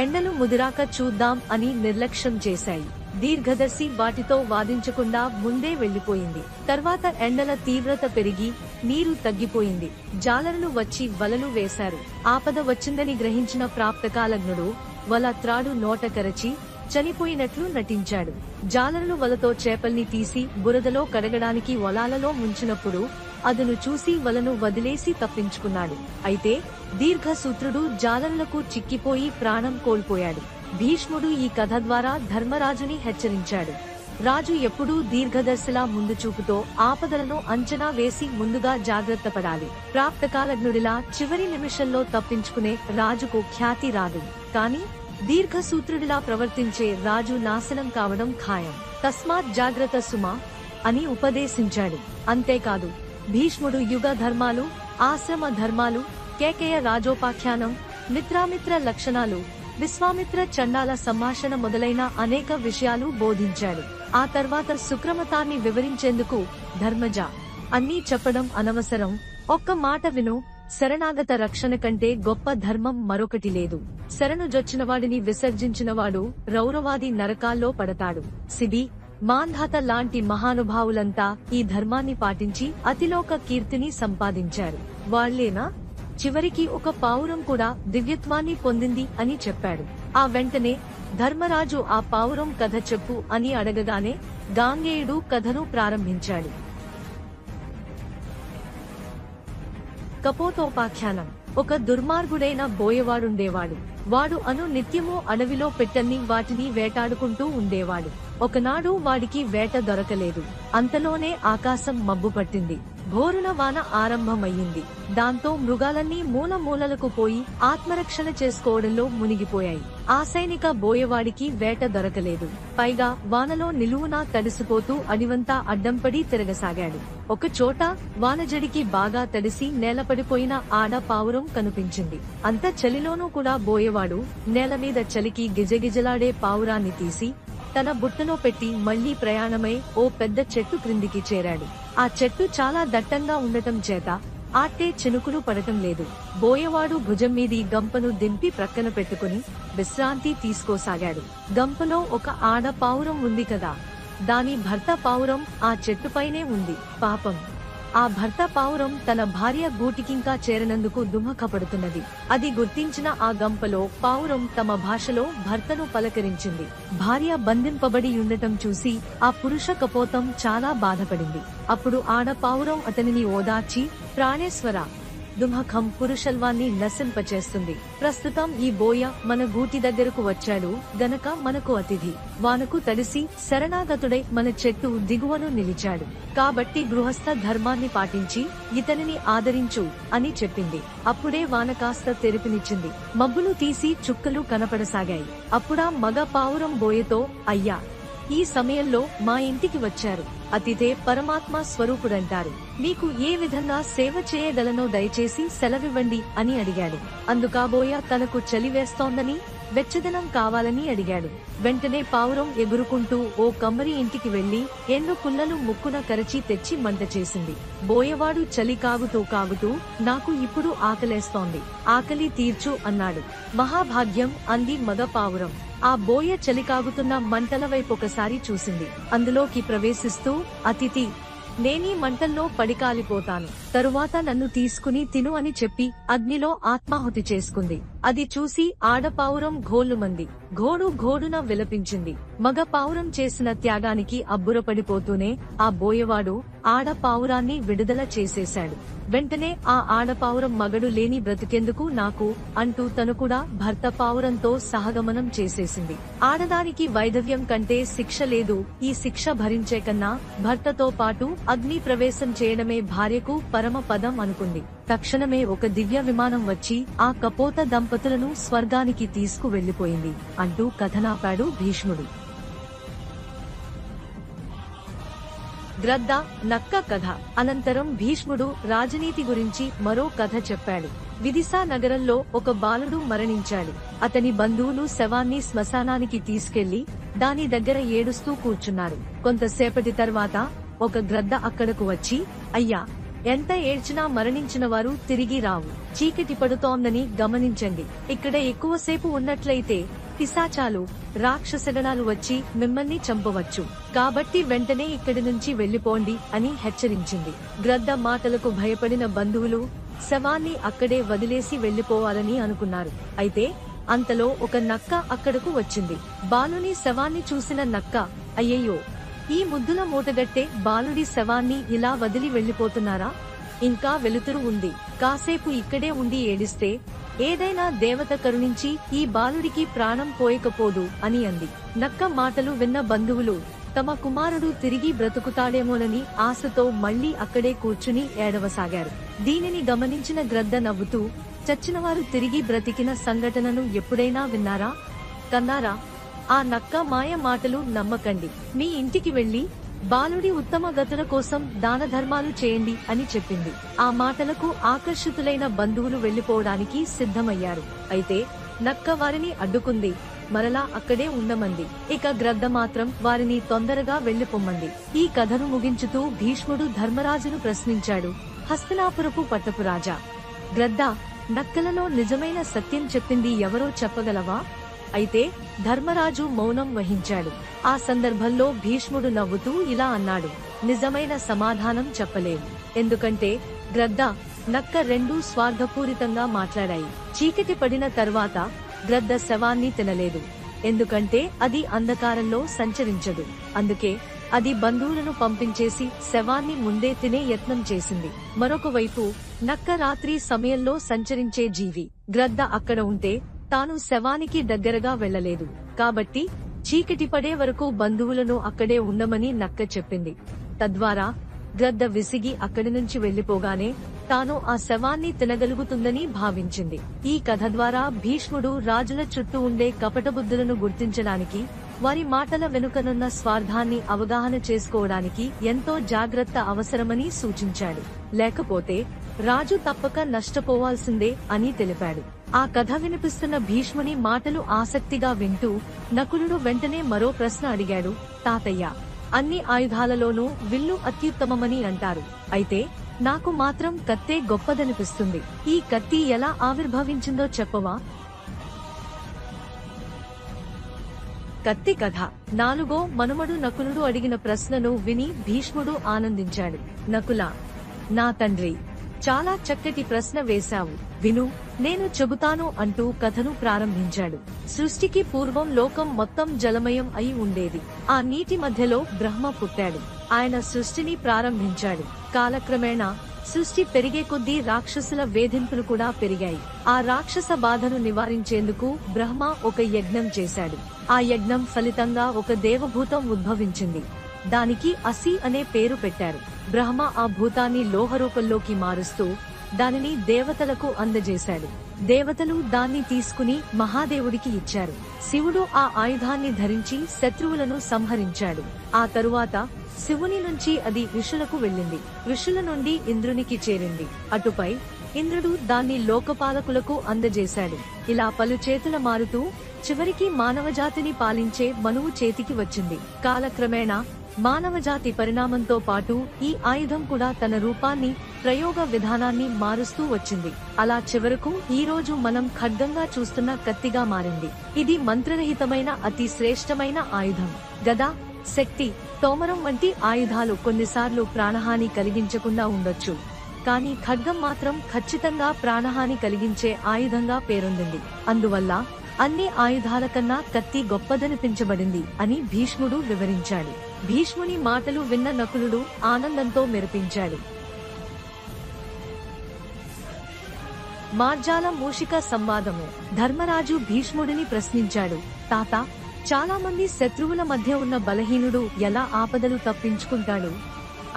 ఎండలు ముదిరాక చూద్దాం అని నిర్లక్ష్యం చేశాయి. దీర్ఘదర్శి వాటితో వాదించకుండా ముందే వెళ్లిపోయింది. తర్వాత ఎండల తీవ్రత పెరిగి నీరు తగ్గిపోయింది. జాలరులు వచ్చి వలలు వేశారు. ఆపద వచ్చిందని గ్రహించిన ప్రాప్తకాలజ్ఞుడు వల త్రాడు నోట కరచి చనిపోయినట్లు నటించాడు. జాలరులు వలతో చేపల్ని తీసి బురదలో కడగడానికి వలాలలో ముంచినప్పుడు అదును చూసి వలను వదిలేసి తప్పించుకున్నాడు. అయితే దీర్ఘసూత్రుడు జాలరులకు చిక్కిపోయి ప్రాణం కోల్పోయాడు. భీష్ముడు ఈ కథ ద్వారా ధర్మరాజుని హెచ్చరించాడు. రాజు ఎప్పుడూ దీర్ఘదర్శిలా ముందు చూపుతో ఆపదలను అంచనా వేసి ముందుగా జాగ్రత్త పడాలి. ప్రాప్తకాలజ్ఞుడిలా చివరి నిమిషంలో తప్పించుకునే రాజుకు ఖ్యాతి రాదు. కాని దీర్ఘసూత్రుడిలా ప్రవర్తించే రాజు నాశనం కావడం ఖాయం. తస్మాత్ జాగ్రత్త సుమా అని ఉపదేశించాడు. అంతేకాదు, భీష్ముడు యుగ ధర్మాలు, ఆశ్రమ ధర్మాలు, కేకేయ రాజోపాఖ్యానం, మిత్రామిత్ర లక్షణాలు, విశ్వామిత్ర చండాల సంభాషణ మొదలైన అనేక విషయాలు బోధించాడు. ఆ తర్వాత సుక్రమతాన్ని వివరించేందుకు ధర్మజ, అన్నీ చెప్పడం అనవసరం, ఒక్క మాట విను. శరణాగత రక్షణ కంటే గొప్ప ధర్మం మరొకటి లేదు. శరణుజొచ్చినవాడిని విసర్జించినవాడు రౌరవాది నరకాల్లో పడతాడు. సిబి, మాంధాత లాంటి మహానుభావులంతా ఈ ధర్మాన్ని పాటించి అతిలోక కీర్తిని సంపాదించారు. వాళ్లేనా? చివరికి ఒక పావురం కూడా దివ్యత్వాన్ని పొందింది అని చెప్పాడు. ఆ వెంటనే ధర్మరాజు ఆ పావురం కథ చెప్పు అని అడగగానే గాంగేయుడు కథను ప్రారంభించాడు. కపోతోపాఖ్యానం. ఒక దుర్మార్గుడైన బోయవాడుండేవాడు. వాడు నిత్యము అడవిలో పెట్టన్ని వాటిని వేటాడుకుంటూ ఉండేవాడు. ఒకనాడు వాడికి వేట దొరకలేదు. అంతలోనే ఆకాశం మబ్బు పట్టింది. ఘోరున వాన ఆరంభమయ్యింది. దాంతో మృగాలన్నీ మూల మూలలకు పోయి ఆత్మరక్షణ చేసుకోవడంలో మునిగిపోయాయి. ఆ సైనిక బోయవాడికి వేట దొరకలేదు. పైగా వానలో నిలువునా తడిసిపోతూ అడివంతా అడ్డంపడి తిరగసాగాడు. ఒకచోట వానజడికి బాగా తడిసి నేలపడిపోయిన ఆడ పావురం కనిపించింది. అంత చలిలోనూ కూడా బోయవాడు నేలమీద చలికి గిజగిజలాడే పావురాన్ని తీసి తన బుట్టలో పెట్టి మళ్లీ ప్రయాణమై ఓ పెద్ద చెట్టు క్రిందికి చేరాడు. ఆ చెట్టు చాలా దట్టంగా ఉండటం చేత ఆట్టే చినుకులు పడటం లేదు. బోయవాడు భుజం మీది గంపను దింపి ప్రక్కన పెట్టుకుని విశ్రాంతి తీసుకోసాగాడు. గంపలో ఒక ఆడ పావురం ఉంది కదా, దాని భర్త పావురం ఆ చెట్టుపైనే ఉంది. పాపం, ఆ భర్త పావురం తన భార్య గూటికింకా చేరనందుకు దుఃఖపడుతున్నది. అది గుర్తించిన ఆ గంపలో పావురం తమ భాషలో భర్తను పలకరించింది. భార్య బంధింపబడి ఉండటం చూసి ఆ పురుష కపోతం చాలా బాధపడింది. అప్పుడు ఆడ పావురం అతనిని ఓదార్చి, ప్రాణేశ్వర, దుఃఖం పురుషల్వాన్ని నశింపచేస్తుంది. ప్రస్తుతం ఈ బోయ మన గూటి దగ్గరకు వచ్చాడు గనక మనకు అతిథి. వానకు తడిసి శరణాగతుడై మన చెట్టు దిగువను నిలిచాడు. కాబట్టి గృహస్థ ధర్మాన్ని పాటించి ఇతనిని ఆదరించు అని చెప్పింది. అప్పుడే వాన కాస్త తెరిపినిచ్చింది. మబ్బులు తీసి చుక్కలు కనపడసాగాయి. అప్పుడా మగ పావురం బోయతో, అయ్యా, ఈ సమయంలో మా ఇంటికి వచ్చారు. అతిథే పరమాత్మ స్వరూపుడంటారు. మీకు ఏ విధంగా సేవ చేయగలనో దయచేసి సెలవివ్వండి అని అడిగాడు. అందుకాబోయ తనకు చలివేస్తోందని, వెచ్చదనం కావాలని అడిగాడు. వెంటనే పావురం ఎగురుకుంటూ ఓ కమ్మరి ఇంటికి వెళ్లి ఎండు పుల్లలు ముక్కున కరచి తెచ్చి మంట చేసింది. బోయవాడు చలి కాగుతూ కాగుతూ, నాకు ఇప్పుడు ఆకలేస్తోంది, ఆకలి తీర్చు అన్నాడు. మహాభాగ్యం అంది మగ పావురం. ఆ బోయ చలికాగుతున్న మంటల వైపొకసారి చూసింది. అందులోకి ప్రవేశిస్తూ, అతిథి, నేనీ మంటల్లో పడికాలిపోతాను, తరువాత నన్ను తీసుకుని తిను అని చెప్పి అగ్నిలో ఆత్మాహుతి చేసుకుంది. అది చూసి ఆడపావురం ఘోలుమంది. ఘోడున విలపించింది. మగ పావురం చేసిన త్యాగానికి అబ్బురపడిపోతూనే ఆ బోయవాడు ఆడపావురాన్ని విడుదల చేసేశాడు. వెంటనే ఆ ఆడపావురం మగడు లేని బ్రతికెందుకు నాకు అంటూ తను కూడా భర్త పావురంతో సహగమనం చేసేసింది. ఆడదానికి వైధవ్యం కంటే శిక్ష లేదు. ఈ శిక్ష భరించే కన్నా భర్తతో పాటు అగ్ని ప్రవేశం చేయడమే భార్యకు పరమ పదం అనుకుంది. తక్షణమే ఒక దివ్య విమానం వచ్చి ఆ కపోత దంపతులను స్వర్గానికి తీసుకు వెళ్లిపోయింది అంటూ కథనాపాడు భీష్ముడు. గ్రద్ద, నక్క కథ. అనంతరం భీష్ముడు రాజనీతి గురించి మరో కథ చెప్పాడు. విదిశా నగరంలో ఒక బాలుడు మరణించాడు. అతని బంధువులు శవాన్ని శ్మశానానికి తీసుకెళ్లి దాని దగ్గర ఏడుస్తూ కూర్చున్నారు. కొంతసేపటి తర్వాత ఒక గ్రద్ద అక్కడకు వచ్చి, అయ్యా, ఎంత ఏడ్చినా మరణించిన వారు తిరిగి రావు. చీకటి పడుతోందని గమనించండి. ఇక్కడ ఎక్కువసేపు ఉన్నట్లయితే పిశాచాలు, రాక్షసగణాలు వచ్చి మిమ్మల్ని చంపవచ్చు. కాబట్టి వెంటనే ఇక్కడి నుంచి వెళ్లిపోండి అని హెచ్చరించింది. గ్రద్ద మాటలకు భయపడిన బంధువులు శవాన్ని అక్కడే వదిలేసి వెళ్లిపోవాలని అనుకున్నారు. అయితే అంతలో ఒక నక్క అక్కడకు వచ్చింది. బాలుని శవాన్ని చూసిన నక్క, అయ్యయ్యో, ఈ ముద్దుల మూటగట్టే బాలుడి శవాన్ని ఇలా వదిలి వెళ్లిపోతున్నారా? ఇంకా వెలుతురు ఉంది, కాసేపు ఇక్కడే ఉండి ఏడిస్తే ఏదైనా దేవత కరుణించి ఈ బాలుడికి ప్రాణం పోయకపోదు అని అంది. నక్క మాటలు విన్న బంధువులు తమ కుమారుడు తిరిగి బ్రతుకుతాడేమోనని ఆశతో మళ్లీ అక్కడే కూర్చుని ఏడవసాగారు. దీనిని గమనించిన గ్రద్ద నవ్వుతూ, చచ్చినవారు తిరిగి బ్రతికిన సంఘటనను ఎప్పుడైనా విన్నారా? కన్నారా? ఆ నక్క మాయ మాటలు నమ్మకండి. మీ ఇంటికి వెళ్లి బాలుడి ఉత్తమ గతుల కోసం దాన ధర్మాలు చేయండి అని చెప్పింది. ఆ మాటలకు ఆకర్షితులైన బంధువులు వెళ్లిపోవడానికి సిద్ధమయ్యారు. అయితే నక్క వారిని అడ్డుకుంది, మరలా అక్కడే ఉండమంది. ఇక గ్రద్ద మాత్రం వారిని తొందరగా వెళ్లిపొమ్మంది. ఈ కథను ముగించుతూ భీష్ముడు ధర్మరాజును ప్రశ్నించాడు, హస్తినాపురపు పట్టపు రాజా, గ్రద్ద, నక్కలలో నిజమైన సత్యం చెప్పింది ఎవరో చెప్పగలవా? అయితే ధర్మరాజు మౌనం వహించాడు. ఆ సందర్భంలో భీష్ముడు నవ్వుతూ ఇలా అన్నాడు, నిజమైన సమాధానం చెప్పలేవు. ఎందుకంటే గ్రద్ద, నక్క రెండూ స్వార్థపూరితంగా మాట్లాడాయి. చీకటి పడిన తర్వాత గ్రద్ద శవాన్ని తినలేదు. ఎందుకంటే అది అంధకారంలో సంచరించదు. అందుకే అది బంధువులను పంపించేసి శవాన్ని ముందే తినే యత్నం చేసింది. మరొక వైపు నక్క రాత్రి సమయంలో సంచరించే జీవి. గ్రద్ద అక్కడ ఉంటే తాను శవానికి దగ్గరగా వెళ్లలేదు. కాబట్టి చీకటి పడే వరకు బంధువులను అక్కడే ఉండమని నక్క చెప్పింది. తద్వారా గ్రద్ద విసిగి అక్కడి నుంచి వెళ్లిపోగానే తాను ఆ శవాన్ని తినగలుగుతుందని భావించింది. ఈ కథ ద్వారా భీష్ముడు రాజుల చుట్టూ ఉండే కపటబుద్ధులను గుర్తించడానికి, వారి మాటల వెనుకనున్న స్వార్థాన్ని అవగాహన చేసుకోవడానికి ఎంతో జాగ్రత్త అవసరమని సూచించాడు. లేకపోతే రాజు తప్పక నష్టపోవాల్సిందే అని తెలిపాడు. ఆ కథ వినిపిస్తున్న భీష్ముని మాటలు ఆసక్తిగా వింటూ నకులుడు వెంటనే మరో ప్రశ్న అడిగాడు, తాతయ్య, అన్ని ఆయుధాలలోనూ విల్లు అత్యుత్తమమని అంటారు. అయితే నాకు మాత్రం కత్తే గొప్పదనిపిస్తుంది. ఈ కత్తి ఎలా ఆవిర్భవించిందో చెప్పవా? కత్తి కథ 4. మనుమడు నకులుడు అడిగిన ప్రశ్నను విని భీష్ముడు ఆనందించాడు. నకులా, నా తండ్రి, చాలా చక్కటి ప్రశ్న వేశావు. విను, నేను చెబుతాను అంటూ కథను ప్రారంభించాడు. సృష్టికి పూర్వం లోకం మొత్తం జలమయం అయి ఉండేది. ఆ నీటి మధ్యలో బ్రహ్మ పుట్టాడు. ఆయన సృష్టిని ప్రారంభించాడు. కాలక్రమేణా సృష్టి పెరిగే కొద్దీ రాక్షసుల వేధింపులు కూడా పెరిగాయి. ఆ రాక్షస బాధను నివారించేందుకు బ్రహ్మ ఒక యజ్ఞం చేశాడు. ఆ యజ్ఞం ఫలితంగా ఒక దేవభూతం ఉద్భవించింది. దానికి అసి అనే పేరు పెట్టారు. బ్రహ్మ ఆ భూతాన్ని లోహరూపంలోకి మారుస్తూ దానిని దేవతలకు అందజేశాడు. దేవతలు దాన్ని తీసుకుని మహాదేవుడికి ఇచ్చారు. శివుడు ఆ ఆయుధాన్ని ధరించి శత్రువులను సంహరించాడు. ఆ తరువాత శివుని నుంచి అది ఋషులకు వెళ్ళింది. ఋషుల నుండి ఇంద్రునికి చేరింది. అటుపై ఇంద్రుడు దాన్ని లోకపాలకులకు అందజేశాడు. ఇలా పలు చేతుల మారుతూ చివరికి మానవజాతిని పాలించే మనువు చేతికి వచ్చింది. కాలక్రమేణా మానవజాతి పరిణామంతో పాటు ఈ ఆయుధం కూడా తన రూపాన్ని, ప్రయోగ విధానాన్ని మారుస్తూ వచ్చింది. అలా చివరకు ఈ రోజు మనం ఖడ్గంగా చూస్తున్న కత్తిగా మారింది. ఇది మంత్రరహితమైన అతి శ్రేష్టమైన ఆయుధం. గద, శక్తి, తోమరం వంటి ఆయుధాలు కొన్నిసార్లు ప్రాణహాని కలిగించకుండా ఉండొచ్చు. కానీ ఖడ్గం మాత్రం ఖచ్చితంగా ప్రాణహాని కలిగించే ఆయుధంగా పేరొందింది. అందువల్ల అన్ని ఆయుధాల కన్నా కత్తి గొప్పదనిపించబడింది అని భీష్ముడు వివరించాడు. భీష్ముని మాటలు విన్న నకులుడు ఆనందంతో మెరిపించాడు. మార్జాల మూషిక సంవాదము. ధర్మరాజు భీష్ముడిని ప్రశ్నించాడు, తాత, చాలా మంది శత్రువుల మధ్య ఉన్న బలహీనుడు ఎలా ఆపదలు తప్పించుకుంటాడు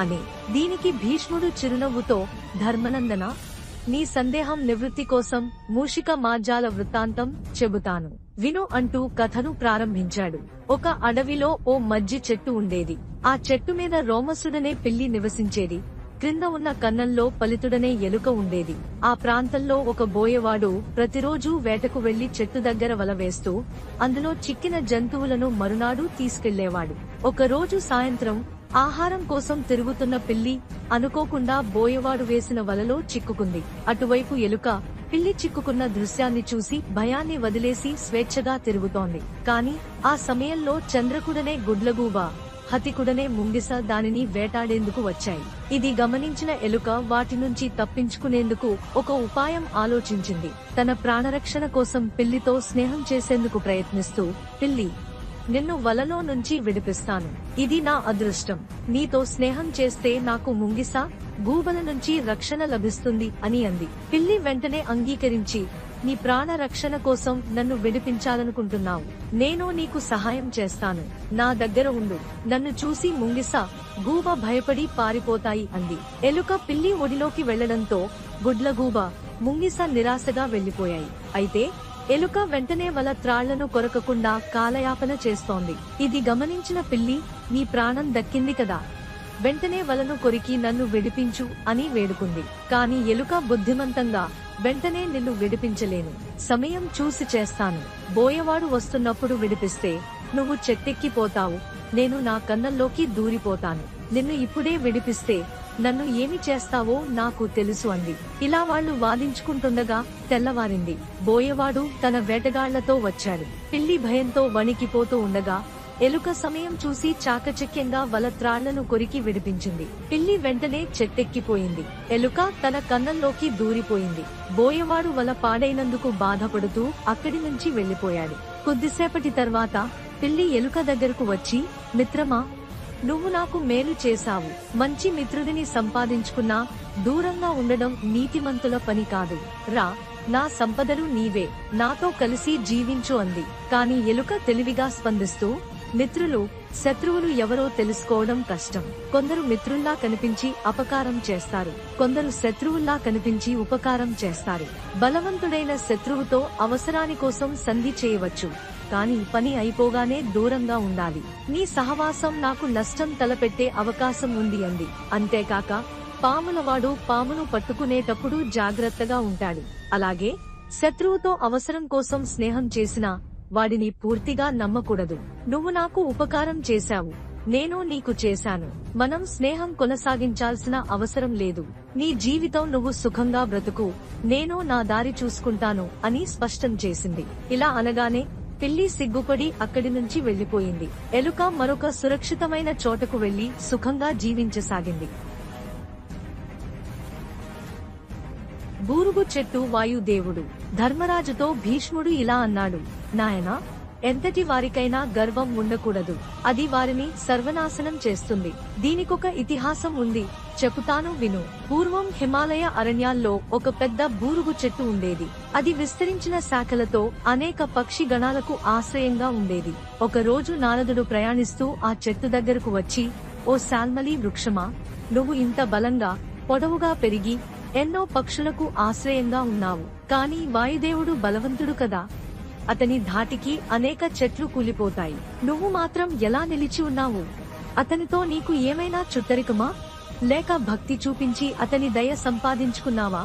అని. దీనికి భీష్ముడు చిరునవ్వుతో, ధర్మనందన, నీ సందేహం నివృత్తి కోసం మూషిక మార్జాల వృత్తాంతం చెబుతాను, విను అంటూ కథను ప్రారంభించాడు. ఒక అడవిలో ఓ మజ్జి చెట్టు ఉండేది. ఆ చెట్టు మీద రోమసుడనే పిల్లి నివసించేది. క్రింద ఉన్న కన్నంలో పలితుడనే ఎలుక ఉండేది. ఆ ప్రాంతంలో ఒక బోయవాడు ప్రతిరోజూ వేటకు వెళ్లి చెట్టు దగ్గర వల వేస్తూ అందులో చిక్కిన జంతువులను మరునాడు తీసుకెళ్లేవాడు. ఒక రోజు సాయంత్రం ఆహారం కోసం తిరుగుతున్న పిల్లి అనుకోకుండా బోయవాడు వేసిన వలలో చిక్కుకుంది. అటువైపు ఎలుక పిల్లి చిక్కుకున్న దృశ్యాన్ని చూసి భయాన్ని వదిలేసి స్వేచ్ఛగా తిరుగుతోంది. కాని ఆ సమయంలో చంద్రకుడనే గుడ్లగూబ, హతికుడనే ముంగిస దానిని వేటాడేందుకు వచ్చాయి. ఇది గమనించిన ఎలుక వాటి నుంచి తప్పించుకునేందుకు ఒక ఉపాయం ఆలోచించింది. తన ప్రాణరక్షణ కోసం పిల్లితో స్నేహం చేసేందుకు ప్రయత్నిస్తూ, పిల్లి, నిన్ను వలలో నుంచి విడిపిస్తాను. ఇది నా అదృష్టం. నీతో స్నేహం చేస్తే నాకు ముంగిస, గూబల నుంచి రక్షణ లభిస్తుంది అని అంది. పిల్లి వెంటనే అంగీకరించి, నీ ప్రాణ రక్షణ కోసం నన్ను విడిపించాలనుకుంటున్నావు. నేను నీకు సహాయం చేస్తాను. నా దగ్గర ఉండు. నన్ను చూసి ముంగిస, గూబ భయపడి పారిపోతాయి అంది. ఎలుక పిల్లి ఒడిలోకి వెళ్లడంతో గుడ్లగూబ, ముంగిస నిరాశగా వెళ్లిపోయాయి. అయితే ఎలుక వెంటనే వల త్రాళ్లను కొరకకుండా కాలయాపన చేస్తోంది. ఇది గమనించిన పిల్లి, నీ ప్రాణం దక్కింది కదా, వెంటనే వలను కొరికి నన్ను విడిపించు అని వేడుకుంది. కాని ఎలుక బుద్ధిమంతంగా వెంటనే నిన్ను విడిపించలేను. సమయం చూసి చేస్తాను. బోయవాడు వస్తున్నప్పుడు విడిపిస్తే నువ్వు చెట్టెక్కిపోతావు. నేను నా కన్నంలోకి దూరిపోతాను. నిన్ను ఇప్పుడే విడిపిస్తే నన్ను ఏమి చేస్తావో నాకు తెలుసు అంది. ఇలా వాళ్ళు వాదించుకుంటుండగా తెల్లవారింది. బోయవాడు తన వేటగాళ్లతో వచ్చాడు. పిల్లి భయంతో వణికిపోతూ ఉండగా ఎలుక సమయం చూసి చాకచక్యంగా వల త్రాళ్లను కొరికి విడిపించింది. పిల్లి వెంటనే చెట్టెక్కిపోయింది. ఎలుక తన కన్నంలోకి దూరిపోయింది. బోయవాడు వల పాడైనందుకు బాధపడుతూ అక్కడి నుంచి వెళ్లిపోయాడు. కొద్దిసేపటి తర్వాత పిల్లి ఎలుక దగ్గరకు వచ్చి, మిత్రమా, నువ్వు నాకు మేలు చేశావు. మంచి మిత్రుడిని సంపాదించుకున్నా దూరంగా ఉండడం నీతిమంతుల పని కాదు. రా, నా సంపదలు నీవే, నాతో కలిసి జీవించు అంది. కాని ఎలుక తెలివిగా స్పందిస్తూ, మిత్రులు, శత్రువులు ఎవరో తెలుసుకోవడం కష్టం. కొందరు మిత్రుల్లా కనిపించి అపకారం చేస్తారు, కొందరు శత్రువుల్లా కనిపించి ఉపకారం చేస్తారు. బలవంతుడైన శత్రువుతో అవసరాని కోసం సంధి చేయవచ్చు, కానీ పని అయిపోగానే దూరంగా ఉండాలి. నీ సహవాసం నాకు నష్టం తలపెట్టే అవకాశం ఉంది అంది. అంతేకాక పాములవాడు పామును పట్టుకునేటప్పుడు జాగ్రత్తగా ఉంటాడు. అలాగే శత్రువుతో అవసరం కోసం స్నేహం చేసినా వాడిని పూర్తిగా నమ్మకూడదు. నువ్వు నాకు ఉపకారం చేశావు, నేను నీకు చేశాను. మనం స్నేహం కొనసాగించాల్సిన అవసరం లేదు. నీ జీవితం నువ్వు సుఖంగా బ్రతుకు, నేను నా దారి చూసుకుంటాను అని స్పష్టం చేసింది. ఇలా అనగానే పిల్లి సిగ్గుపడి అక్కడి నుంచి వెళ్లిపోయింది. ఎలుక మరొక సురక్షితమైన చోటకు వెళ్లి సుఖంగా జీవించసాగింది. బూరుగు చెట్టు వాయుదేవుడు. ధర్మరాజుతో భీష్ముడు ఇలా అన్నాడు, నాయనా, ఎంతటి వారికైనా గర్వం ఉండకూడదు. అది వారిని సర్వనాశనం చేస్తుంది. దీనికొక ఇతిహాసం ఉంది, చెబుతాను విను. పూర్వం హిమాలయ అరణ్యాల్లో ఒక పెద్ద బూరుగు చెట్టు ఉండేది. అది విస్తరించిన శాఖలతో అనేక పక్షి గణాలకు ఆశ్రయంగా ఉండేది. ఒక రోజు నారదుడు ప్రయాణిస్తూ ఆ చెట్టు దగ్గరకు వచ్చి, ఓ శాల్మలి వృక్షమా, నువ్వు ఇంత బలంగా పొడవుగా పెరిగి ఎన్నో పక్షులకు ఆశ్రయంగా ఉన్నావు. కాని వాయుదేవుడు బలవంతుడు కదా, అతని ధాటికి అనేక చెట్లు కూలిపోతాయి. నువ్వు మాత్రం ఎలా నిలిచి ఉన్నావు? అతనితో నీకు ఏమైనా చుట్టరికమా, లేక భక్తి చూపించి అతని దయ సంపాదించుకున్నావా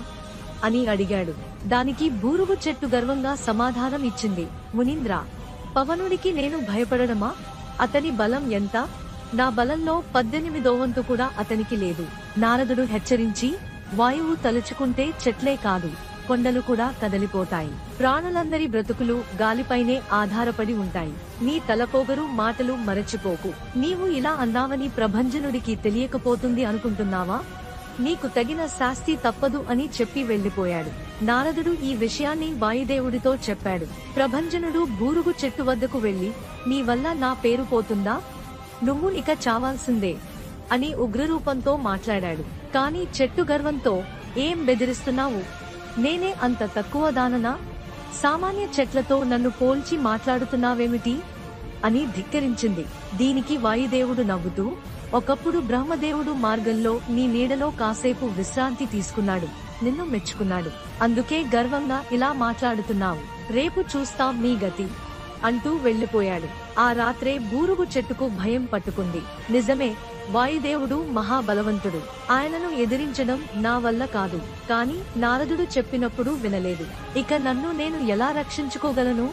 అని అడిగాడు. దానికి బూరుగు చెట్టు గర్వంగా సమాధానం ఇచ్చింది, మునీంద్ర, పవనుడికి నేను భయపడడమా? అతని బలం ఎంత? నా బలంలో 18వ వంతు కూడా అతనికి లేదు. నారదుడు హెచ్చరించి, వాయువు తలుచుకుంటే చెట్లే కాదు, కొండలు కూడా కదలిపోతాయి. ప్రాణులందరి బ్రతుకులు గాలిపైనే ఆధారపడి ఉంటాయి. నీ తలపోగరు మాటలు మరచిపోకు. నీవు ఇలా అన్నావని ప్రభంజనుడికి తెలియకపోతుంది అనుకుంటున్నావా? నీకు తగిన శాస్తి తప్పదు అని చెప్పి వెళ్లిపోయాడు. నారదుడు ఈ విషయాన్ని వాయుదేవుడితో చెప్పాడు. ప్రభంజనుడు బూరుగు చెట్టు వద్దకు వెళ్లి, నీ వల్ల నా పేరు పోతుందా? నువ్వు ఇక చావాల్సిందే అని ఉగ్రరూపంతో మాట్లాడాడు. కాని చెట్టు గర్వంతో, ఏం బెదిరిస్తున్నావు? నేనే అంత తక్కువ దాననా? సామాన్య చెట్లతో నన్ను పోల్చి మాట్లాడుతున్నావేమిటి అని ధిక్కరించింది. దీనికి వాయుదేవుడు నవ్వుతూ, ఒకప్పుడు బ్రహ్మదేవుడు మార్గంలో నీ నీడలో కాసేపు విశ్రాంతి తీసుకున్నాడు, నిన్ను మెచ్చుకున్నాడు. అందుకే గర్వంగా ఇలా మాట్లాడుతున్నావు. రేపు చూస్తాం నీ గతి అంటూ వెళ్లిపోయాడు. ఆ రాత్రే బూరుగు చెట్టుకు భయం పట్టుకుంది. నిజమే, వాయుదేవుడు మహాబలవంతుడు. ఆయనను ఎదిరించడం నా వల్ల కాదు. కాని నారదుడు చెప్పినప్పుడు వినలేదు. ఇక నన్ను నేను ఎలా రక్షించుకోగలను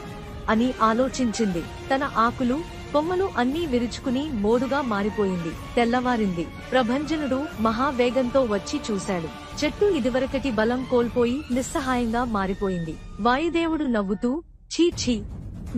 అని ఆలోచించింది. తన ఆకులు, కొమ్మలు అన్నీ విరుచుకుని మోడుగా మారిపోయింది. తెల్లవారింది. ప్రభంజనుడు మహావేగంతో వచ్చి చూశాడు. చెట్టు ఇదివరకటి బలం కోల్పోయి నిస్సహాయంగా మారిపోయింది. వాయుదేవుడు నవ్వుతూ, ఛీ ఛీ,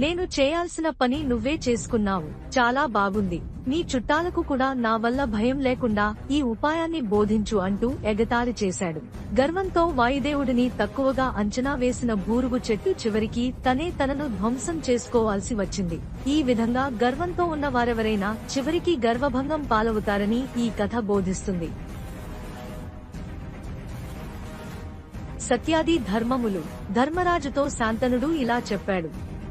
నేను చేయాల్సిన పని నువ్వే చేసుకున్నావు. చాలా బాగుంది. నీ చుట్టాలకు కూడా నా వల్ల భయం లేకుండా ఈ ఉపాయాన్ని బోధించు అంటూ ఎగతాళి చేశాడు. గర్వంతో వాయుదేవుడిని తక్కువగా అంచనా వేసిన బూరుగు చెట్టు చివరికి తనను ధ్వంసం చేసుకోవాల్సి వచ్చింది. ఈ విధంగా గర్వంతో ఉన్న వారెవరైనా చివరికి గర్వభంగం పాలవుతారని ఈ కథ బోధిస్తుంది. సత్యాది ధర్మములు. ధర్మరాజుతో శాంతనుడు ఇలా చెప్పాడు,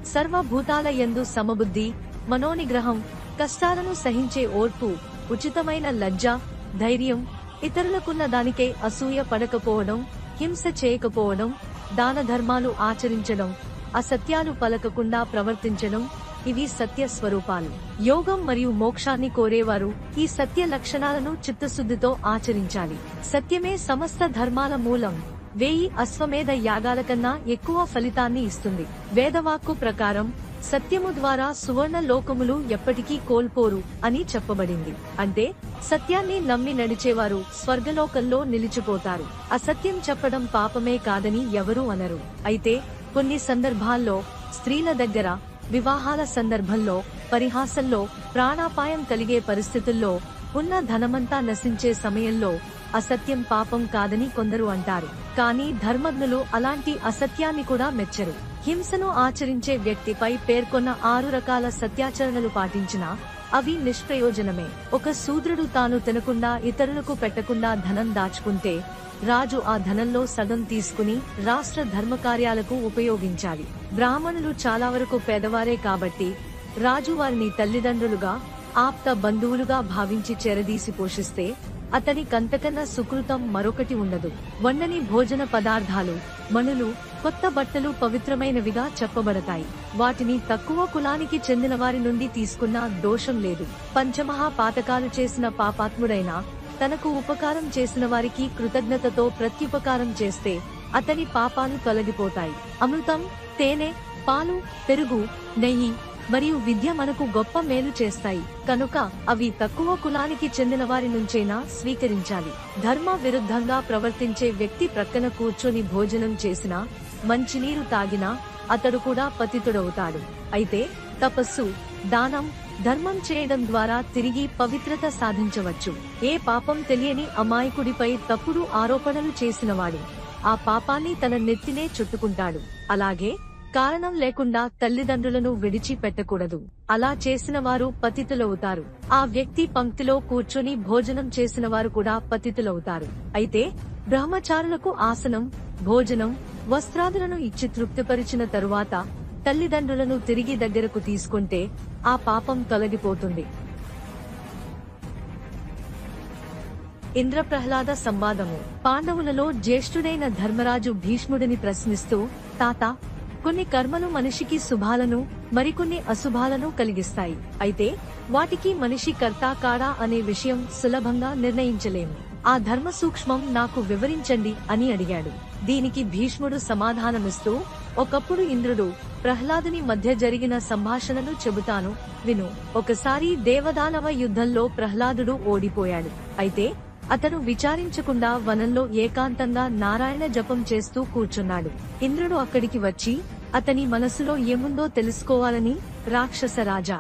సర్వభూతాల యందు సమబుద్ధి, మనోనిగ్రహం, కష్టాలను సహించే ఓర్పు, ఉచితమైన లజ్జ, ధైర్యం, ఇతరులకున్న దానికే అసూయ పడకపోవడం, హింస చేయకపోవడం, దాన ధర్మాలు ఆచరించడం, అసత్యాలు పలకకుండా ప్రవర్తించడం, ఇవి సత్య స్వరూపాలు. యోగం మరియు మోక్షాన్ని కోరేవారు ఈ సత్య లక్షణాలను చిత్తశుద్ధితో ఆచరించాలి. సత్యమే సమస్త ధర్మాల మూలం. 1000 అశ్వమేధ యాగాల కన్నా ఎక్కువ ఫలితాన్ని ఇస్తుంది. వేదవాక్కు ప్రకారం సత్యము ద్వారా సువర్ణ లోకములు ఎప్పటికీ కోల్పోరు అని చెప్పబడింది. అంటే సత్యాన్ని నమ్మి నడిచేవారు స్వర్గలోకంలో నిలిచిపోతారు. అసత్యం చెప్పడం పాపమే కాదని ఎవరూ అనరు. అయితే కొన్ని సందర్భాల్లో స్త్రీల దగ్గర, వివాహాల సందర్భంలో, పరిహాసంలో, ప్రాణాపాయం కలిగే పరిస్థితుల్లో, ఉన్న ధనమంతా నశించే సమయంలో అసత్యం పాపం కాదని కొందరు అంటారు. కానీ ధర్మజ్ఞులు అలాంటి అసత్యాన్ని కూడా మెచ్చరు. హింసను ఆచరించే వ్యక్తిపై పేర్కొన్న 6 రకాల సత్యాచరణలు పాటించినా అవి నిష్ప్రయోజనమే. ఒక శూద్రుడు తాను తినకుండా ఇతరులకు పెట్టకుండా ధనం దాచుకుంటే రాజు ఆ ధనంలో సగం తీసుకుని రాష్ట్ర ధర్మకార్యాలకు ఉపయోగించాలి. బ్రాహ్మణులు చాలా వరకు పేదవారే కాబట్టి రాజు వారిని తల్లిదండ్రులుగా, ఆప్త బంధువులుగా భావించి చెరదీసి పోషిస్తే అతని కంతకన్నా సుకృతం మరొకటి ఉండదు. వండని భోజన పదార్థాలు, మణులు, కొత్త బట్టలు పవిత్రమైనవిగా చెప్పబడతాయి. వాటిని తక్కువ కులానికి చెందిన వారి నుండి తీసుకున్న దోషం లేదు. పంచమహా పాతకాలు చేసిన పాపాత్ముడైనా తనకు ఉపకారం చేసిన వారికి కృతజ్ఞతతో ప్రత్యుపకారం చేస్తే అతని పాపాలు తొలగిపోతాయి. అమృతం, తేనె, పాలు, పెరుగు, నెయ్యి మరియు విద్య మనకు గొప్ప మేలు చేస్తాయి కనుక అవి తక్కువ కులానికి చెందిన వారి నుంచైనా స్వీకరించాలి. ధర్మ విరుద్ధంగా ప్రవర్తించే వ్యక్తి ప్రక్కన కూర్చొని భోజనం చేసినా, మంచినీరు తాగినా అతడు కూడా పతితుడవుతాడు. అయితే తపస్సు, దానం, ధర్మం చేయడం ద్వారా తిరిగి పవిత్రత సాధించవచ్చు. ఏ పాపం తెలియని అమాయకుడిపై తప్పుడు ఆరోపణలు చేసినవాడు ఆ పాపాన్ని తన నెత్తినే చుట్టుకుంటాడు. అలాగే కారణం లేకుండా తల్లిదండ్రులను విడిచిపెట్టకూడదు. అలా చేసిన వారు పతితులవుతారు. ఆ వ్యక్తి పంక్తిలో కూర్చొని భోజనం చేసిన వారు కూడా పతితులవుతారు. అయితే బ్రహ్మచారులకు ఆసనం, భోజనం, వస్త్రాదులను ఇచ్చి తృప్తిపరిచిన తరువాత తల్లిదండ్రులను తిరిగి దగ్గరకు తీసుకుంటే ఆ పాపం తొలగిపోతుంది. ఇంద్రప్రహ్లాద సంవాదము. పాండవులలో జ్యేష్ఠుడైన ధర్మరాజు భీష్ముడిని ప్రశ్నిస్తూ, తాత, కొన్ని కర్మలు మనిషికి శుభాలను, మరికొన్ని అశుభాలను కలిగిస్తాయి. అయితే వాటికి మనిషి కర్తా కాడా అనే విషయం సులభంగా నిర్ణయించలేము. ఆ ధర్మ సూక్ష్మం నాకు వివరించండి అని అడిగాడు. దీనికి భీష్ముడు సమాధానమిస్తూ, ఒకప్పుడు ఇంద్రుడు, ప్రహ్లాదుని మధ్య జరిగిన సంభాషణను చెబుతాను విను. ఒకసారి దేవదానవ యుద్ధంలో ప్రహ్లాదుడు ఓడిపోయాడు. అయితే అతను విచారించకుండా వనంలో ఏకాంతంగా నారాయణ జపం చేస్తూ కూర్చున్నాడు. ఇంద్రుడు అక్కడికి వచ్చి అతని మనసులో ఏముందో తెలుసుకోవాలని, రాక్షస రాజా,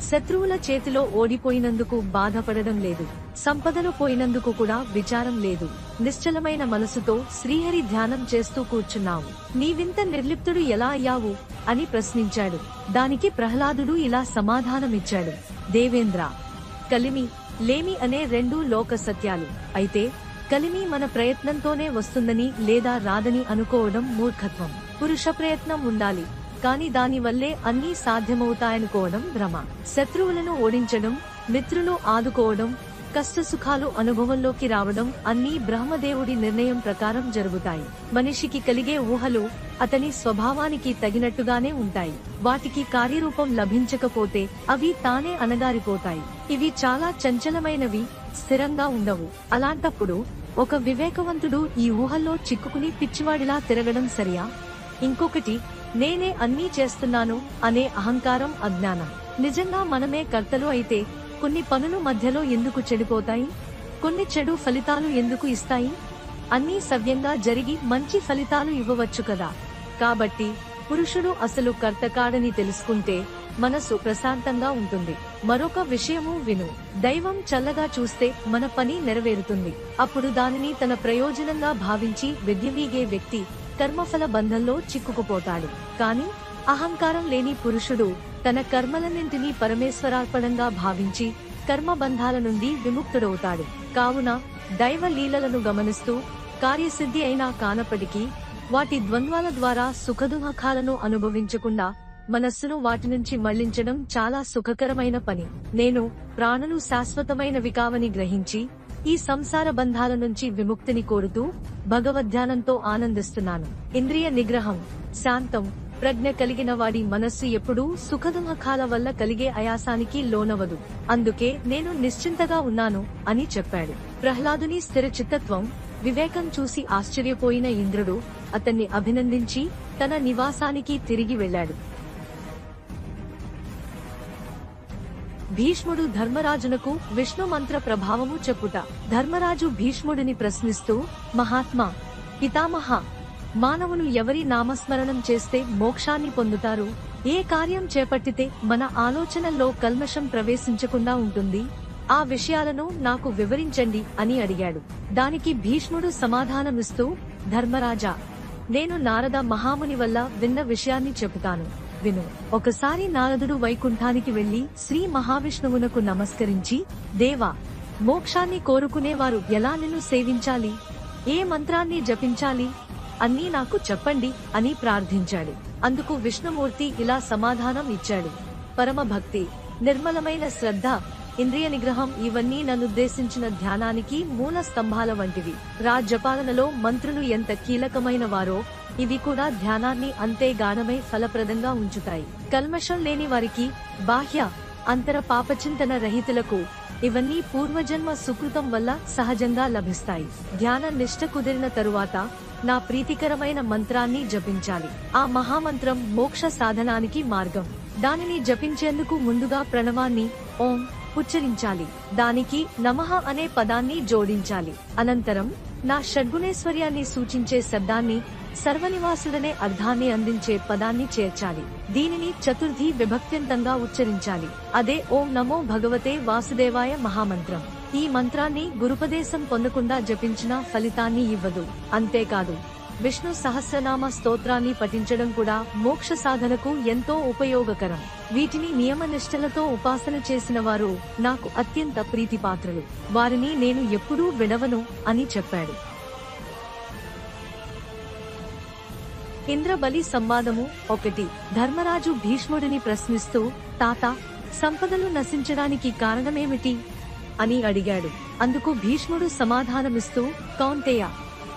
శత్రువుల చేతిలో ఓడిపోయినందుకు బాధపడడం లేదు, సంపదలు పోయినందుకు కూడా విచారం లేదు, నిశ్చలమైన మనసుతో శ్రీహరి ధ్యానం చేస్తూ కూర్చున్నావు, నీవింత నిర్లిప్తుడు ఎలా అయ్యావు అని ప్రశ్నించాడు. దానికి ప్రహ్లాదుడు ఇలా సమాధానమిచ్చాడు. దేవేంద్ర, కలిమి, లేమి అనే 2 లోక సత్యాలు. అయితే కలిమి మన ప్రయత్నంతోనే వస్తుందని లేదా రాదని అనుకోవడం మూర్ఖత్వం. పురుష ప్రయత్నం ఉండాలి, కాని దాని వల్లే అన్నీ సాధ్యమవుతాయనుకోవడం భ్రమ. శత్రువులను ఓడించడం, మిత్రులు ఆదుకోవడం, కష్టసుఖాలు అనుభవంలోకి రావడం అన్నీ బ్రహ్మదేవుడి నిర్ణయం ప్రకారం జరుగుతాయి. మనిషికి కలిగే ఊహలు అతని స్వభావానికి తగినట్టుగానే ఉంటాయి. వాటికి కార్యరూపం లభించకపోతే అవి తానే అణగారిపోతాయి. ఇవి చాలా చంచలమైనవి, స్థిరంగా ఉండవు. అలాంటప్పుడు ఒక వివేకవంతుడు ఈ ఊహల్లో చిక్కుకుని పిచ్చివాడిలా తిరగడం సరియా? ఇంకొకటి, నేనే అన్నీ చేస్తున్నాను అనే అహంకారం అజ్ఞానం. నిజంగా మనమే కర్తలు అయితే కొన్ని పనులు మధ్యలో ఎందుకు చెడిపోతాయి? కొన్ని చెడు ఫలితాలు ఎందుకు ఇస్తాయి? అన్నీ సవ్యంగా జరిగి మంచి ఫలితాలు ఇవ్వవచ్చు కదా. కాబట్టి పురుషుడు అసలు కర్త కాడని తెలుసుకుంటే మనసు ప్రశాంతంగా ఉంటుంది. మరొక విషయము విను. దైవం చల్లగా చూస్తే మన పని నెరవేరుతుంది. అప్పుడు దానిని తన ప్రయోజనంగా భావించి విద్యవీగే వ్యక్తి కర్మఫల బంధంలో చిక్కుకుపోతాడు. కాని అహంకారం లేని పురుషుడు తన కర్మలన్నింటినీ పరమేశ్వరార్పణంగా భావించి కర్మబంధాల నుండి విముక్తుడవుతాడు. కావున దైవ లీలలను గమనిస్తూ కార్యసిద్ధి అయినా కానప్పటికీ వాటి ద్వంద్వాల ద్వారా సుఖదుఃఖాలను అనుభవించకుండా మనస్సును వాటి నుంచి మళ్లించడం చాలా సుఖకరమైన పని. నేను ప్రాణులు శాశ్వతమైనవి కావని గ్రహించి ఈ సంసార బంధాల నుంచి విముక్తిని కోరుతూ భగవద్ధ్యానంతో ఆనందిస్తున్నాను. ఇంద్రియ నిగ్రహం, శాంతం, ప్రజ్ఞ కలిగిన వాడి మనస్సు ఎప్పుడూ సుఖదుఃఖాల వల్ల కలిగే ఆయాసానికి లోనవదు. అందుకే నేను నిశ్చింతగా ఉన్నాను అని చెప్పాడు. ప్రహ్లాదుని స్థిర చిత్తత్వం, వివేకం చూసి ఆశ్చర్యపోయిన ఇంద్రుడు అతన్ని అభినందించి తన నివాసానికి తిరిగి వెళ్ళాడు. భీష్ముడు ధర్మరాజునకు విష్ణు మంత్ర ప్రభావము చెప్పుట. ధర్మరాజు భీష్ముడిని ప్రశ్నిస్తూ, మహాత్మా, పితామహ, మానవులు ఎవరి నామస్మరణం చేస్తే మోక్షాన్ని పొందుతారు? ఏ కార్యం చేపట్టితే మన ఆలోచనల్లో కల్మషం ప్రవేశించకుండా ఉంటుంది? ఆ విషయాలను నాకు వివరించండి అని అడిగాడు. దానికి భీష్ముడు సమాధానమిస్తూ, ధర్మరాజా, నేను నారద మహాముని వల్ల విన్న విషయాన్ని చెబుతాను, విను. ఒకసారి నారదుడు వైకుంఠానికి వెళ్లి శ్రీ మహావిష్ణువునకు నమస్కరించి, దేవా, మోక్షాన్ని కోరుకునేవారు ఎలా నిన్ను సేవించాలి? ఏ మంత్రాన్ని జపించాలి? అన్నీ నాకు చెప్పండి అని ప్రార్థించాడు. అందుకు విష్ణుమూర్తి ఇలా సమాధానం ఇచ్చాడు: పరమ భక్తి, నిర్మలమైన శ్రద్ధ, ఇంద్రియ నిగ్రహం ఇవన్నీ నన్నుద్దేశించిన ధ్యానానికి మూల స్తంభాల వంటివి. రాజ్యపాలనలో మంత్రులు ఎంత కీలకమైన వారో ఇవి కూడా ధ్యానాన్ని అంతే గాఢమై ఫలప్రదంగా ఉంచుతాయి. కల్మషం లేని వారికి, బాహ్య అంతర పాపచింతన రహితులకు ఇవన్నీ పూర్వజన్మ సుకృతం వల్ల సహజంగా లభిస్తాయి. ధ్యాన నిష్ఠ కుదిరిన తరువాత నా ప్రీతికరమైన మంత్రాన్ని జపించాలి. ఆ మహామంత్రం మోక్ష సాధనానికి మార్గం. దానిని జపించేందుకు ముందుగా ప్రణవాన్ని ఓం ఉచ్చరించాలి. దానికి నమః అనే పదాన్ని జోడించాలి. అనంతరం నా షడ్గుణేశ్వర్యాన్ని సూచించే శబ్దాన్ని, సర్వనివాసుడనే అర్థాన్ని అందించే పదాన్ని చేర్చాలి. దీనిని చతుర్థి విభక్త్యంతంగా ఉచ్చరించాలి. అదే ఓం నమో భగవతే వాసుదేవాయ మహామంత్రం. ఈ మంత్రాన్ని గురుపదేశం పొందకుండా జపించిన ఫలితాన్ని ఇవ్వదు. అంతేకాదు, విష్ణు సహస్రనామ స్తోత్రాన్ని పఠించడం కూడా మోక్ష సాధనకు ఎంతో ఉపయోగకరం. వీటిని నియమనిష్టలతో ఉపాసన చేసిన వారు నాకు అత్యంత ప్రీతిపాత్రులు. వారిని నేను ఎప్పుడూ విడవను అని చెప్పాడు. ఇంద్రబలి సంవాదము 1. ధర్మరాజు భీష్ముడిని ప్రశ్నిస్తూ, తాత, సంపదలు నశించడానికి కారణమేమిటి అని అడిగాడు. అందుకు భీష్ముడు సమాధానమిస్తూ, కౌంతేయ,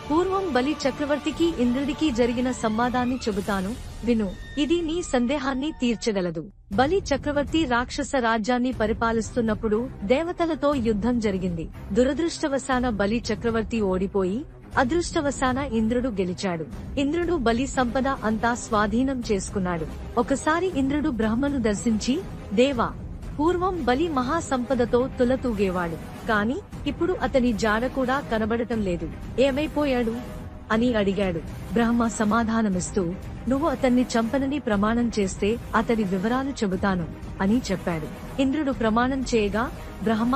పూర్వం బలి చక్రవర్తికి ఇంద్రుడికి జరిగిన సంవాదాన్ని చెబుతాను, విను. ఇది నీ సందేహాన్ని తీర్చగలదు. బలి చక్రవర్తి రాక్షస రాజ్యాన్ని పరిపాలిస్తున్నప్పుడు దేవతలతో యుద్ధం జరిగింది. దురదృష్టవశాన బలి చక్రవర్తి ఓడిపోయి అదృష్టవశాన ఇంద్రుడు గెలిచాడు. ఇంద్రుడు బలి సంపద అంతా స్వాధీనం చేసుకున్నాడు. ఒకసారి ఇంద్రుడు బ్రహ్మను దర్శించి, దేవా, పూర్వం బలి మహాసంపదతో తులతూగేవాడు. కాని ఇప్పుడు అతని జాడ కూడా కనబడటం లేదు. ఏమైపోయాడు అని అడిగాడు. బ్రహ్మ సమాధానమిస్తూ, నువ్వు అతన్ని చంపనని ప్రమాణం చేస్తే అతడి వివరాలు చెబుతాను అని చెప్పాడు. ఇంద్రుడు ప్రమాణం చేయగా, బ్రహ్మ,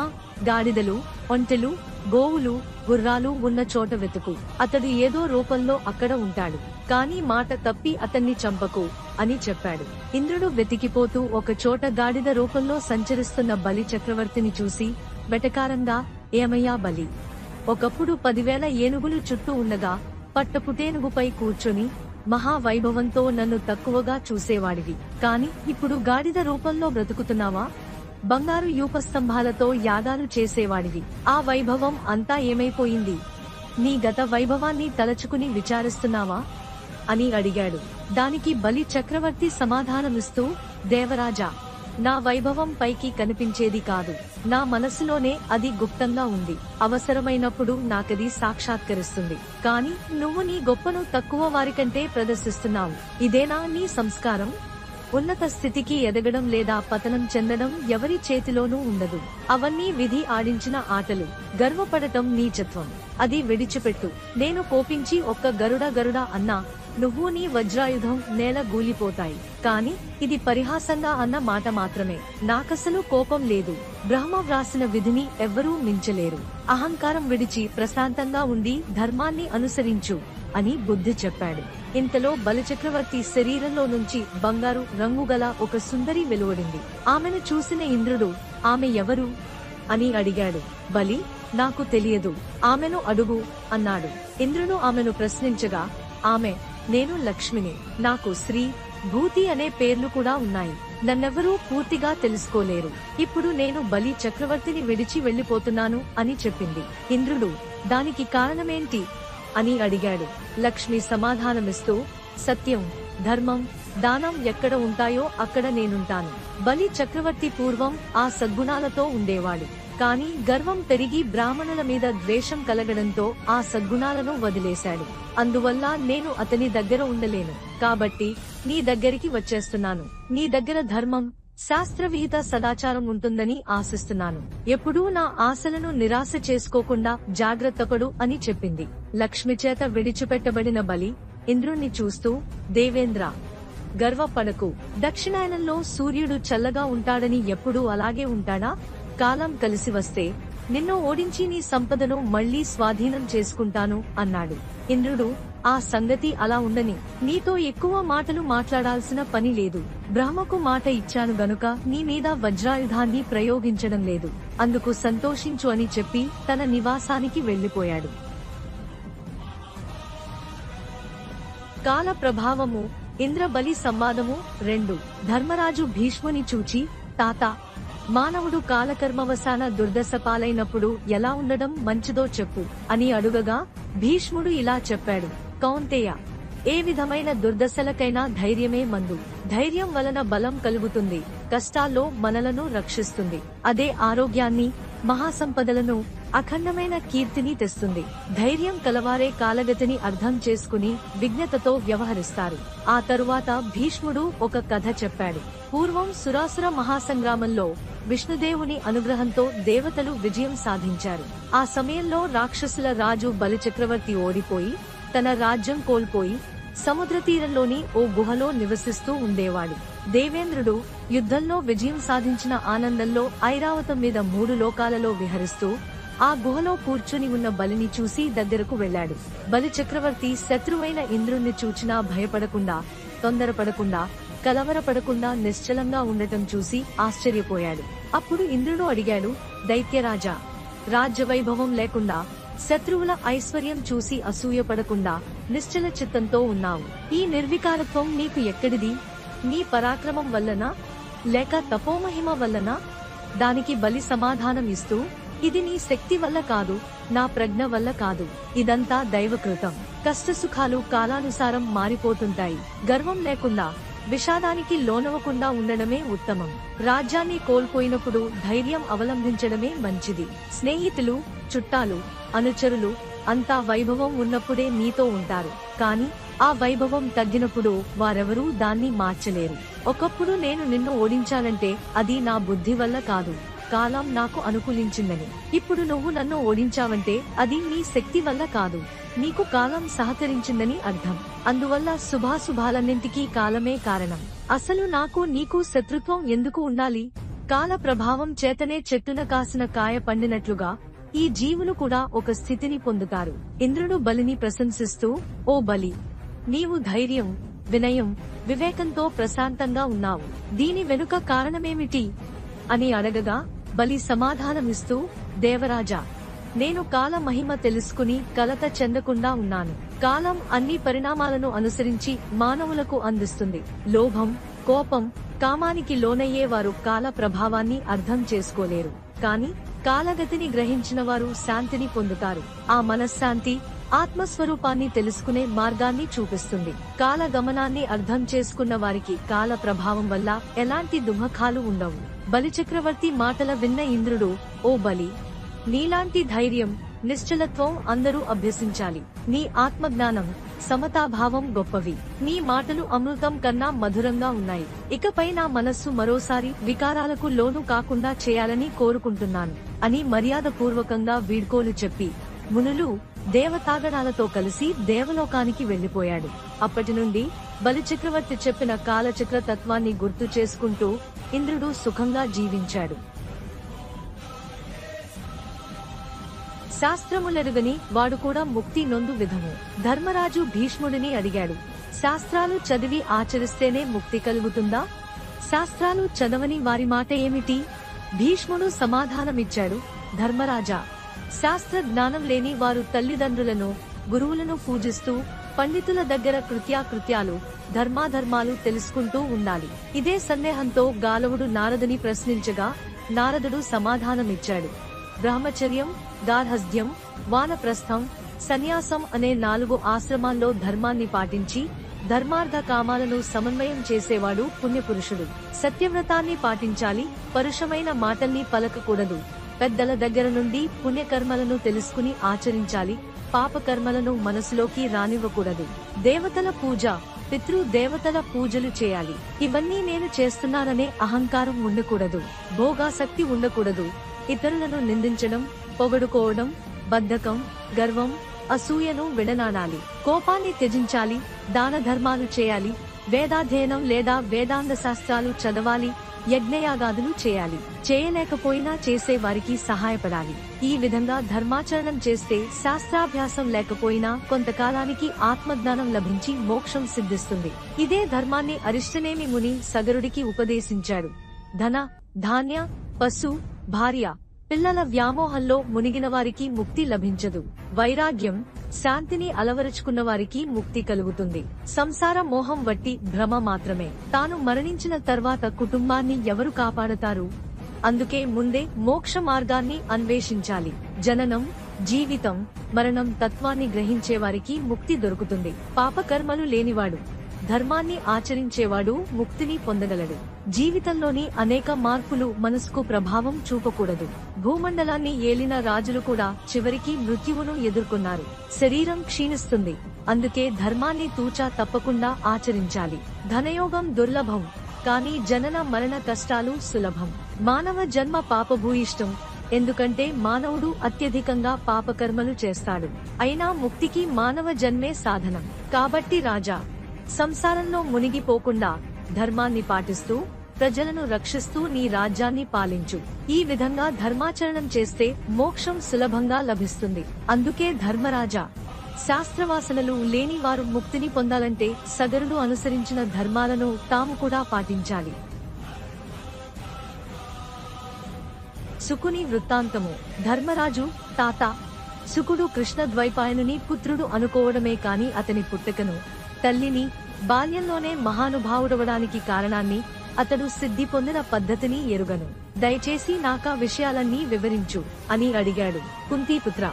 గాడిదలు, ఒంటెలు, గోవులు, గుర్రాలు ఉన్న చోట వెతుకు. అతడు ఏదో రూపంలో అక్కడ ఉంటాడు. కాని మాట తప్పి అతన్ని చంపకు అని చెప్పాడు. ఇంద్రుడు వెతికిపోతూ ఒక చోట గాడిద రూపంలో సంచరిస్తున్న బలి చక్రవర్తిని చూసి వెటకారంగా, ఏమయ్యా బలి, ఒకప్పుడు 10,000 ఏనుగులు చుట్టూ ఉండగా పట్టపుటేనుగుపై కూర్చొని మహావైభవంతో నన్ను తక్కువగా చూసేవాడివి. కాని ఇప్పుడు గాడిద రూపంలో బ్రతుకుతున్నావా? బంగారు యూపస్తంభాలతో యాగాలు చేసేవాడివి. ఆ వైభవం అంతా ఏమైపోయింది? నీ గత వైభవాన్ని తలచుకుని విచారిస్తున్నావా అని అడిగాడు. దానికి బలి చక్రవర్తి సమాధానమిస్తూ, దేవరాజా, నా వైభవం పైకి కనిపించేది కాదు. నా మనసులోనే అది గుప్తంగా ఉంది. అవసరమైనప్పుడు నాకది సాక్షాత్కరిస్తుంది. కాని నువ్వు నీ గొప్పను తక్కువ వారికంటే ప్రదర్శిస్తున్నావు. ఇదేనా నీ సంస్కారం? ఉన్నత స్థితికి ఎదగడం లేదా పతనం చెందడం ఎవరి చేతిలోనూ ఉండదు. అవన్నీ విధి ఆడించిన ఆటలు. గర్వపడటం నీచత్వం. అది విడిచిపెట్టు. నేను కోపించి ఒక్క గరుడ అన్నా నువ్వు నీ వజ్రాయుధం నేల గూలిపోతాయి. కాని ఇది పరిహాసంగా అన్న మాట మాత్రమే. నాకసలు కోపం లేదు. బ్రహ్మ వ్రాసిన విధిని ఎవ్వరూ మించలేరు. అహంకారం విడిచి ప్రశాంతంగా ఉండి ధర్మాన్ని అనుసరించు అని బుద్ధి చెప్పాడు. ఇంతలో బలిచక్రవర్తి శరీరంలో నుంచి బంగారు రంగుగల ఒక సుందరి వెలువడింది. ఆమెను చూసిన ఇంద్రుడు, ఆమె ఎవరు అని అడిగాడు. బలి, నాకు తెలియదు, ఆమెను అడుగు అన్నాడు. ఇంద్రుడు ఆమెను ప్రశ్నించగా, ఆమె, నేను లక్ష్మిని. నాకు శ్రీ, భూతి అనే పేర్లు కూడా ఉన్నాయి. నన్నెవరూ పూర్తిగా తెలుసుకోలేరు. ఇప్పుడు నేను బలి చక్రవర్తిని విడిచి వెళ్లిపోతున్నాను అని చెప్పింది. ఇంద్రుడు, దానికి కారణమేంటి అని అడిగాడు. లక్ష్మి సమాధానమిస్తూ, సత్యం, ధర్మం, దానం ఎక్కడ ఉంటాయో అక్కడ నేనుంటాను. బలి చక్రవర్తి పూర్వం ఆ సద్గుణాలతో ఉండేవాడు. కాని గర్వం పెరిగి బ్రాహ్మణుల మీద ద్వేషం కలగడంతో ఆ సద్గుణాలను వదిలేశాడు. అందువల్ల నేను అతని దగ్గర ఉండలేను, కాబట్టి నీ దగ్గరికి వచ్చేస్తున్నాను. నీ దగ్గర ధర్మం, శాస్త్రవిహిత సదాచారం ఉంటుందని ఆశిస్తున్నాను. ఎప్పుడూ నా ఆశలను నిరాశ చేసుకోకుండా జాగ్రత్తపడు అని చెప్పింది. లక్ష్మి చేత విడిచిపెట్టబడిన బలి ఇంద్రుణ్ణి చూస్తూ, దేవేంద్ర, గర్వపడకు. దక్షిణాయనంలో సూర్యుడు చల్లగా ఉంటాడని ఎప్పుడూ అలాగే ఉంటాడా? కాలం కలిసి వస్తే నిన్ను ఓడించి నీ సంపదను మళ్లీ స్వాధీనం చేసుకుంటాను అన్నాడు. ఇంద్రుడు, ఆ సంగతి అలా ఉండని. నీతో ఎక్కువ మాటలు మాట్లాడాల్సిన పని లేదు. బ్రహ్మకు మాట ఇచ్చాను గనుక నీ మీద వజ్రాయుధాన్ని ప్రయోగించడం లేదు. అందుకు సంతోషించు అని చెప్పి తన నివాసానికి వెళ్లిపోయాడు. కాల ప్రభావము, ఇంద్రబలి సంవాదము 2. ధర్మరాజు భీష్ముని చూచి, తాత, మానవుడు కాలకర్మవశాన దుర్దశ పాలైనప్పుడు ఎలా ఉండడం మంచిదో చెప్పు అని అడుగగా భీష్ముడు ఇలా చెప్పాడు. కౌంతేయ, ఏ విధమైన దుర్దశలకైనా ధైర్యమే మందు. ధైర్యం వలన బలం కలుగుతుంది, కష్టాల్లో మనలను రక్షిస్తుంది. అదే ఆరోగ్యాన్ని, మహాసంపదలను, అఖండమైన కీర్తిని తెస్తుంది. ధైర్యం కలవారే కాలగతిని అర్థం చేసుకుని విజ్ఞతతో వ్యవహరిస్తారు. ఆ తరువాత భీష్ముడు ఒక కథ చెప్పాడు. పూర్వం సురాసుర మహాసంగ్రామంలో విష్ణుదేవుని అనుగ్రహంతో దేవతలు విజయం సాధించారు. ఆ సమయంలో రాక్షసుల రాజు బలిచక్రవర్తి ఓడిపోయి తన రాజ్యం కోల్పోయి సముద్ర తీరంలోని ఓ గుహలో నివసిస్తూ ఉండేవాడు. దేవేంద్రుడు యుద్ధంలో విజయం సాధించిన ఆనందంలో ఐరావతం మీద 3 లోకాలలో విహరిస్తూ ఆ గుహలో కూర్చుని ఉన్న బలిని చూసి దగ్గరకు వెళ్లాడు. బలి చక్రవర్తి శత్రువైన ఇంద్రుణ్ణి చూచినా భయపడకుండా, తొందరపడకుండా, కలవరపడకుండా నిశ్చలంగా ఉండటం చూసి ఆశ్చర్యపోయాడు. అప్పుడు ఇంద్రుడు అడిగాడు, దైత్యరాజా, రాజ్యవైభవం లేకుండా, శత్రువుల ఐశ్వర్యం చూసి అసూయపడకుండా నిశ్చల చిత్తంతో ఉన్నావు. ఈ నిర్వికారత్వం నీకు ఎక్కడిది? నీ పరాక్రమం వల్లనా, లేక తపోమహిమ వల్లనా? దానికి బలి సమాధానం ఇస్తూ, ఇది నీ శక్తి వల్ల కాదు, నా ప్రజ్ఞ వల్ల కాదు. ఇదంతా దైవకృతం. కష్టసుఖాలు కాలానుసారం మారిపోతుంటాయి. గర్వం లేకుండా, విషాదానికి లోనవకుండా ఉండడమే ఉత్తమం. రాజ్యాన్ని కోల్పోయినప్పుడు ధైర్యం అవలంబించడమే మంచిది. స్నేహితులు, చుట్టాలు, అనుచరులు అంతా వైభవం ఉన్నప్పుడే నీతో ఉంటారు. కాని ఆ వైభవం తగ్గినప్పుడు వారెవరూ దాన్ని మార్చలేరు. ఒకప్పుడు నేను నిన్ను ఓడించాలంటే అది నా బుద్ధి వల్ల కాదు, కాలం నాకు అనుకూలించిందని. ఇప్పుడు నువ్వు నన్ను ఓడించావంటే అది నీ శక్తి వల్ల కాదు, నీకు కాలం సహకరించిందని అర్థం. అందువల్ల శుభాశుభాలన్నింటికీ కాలమే కారణం. అసలు నాకు నీకు శత్రుత్వం ఎందుకు ఉండాలి? కాల ప్రభావం చేతనే చెట్టున కాసిన కాయ పండినట్లుగా ఈ జీవులు కూడా ఒక స్థితిని పొందుతారు. ఇంద్రుడు బలిని ప్రశంసిస్తూ, ఓ బలి, నీవు ధైర్యం, వినయం, వివేకంతో ప్రశాంతంగా ఉన్నావు. దీని వెనుక కారణమేమిటి అని అడగగా బలి సమాధానమిస్తూ, దేవరాజా, నేను కాల మహిమ తెలుసుకుని కలత చెందకుండా ఉన్నాను. కాలం అన్ని పరిణామాలను అనుసరించి మానవులకు అందిస్తుంది. లోభం, కోపం, కామానికి లోనయ్యే వారు కాల ప్రభావాన్ని అర్థం చేసుకోలేరు. కాని కాలగతిని గ్రహించిన వారు శాంతిని పొందుతారు. ఆ మనశ్శాంతి ఆత్మస్వరూపాన్ని తెలుసుకునే మార్గాన్ని చూపిస్తుంది. కాల గమనాన్ని అర్థం చేసుకున్న వారికి కాల ప్రభావం వల్ల ఎలాంటి దుఃఖాలు ఉండవు. బలిచక్రవర్తి మాటల విన్న ఇంద్రుడు, ఓ బలి, నీలాంటి ధైర్యం, నిశ్చలత్వం అందరూ అభ్యసించాలి. నీ ఆత్మజ్ఞానం, సమతాభావం గొప్పవి. నీ మాటలు అమృతం కన్నా మధురంగా ఉన్నాయి. ఇకపై నా మనస్సు మరోసారి వికారాలకు లోను కాకుండా చేయాలని కోరుకుంటున్నాను అని మర్యాదపూర్వకంగా వీడ్కోలు చెప్పి మునులు, దేవతాగణాలతో కలిసి దేవలోకానికి వెళ్లిపోయాడు. అప్పటి నుండి బలిచక్రవర్తి చెప్పిన కాలచక్ర తత్వాన్ని గుర్తు చేసుకుంటూ ఇంద్రుడు సుఖంగా జీవించాడు. శాస్త్రములెరుగని వాడు కూడా ముక్తి నొందు విధము. ధర్మరాజు భీష్ముడిని అడిగాడు, శాస్త్రాలు చదివి ఆచరిస్తేనే ముక్తి కలుగుతుందా? శాస్త్రాలు చదవని వారి మాట ఏమిటి? భీష్ముడు సమాధానమిచ్చాడు, ధర్మరాజా, శాస్త్ర జ్ఞానం లేని వారు తల్లిదండ్రులను, గురువులను పూజిస్తూ పండితుల దగ్గర కృత్యాకృత్యాలు, ధర్మాధర్మాలు తెలుసుకుంటూ ఉండాలి. ఇదే సందేహంతో గాలవుడు నారదుని ప్రశ్నించగా నారదుడు సమాధానమిచ్చాడు, బ్రహ్మచర్యం, గార్హస్థ్యం, వానప్రస్థం, సన్యాసం అనే 4 ఆశ్రమాల్లో ధర్మాన్ని పాటించి ధర్మార్థ కామాలను సమన్వయం చేసేవాడు పుణ్యపురుషుడు. సత్యవ్రతాన్ని పాటించాలి, పరుషమైన మాటల్ని పలకకూడదు, పెద్దల దగ్గర నుండి పుణ్యకర్మలను తెలుసుకుని ఆచరించాలి, పాపకర్మలను మనసులోకి రానివ్వకూడదు. దేవతల పూజ, పితృదేవతల పూజలు చేయాలి. ఇవన్నీ నేను చేస్తున్నాననే అహంకారం ఉండకూడదు, భోగాసక్తి ఉండకూడదు. ఇతరులను నిందించడం, పొగడుకోవడం, బద్ధకం, గర్వం, అసూయను విడనాడాలి. కోపాన్ని త్యజించాలి, దాన ధర్మాలు చేయాలి, వేదాధ్యయనం లేదా వేదాంత శాస్త్రాలు చదవాలి, యజ్ఞయాగాదులు చేయాలి. చేయలేకపోయినా చేసే వారికి సహాయపడాలి. ఈ విధంగా ధర్మాచరణం చేస్తే శాస్త్రాభ్యాసం లేకపోయినా కొంతకాలానికి ఆత్మజ్ఞానం లభించి మోక్షం సిద్ధిస్తుంది. ఇదే ధర్మాన్ని అరిష్టనేమి ముని సగరుడికి ఉపదేశించాడు. ధన, ధాన్య, పశు, భార్య, పిల్లల వ్యామోహంలో మునిగిన వారికి ముక్తి లభించదు. వైరాగ్యం, శాంతిని అలవరుచుకున్న వారికి ముక్తి కలుగుతుంది. సంసార మోహం వట్టి భ్రమ మాత్రమే. తాను మరణించిన తర్వాత కుటుంబాన్ని ఎవరు కాపాడతారు? అందుకే ముందే మోక్ష మార్గాన్ని అన్వేషించాలి. జననం, జీవితం, మరణం తత్వాన్ని గ్రహించే వారికి ముక్తి దొరుకుతుంది. పాపకర్మలు లేనివాడు, ధర్మాన్ని ఆచరించేవాడు ముక్తిని పొందగలడు. జీవితంలోని అనేక మార్పులు మనసుకు ప్రభావం చూపకూడదు. భూమండలాన్ని ఏలిన రాజులు కూడా చివరికి మృత్యువును ఎదుర్కొన్నారు. శరీరం క్షీణిస్తుంది, అందుకే ధర్మాన్ని తూచా తప్పకుండా ఆచరించాలి. ధనయోగం దుర్లభం, కానీ జనన మరణ కష్టాలు సులభం. మానవ జన్మ పాపభూయిష్టం, ఎందుకంటే మానవుడు అత్యధికంగా పాపకర్మలు చేస్తాడు. అయినా ముక్తికి మానవ జన్మే సాధనం. కాబట్టి రాజా, సంసారంలో మునిగిపోకుండా ధర్మాన్ని పాటిస్తూ ప్రజలను రక్షిస్తూ నీ రాజ్యాన్ని పాలించు. ఈ విధంగా ధర్మాచరణం చేస్తే మోక్షం సులభంగా లభిస్తుంది. అందుకే ధర్మరాజా, శాస్త్రవాసనలు లేని వారు ముక్తిని పొందాలంటే సగరుడు అనుసరించిన ధర్మాలను తాము కూడా పాటించాలి. శుకుని వృత్తాంతము. ధర్మరాజు తాత శుకుడు కృష్ణద్వైపాయనుని పుత్రుడు అనుకోవడమే కాని అతని పుట్టకను, తల్లిని, బాల్యంలోనే మహానుభావుడవడానికి కారణాన్ని, అతడు సిద్ధి పొందిన పద్ధతిని ఎరుగను. దయచేసి నాకా విషయాలన్నీ వివరించు అని అడిగాడు. కుంతీపుత్ర,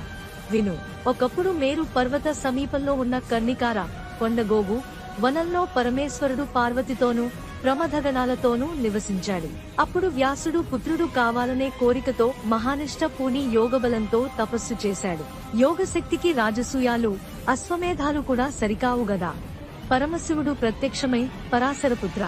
విను. ఒకప్పుడు మేరు పర్వత సమీపంలో ఉన్న కర్ణికార కొండగోగు వనంలో పరమేశ్వరుడు పార్వతితోనూ ప్రమథగణాలతోనూ నివసించాడు. అప్పుడు వ్యాసుడు పుత్రుడు కావాలనే కోరికతో మహానిష్ట పూని యోగబలంతో తపస్సు చేశాడు. యోగశక్తికి రాజసూయాలు, అశ్వమేధాలు కూడా సరికావుగదా. పరమశివుడు ప్రత్యక్షమై, పరాశరపుత్ర,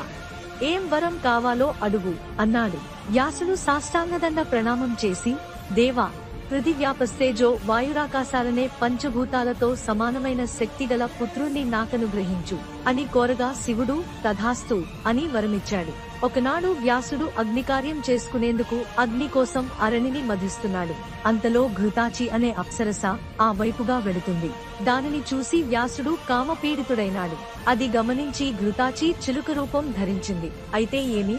ఏం వరం కావాలో అడుగు అన్నాడు. వ్యాసుడు సాష్టాంగదండ ప్రణామం చేసి, దేవా, పృథివ్యాపస్తేజో వాయురాకాశాలనే పంచభూతాలతో సమానమైన శక్తిగల పుత్రుణ్ణి నాకనుగ్రహించు అని కోరగా శివుడు తథాస్తు అని వరమిచ్చాడు. ఒకనాడు వ్యాసుడు అగ్నికార్యం చేసుకునేందుకు అగ్ని కోసం అరణిని మధిస్తున్నాడు. అంతలో ఘృతాచి అనే అప్సరస ఆ వైపుగా వెడుతుంది. దానిని చూసి వ్యాసుడు కామపీడితుడైనాడు. అది గమనించి ఘృతాచి చిలుక రూపం ధరించింది. అయితే ఏమి?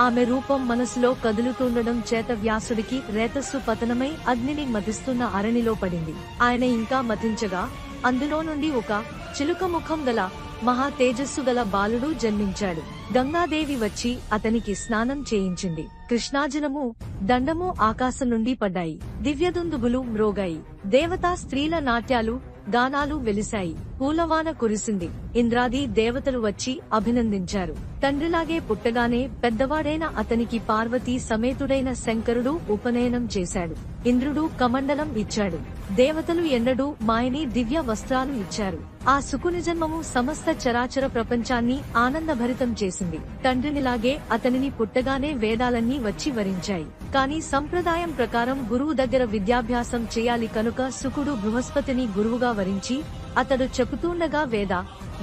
ఆమె రూపం మనసులో కదులుతుండడం చేత వ్యాసుడికి రేతస్సు పతనమై అగ్నిని మతిస్తున్న అరణిలో పడింది. ఆయన ఇంకా మతించగా అందులో నుండి ఒక చిలుక ముఖం గల మహా తేజస్సు గల బాలుడు జన్మించాడు. గంగాదేవి వచ్చి అతనికి స్నానం చేయించింది. కృష్ణాజనము, దండము ఆకాశం నుండి పడ్డాయి. దివ్యదుందుబులు మ్రోగాయి. దేవతా స్త్రీల నాట్యాలు, గానాలు వెలిశాయి. పూలవాన కురిసింది. ఇంద్రాది దేవతలు వచ్చి అభినందించారు. తండ్రిలాగే పుట్టగానే పెద్దవాడైన అతనికి పార్వతీ సమేతుడైన శంకరుడు ఉపనయనం చేశాడు. ఇంద్రుడు కమండలం ఇచ్చాడు. దేవతలు ఎన్నడూ మాయని దివ్య వస్త్రాలు ఇచ్చారు. ఆ శుకుని జన్మము సమస్త చరాచర ప్రపంచాన్ని ఆనందభరితం చేసింది. తండ్రినిలాగే అతనిని పుట్టగానే వేదాలన్నీ వచ్చి వరించాయి. కాని సంప్రదాయం ప్రకారం గురువు దగ్గర విద్యాభ్యాసం చేయాలి కనుక శుకుడు బృహస్పతిని గురువుగా వరించి అతడు చెబుతుండగా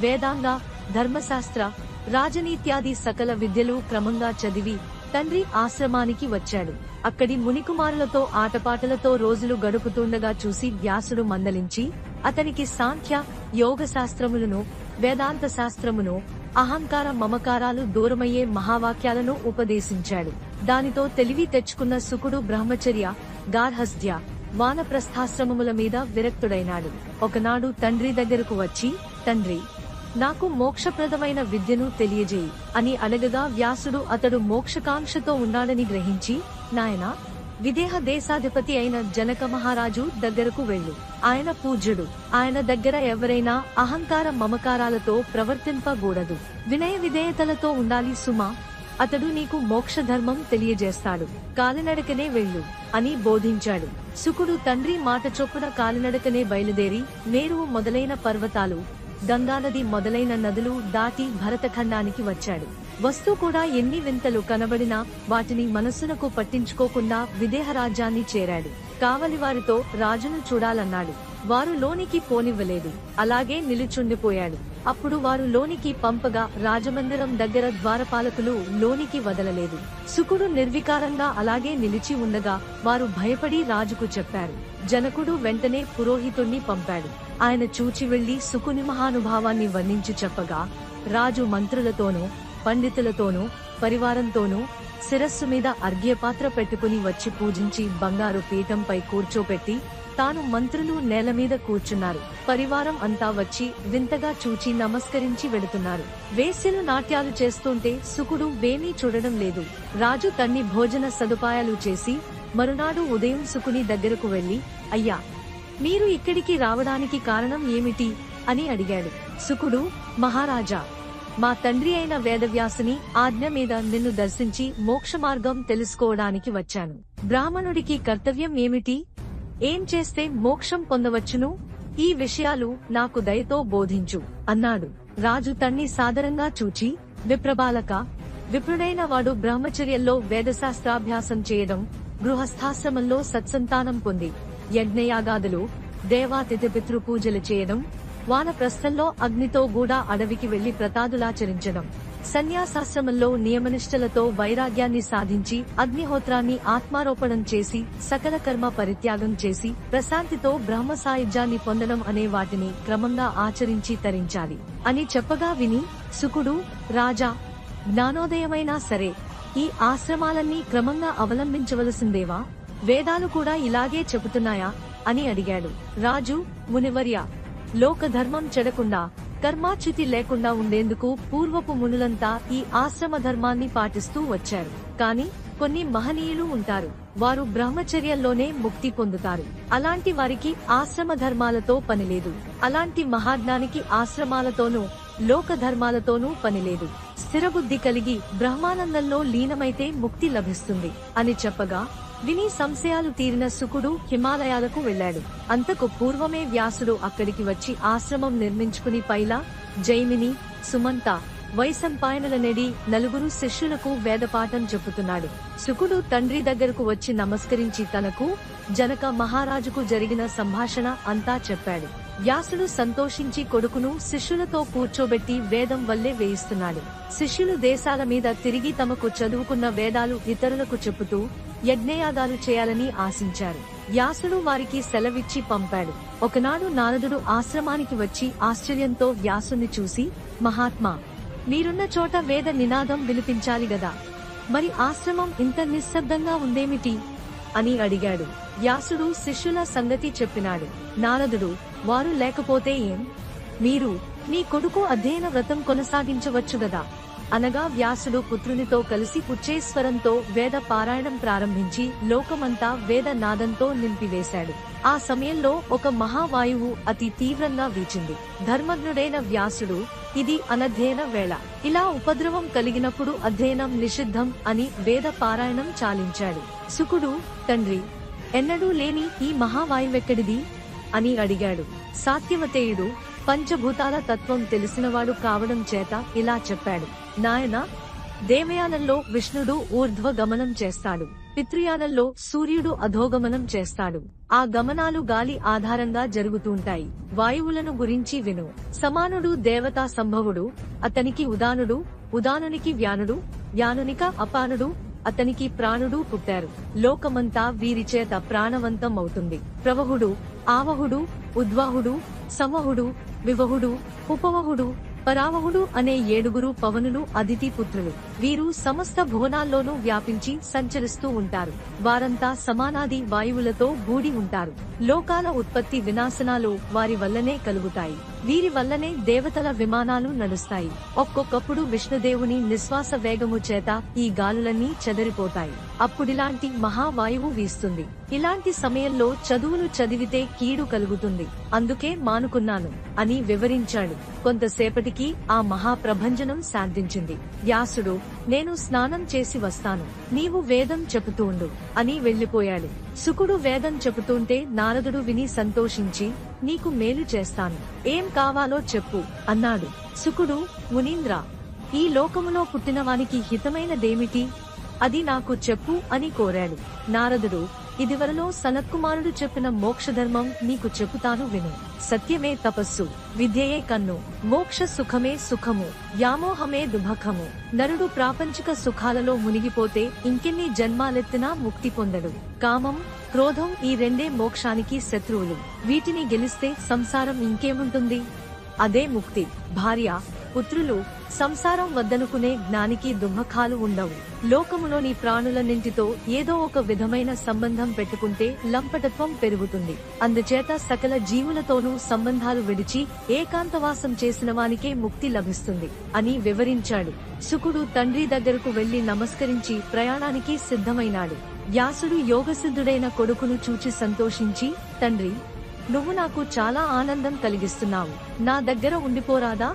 వేదాంగ, ధర్మశాస్త్ర, రాజనీత్యాది సకల విద్యలు క్రమంగా చదివి తండ్రి ఆశ్రమానికి వచ్చాడు. అక్కడి మునికుమారులతో ఆటపాటలతో రోజులు గడుపుతుండగా చూసి వ్యాసుడు మందలించి అతనికి సాంఖ్య, యోగ శాస్త్రములను, వేదాంత శాస్త్రమును, అహంకార మమకారాలు దూరమయ్యే మహావాక్యాలను ఉపదేశించాడు. దానితో తెలివి తెచ్చుకున్న శుకుడు బ్రహ్మచర్య, గార్హస్థ్య, వానప్రస్థాశ్రమముల మీద విరక్తుడైనాడు. ఒకనాడు తండ్రి దగ్గరకు వచ్చి, తండ్రి, నాకు మోక్షప్రదమైన విద్యను తెలియజేయి అని అడగగా వ్యాసుడు అతడు మోక్షకాంక్షతో ఉన్నాడని గ్రహించి, నాయనా, విదేహ దేశాధిపతి అయిన జనక మహారాజు దగ్గరకు వెళ్ళు. ఆయన పూజ్యుడు. ఆయన దగ్గర ఎవరైనా అహంకార మమకారాలతో ప్రవర్తింపకూడదు. వినయ విధేయతలతో ఉండాలి సుమా అతడు నీకు మోక్ష ధర్మం తెలియజేస్తాడు, కాలినడకనే వెళ్ళు అని బోధించాడు. శుకుడు తండ్రి మాట చొప్పున కాలినడకనే బయలుదేరి మేరువు మొదలైన పర్వతాలు, గంగానది మొదలైన నదులు దాటి భరతఖండానికి వచ్చాడు. వస్తూ కూడా ఎన్ని వింతలు కనబడినా వాటిని మనస్సునకు పట్టించుకోకుండా విదేహ రాజ్యాన్ని చేరాడు. కావలివారితో రాజును చూడాలన్నాడు. వారు లోనికి పోనివ్వలేదు. అలాగే నిలుచుండిపోయాడు. అప్పుడు వారు లోనికి పంపగా రాజమందిరం దగ్గర ద్వారపాలకులు లోనికి వదలలేదు. శుకుడు నిర్వికారంగా అలాగే నిలిచి ఉండగా వారు భయపడి రాజుకు చెప్పారు. జనకుడు వెంటనే పురోహితుణ్ణి పంపాడు. ఆయన చూచి వెళ్లి శుకుని మహానుభావాన్ని వర్ణించి చెప్పగా రాజు మంత్రులతోనూ పండితులతోనూ పరివారంతోనూ శిరస్సు మీద అర్ఘ్యపాత్ర పెట్టుకుని వచ్చి పూజించి బంగారు పీఠంపై కూర్చోపెట్టి తాను మంత్రులు నేల మీద కూర్చున్నారు. పరివారం అంతా వచ్చి వింతగా చూచి నమస్కరించి వెడుతున్నారు. వేశ్యలు నాట్యాలు చేస్తుంటే శుకుడు వేమీ చూడడం లేదు. రాజు తన్ని భోజన సదుపాయాలు చేసి మరునాడు ఉదయం శుకుని దగ్గరకు వెళ్లి, అయ్యా, మీరు ఇక్కడికి రావడానికి కారణం ఏమిటి అని అడిగాడు. శుకుడు, మహారాజా, మా తండ్రి అయిన వేదవ్యాసుని ఆజ్ఞ మీద నిన్ను దర్శించి మోక్ష మార్గం తెలుసుకోవడానికి వచ్చాను. బ్రాహ్మణుడికి కర్తవ్యం ఏమిటి? ఏం చేస్తే మోక్షం పొందవచ్చును? ఈ విషయాలు నాకు దయతో బోధించు అన్నాడు. రాజు తన్ని సాదరంగా చూచి, విప్రబాలక, విప్రుడైన వాడు బ్రహ్మచర్యంలో వేదశాస్త్రాభ్యాసం చేయడం, గృహస్థాశ్రమంలో సత్సంతానం పొంది యజ్ఞయాగాదులు, దేవాతిథి పితృపూజలు చేయడం, వానప్రస్థంలో అగ్నితో కూడా అడవికి వెళ్లి ప్రతాదులాచరించడం, సన్యాసాశ్రమంలో నియమనిష్టలతో వైరాగ్యాన్ని సాధించి అగ్నిహోత్రాన్ని ఆత్మారోపణం చేసి సకల కర్మ పరిత్యాగం చేసి ప్రశాంతితో బ్రహ్మ సాయుధ్యాన్ని పొందడం అనే వాటిని క్రమంగా ఆచరించి తరించాలి అని చెప్పగా విని శుకుడు, రాజా, జ్ఞానోదయమైనా సరే ఈ ఆశ్రమాలన్నీ క్రమంగా అవలంబించవలసిందేవా? వేదాలు కూడా ఇలాగే చెబుతున్నాయా అని అడిగాడు. రాజు, మునివర్య, లోకధర్మం చెడకుండా కర్మాచ్యుతి లేకుండా ఉండేందుకు పూర్వపు మునులంతా ఈ ఆశ్రమ ధర్మాన్ని పాటిస్తూ వచ్చారు. కాని కొన్ని మహనీయులు ఉంటారు. వారు బ్రహ్మచర్యంలోనే ముక్తి పొందుతారు. అలాంటి వారికి ఆశ్రమ ధర్మాలతో పనిలేదు. అలాంటి మహాజ్ఞానికి ఆశ్రమాలతోనూ లోక ధర్మాలతోనూ పనిలేదు. స్థిరబుద్ధి కలిగి బ్రహ్మానందంలో లీనమైతే ముక్తి లభిస్తుంది అని చెప్పగా విని సంశయాలు తీరిన శుకుడు హిమాలయాలకు వెళ్లాడు. అంతకు పూర్వమే వ్యాసుడు అక్కడికి వచ్చి ఆశ్రమం నిర్మించుకుని పైల, జైమిని, సుమంత, వైశంపాయనులనేడి 4 శిష్యులకు వేదపాఠం చెప్పుతున్నాడు. శుకుడు తండ్రి దగ్గరకు వచ్చి నమస్కరించి తనకు, జనక మహారాజుకు జరిగిన సంభాషణ అంతా చెప్పాడు. వ్యాసుడు సంతోషించి కొడుకును శిష్యులతో కూర్చోబెట్టి వేదం వల్లే వేయిస్తున్నాడు. శిష్యులు దేశాల మీద తిరిగి తమకు చదువుకున్న వేదాలు ఇతరులకు చెప్పుతూ యజ్ఞయాగాలు చేయాలని ఆశించారు. వ్యాసుడు వారికి సెలవిచ్చి పంపాడు. ఒకనాడు నారదుడు ఆశ్రమానికి వచ్చి ఆశ్చర్యంతో వ్యాసుని చూసి, మహాత్మా, మీరున్న చోట వేద నినాదం వినిపించాలి గదా, మరి ఆశ్రమం ఇంత నిశ్శబ్దంగా ఉందేమిటి అని అడిగాడు. వ్యాసుడు శిష్యుల సంగతి చెప్పినాడు. నారదుడు, వారు లేకపోతే ఏం, మీరు నీ కొడుకు అధ్యయన వ్రతం కొనసాగించవచ్చు గదా అనగా వ్యాసుడు పుత్రునితో కలిసి ఉచ్చేశ్వరంతో వేద పారాయణం ప్రారంభించి లోకమంతా వేద నాదంతో నింపివేశాడు. ఆ సమయంలో ఒక మహావాయువు అతి తీవ్రంగా వీచింది. ధర్మజ్ఞుడైన వ్యాసుడు, ఇది అనధ్యయన వేళ, ఇలా ఉపద్రవం కలిగినప్పుడు అధ్యయనం నిషిద్ధం అని వేద పారాయణం చాలించాడు. శుకుడు, తండ్రి, ఎన్నడూ లేని ఈ మహావాయువెక్కడిది అని అడిగాడు. సాత్యవతేయుడు పంచభూతాల తత్వం తెలిసినవాడు కావడం చేత ఇలా చెప్పాడు. నాయనా, దేవయానంలో విష్ణుడు ఊర్ధ్వ గమనం చేస్తాడు. పితృయానంలో సూర్యుడు అధోగమనం చేస్తాడు. ఆ గమనాలు గాలి ఆధారంగా జరుగుతుంటాయి. వాయువులను గురించి విను. సమానుడు దేవతా సంభవుడు, అతనికి ఉదానుడు, ఉదానునికి వ్యానుడు, వ్యానునిక అపానుడు, అతనికి ప్రాణుడు పుట్టారు. లోకమంతా వీరిచేత ప్రాణవంతం అవుతుంది. ప్రవహుడు, ఆవహుడు, ఉద్వాహుడు, సంవహుడు, వివహుడు, ఉపవహుడు, పరావహుడు అనే 7 పవనులు అదితి పుత్రులు. వీరు సమస్త భువనాల్లోనూ వ్యాపించి సంచరిస్తూ ఉంటారు. వారంతా సమానాది వాయువులతో గూడి ఉంటారు. లోకాల ఉత్పత్తి వినాశనాలు వారి వల్లనే కలుగుతాయి. వీరి వల్లనే దేవతల విమానాలు నడుస్తాయి. ఒక్కొక్కప్పుడు విష్ణుదేవుని నిశ్వాస వేగము చేత ఈ గాలులన్నీ చెదరిపోతాయి. అప్పుడిలాంటి మహావాయువు వీస్తుంది. ఇలాంటి సమయంలో చదువులు చదివితే కీడు కలుగుతుంది, అందుకే మానుకున్నాను అని వివరించాడు. కొంతసేపటికి ఆ మహాప్రభంజనం శాంతించింది. వ్యాసుడు, నేను స్నానం చేసి వస్తాను, నీవు వేదం చెబుతూండు అని వెళ్లిపోయాడు. శుకుడు వేదం చెబుతుంటే నారదుడు విని సంతోషించి, నీకు మేలు చేస్తాను, ఏం కావాలో చెప్పు అన్నాడు. శుకుడు, మునీంద్ర, ఈ లోకములో పుట్టినవానికి హితమైనదేమిటి, అది నాకు చెప్పు అని కోరాడు. నారదుడు, ఇదివరలో సనత్కుమారుడు చెప్పిన మోక్షధర్మం నీకు చెబుతాను విను. సత్యమే తపస్సు, విద్యయే కన్ను, మోక్ష సుఖమే సుఖము, వ్యామోహమే దుఃఖము. నరుడు ప్రాపంచిక సుఖాలలో మునిగిపోతే ఇంకెన్ని జన్మాలెత్తినా ముక్తి పొందడు. కామం, క్రోధం ఈ రెండే మోక్షానికి శత్రువులు. వీటిని గెలిస్తే సంసారం ఇంకేముంటుంది, అదే ముక్తి. భార్య, పుత్రులు, సంసారం వద్దనుకునే జ్ఞానికి దుఃఖాలు ఉండవు. లోకములోని ప్రాణులన్నింటితో ఏదో ఒక విధమైన సంబంధం పెట్టుకుంటే లంపటత్వం పెరుగుతుంది. అందుచేత సకల జీవులతోనూ సంబంధాలు విడిచి ఏకాంతవాసం చేసిన వానికే ముక్తి లభిస్తుంది అని వివరించాడు. శుకుడు తండ్రి దగ్గరకు వెళ్లి నమస్కరించి ప్రయాణానికి సిద్ధమైనాడు. వ్యాసుడు యోగసిద్ధుడైన కొడుకును చూచి సంతోషించి, తండ్రి, నువ్వు నాకు చాలా ఆనందం కలిగిస్తున్నావు, నా దగ్గర ఉండిపోరాదా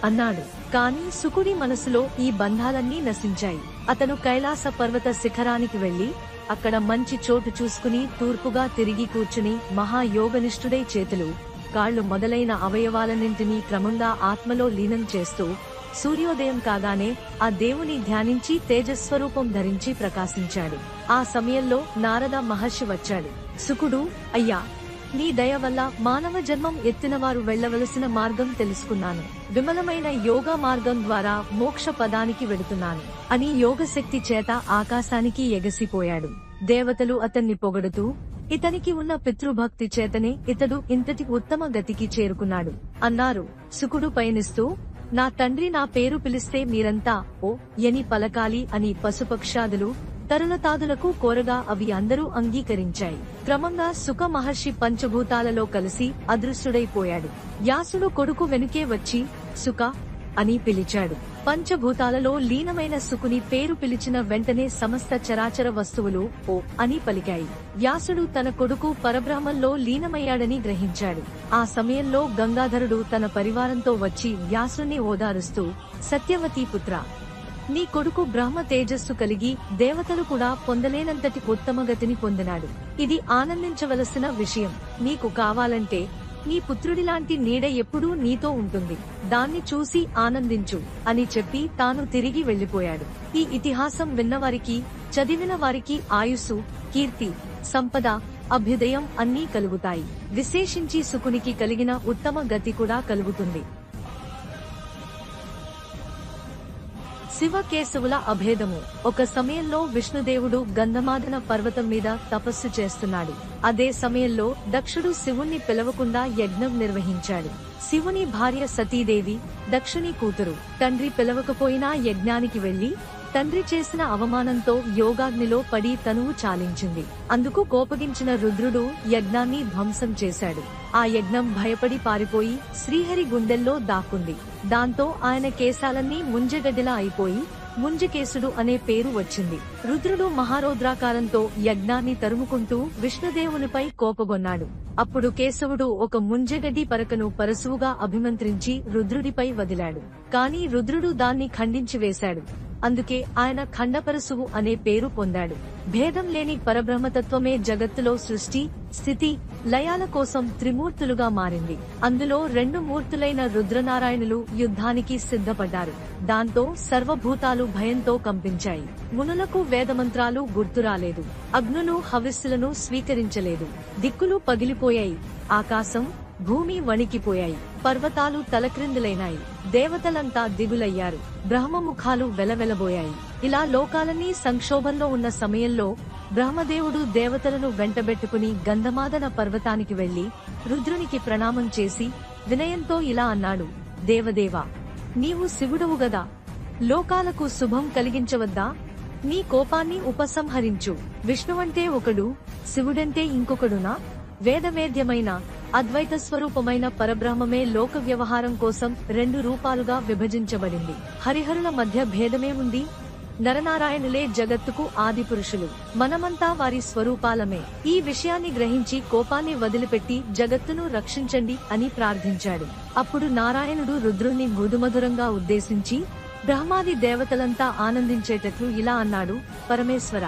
అన్నాడు. కాని శుకుడి మనసులో ఈ బంధాలన్నీ నశించాయి. అతను కైలాస పర్వత శిఖరానికి వెళ్లి అక్కడ మంచి చోటు చూసుకుని తూర్పుగా తిరిగి కూర్చుని మహాయోగనిష్ఠుడై చేతులు, కాళ్లు మొదలైన అవయవాలన్నింటినీ క్రమంగా ఆత్మలో లీనం చేస్తూ సూర్యోదయం కాగానే ఆ దేవుని ధ్యానించి తేజస్వరూపం ధరించి ప్రకాశించాడు. ఆ సమయంలో నారద మహర్షి వచ్చాడు. శుకుడు, అయ్యా, నీ దయ వల్ల మానవ జన్మం ఎత్తినవారు వెళ్లవలసిన మార్గం తెలుసుకున్నాను. విమలమైన యోగా మార్గం ద్వారా మోక్ష పదానికి వెడుతున్నాను అని యోగశక్తి చేత ఆకాశానికి ఎగసిపోయాడు. దేవతలు అతన్ని పొగడుతూ, ఇతనికి ఉన్న పితృభక్తి చేతనే ఇతడు ఇంతటి ఉత్తమ గతికి చేరుకున్నాడు అన్నారు. శుకుడు పయనిస్తూ, నా తండ్రి నా పేరు పిలిస్తే మీరంతా ఓ ఎని పలకాలి అని పశుపక్షాదులు తరులతాదులకు కోరగా అవి అందరూ అంగీకరించాయి. క్రమంగా శుక మహర్షి పంచభూతాలలో కలిసి అదృశ్యుడైపోయాడు. వ్యాసుడు కొడుకు వెనుకే వచ్చి శుక అని పిలిచాడు. పంచభూతాలలో లీనమైన శుకుని పేరు పిలిచిన వెంటనే సమస్త చరాచర వస్తువులు ఓ అని పలికాయి. వ్యాసుడు తన కొడుకు పరబ్రహ్మంలో లీనమయ్యాడని గ్రహించాడు. ఆ సమయంలో గంగాధరుడు తన పరివారంతో వచ్చి వ్యాసుని ఓదారుస్తూ, సత్యవతీ పుత్ర, నీ కొడుకు బ్రహ్మ తేజస్సు కలిగి దేవతలు కూడా పొందలేనంతటి ఉత్తమ గతిని పొందినాడు. ఇది ఆనందించవలసిన విషయం. నీకు కావాలంటే నీ పుత్రుడిలాంటి నీడ ఎప్పుడూ నీతో ఉంటుంది, దాన్ని చూసి ఆనందించు అని చెప్పి తాను తిరిగి వెళ్లిపోయాడు. ఈ ఇతిహాసం విన్నవారికి, చదివిన వారికి ఆయుస్సు, కీర్తి, సంపద, అభ్యుదయం అన్నీ కలుగుతాయి. విశేషించి శుకునికి కలిగిన ఉత్తమ గతి కూడా కలుగుతుంది. శివకేశవుల అభేదము. ఒక సమయంలో విష్ణుదేవుడు గంధమాదన పర్వతం మీద తపస్సు చేస్తున్నాడు. అదే సమయంలో దక్షుడు శివుణ్ణి పిలవకుండా యజ్ఞం నిర్వహించాడు. శివుని భార్య సతీదేవి, దక్షుని కూతురు. తండ్రి పిలవకపోయినా యజ్ఞానికి వెళ్లి తండ్రి చేసిన అవమానంతో యోగాగ్నిలో పడి తనువు చాలించింది. అందుకు కోపగించిన రుద్రుడు యజ్ఞాన్ని ధ్వంసం చేశాడు. ఆ యజ్ఞం భయపడి పారిపోయి శ్రీహరి గుండెల్లో దాక్కుంది. దాంతో ఆయన కేశాలన్నీ ముంజగడ్డిలా అయిపోయి ముంజకేశుడు అనే పేరు వచ్చింది. రుద్రుడు మహారౌద్రాకారంతో యజ్ఞాన్ని తరుముకుంటూ విష్ణుదేవునిపై కోపగొన్నాడు. అప్పుడు కేశవుడు ఒక ముంజగడ్డి పరకను పరశువుగా అభిమంత్రించి రుద్రుడిపై వదిలాడు. కాని రుద్రుడు దాన్ని ఖండించి వేశాడు. అందుకే ఆయన ఖండపరశువు అనే పేరు పొందాడు. భేదం లేని పరబ్రహ్మతత్వమే జగత్తులో సృష్టి, స్థితి, లయాల కోసం త్రిమూర్తులుగా మారింది. అందులో రెండు మూర్తులైన రుద్రనారాయణులు యుద్ధానికి సిద్ధపడ్డారు. దాంతో సర్వభూతాలు భయంతో కంపించాయి. మునులకు వేదమంత్రాలు గుర్తురాలేదు. అగ్నులు హవిస్సులను స్వీకరించలేదు. దిక్కులు పగిలిపోయాయి. ఆకాశం, భూమి వణికిపోయాయి. పర్వతాలు తలక్రిందులైనాయి. దేవతలంతా దిగులయ్యారు. బ్రహ్మముఖాలు వెలవెలబోయాయి. ఇలా లోకాలన్నీ సంక్షోభంలో ఉన్న సమయంలో బ్రహ్మదేవుడు దేవతలను వెంటబెట్టుకుని గంధమాదన పర్వతానికి వెళ్లి రుద్రునికి ప్రణామం చేసి వినయంతో ఇలా అన్నాడు, దేవదేవా, నీవు శివుడవు గదా, లోకాలకు శుభం కలిగించవద్దా? నీ కోపాన్ని ఉపసంహరించు. విష్ణువంటే ఒకడు, శివుడంటే ఇంకొకడునా? వేదవేద్యమైన అద్వైత స్వరూపమైన పరబ్రహ్మమే లోక వ్యవహారం కోసం రెండు రూపాలుగా విభజించబడింది. హరిహరుల మధ్య భేదమే ఉంది. నరనారాయణులే జగత్తుకు ఆది పురుషులు. మనమంతా వారి స్వరూపాలమే. ఈ విషయాన్ని గ్రహించి కోపాన్ని వదిలిపెట్టి జగత్తును రక్షించండి అని ప్రార్థించాడు. అప్పుడు నారాయణుడు రుద్రుణ్ణి మృదుమధురంగా ఉద్దేశించి బ్రహ్మాది దేవతలంతా ఆనందించేటట్లు ఇలా అన్నాడు: పరమేశ్వర,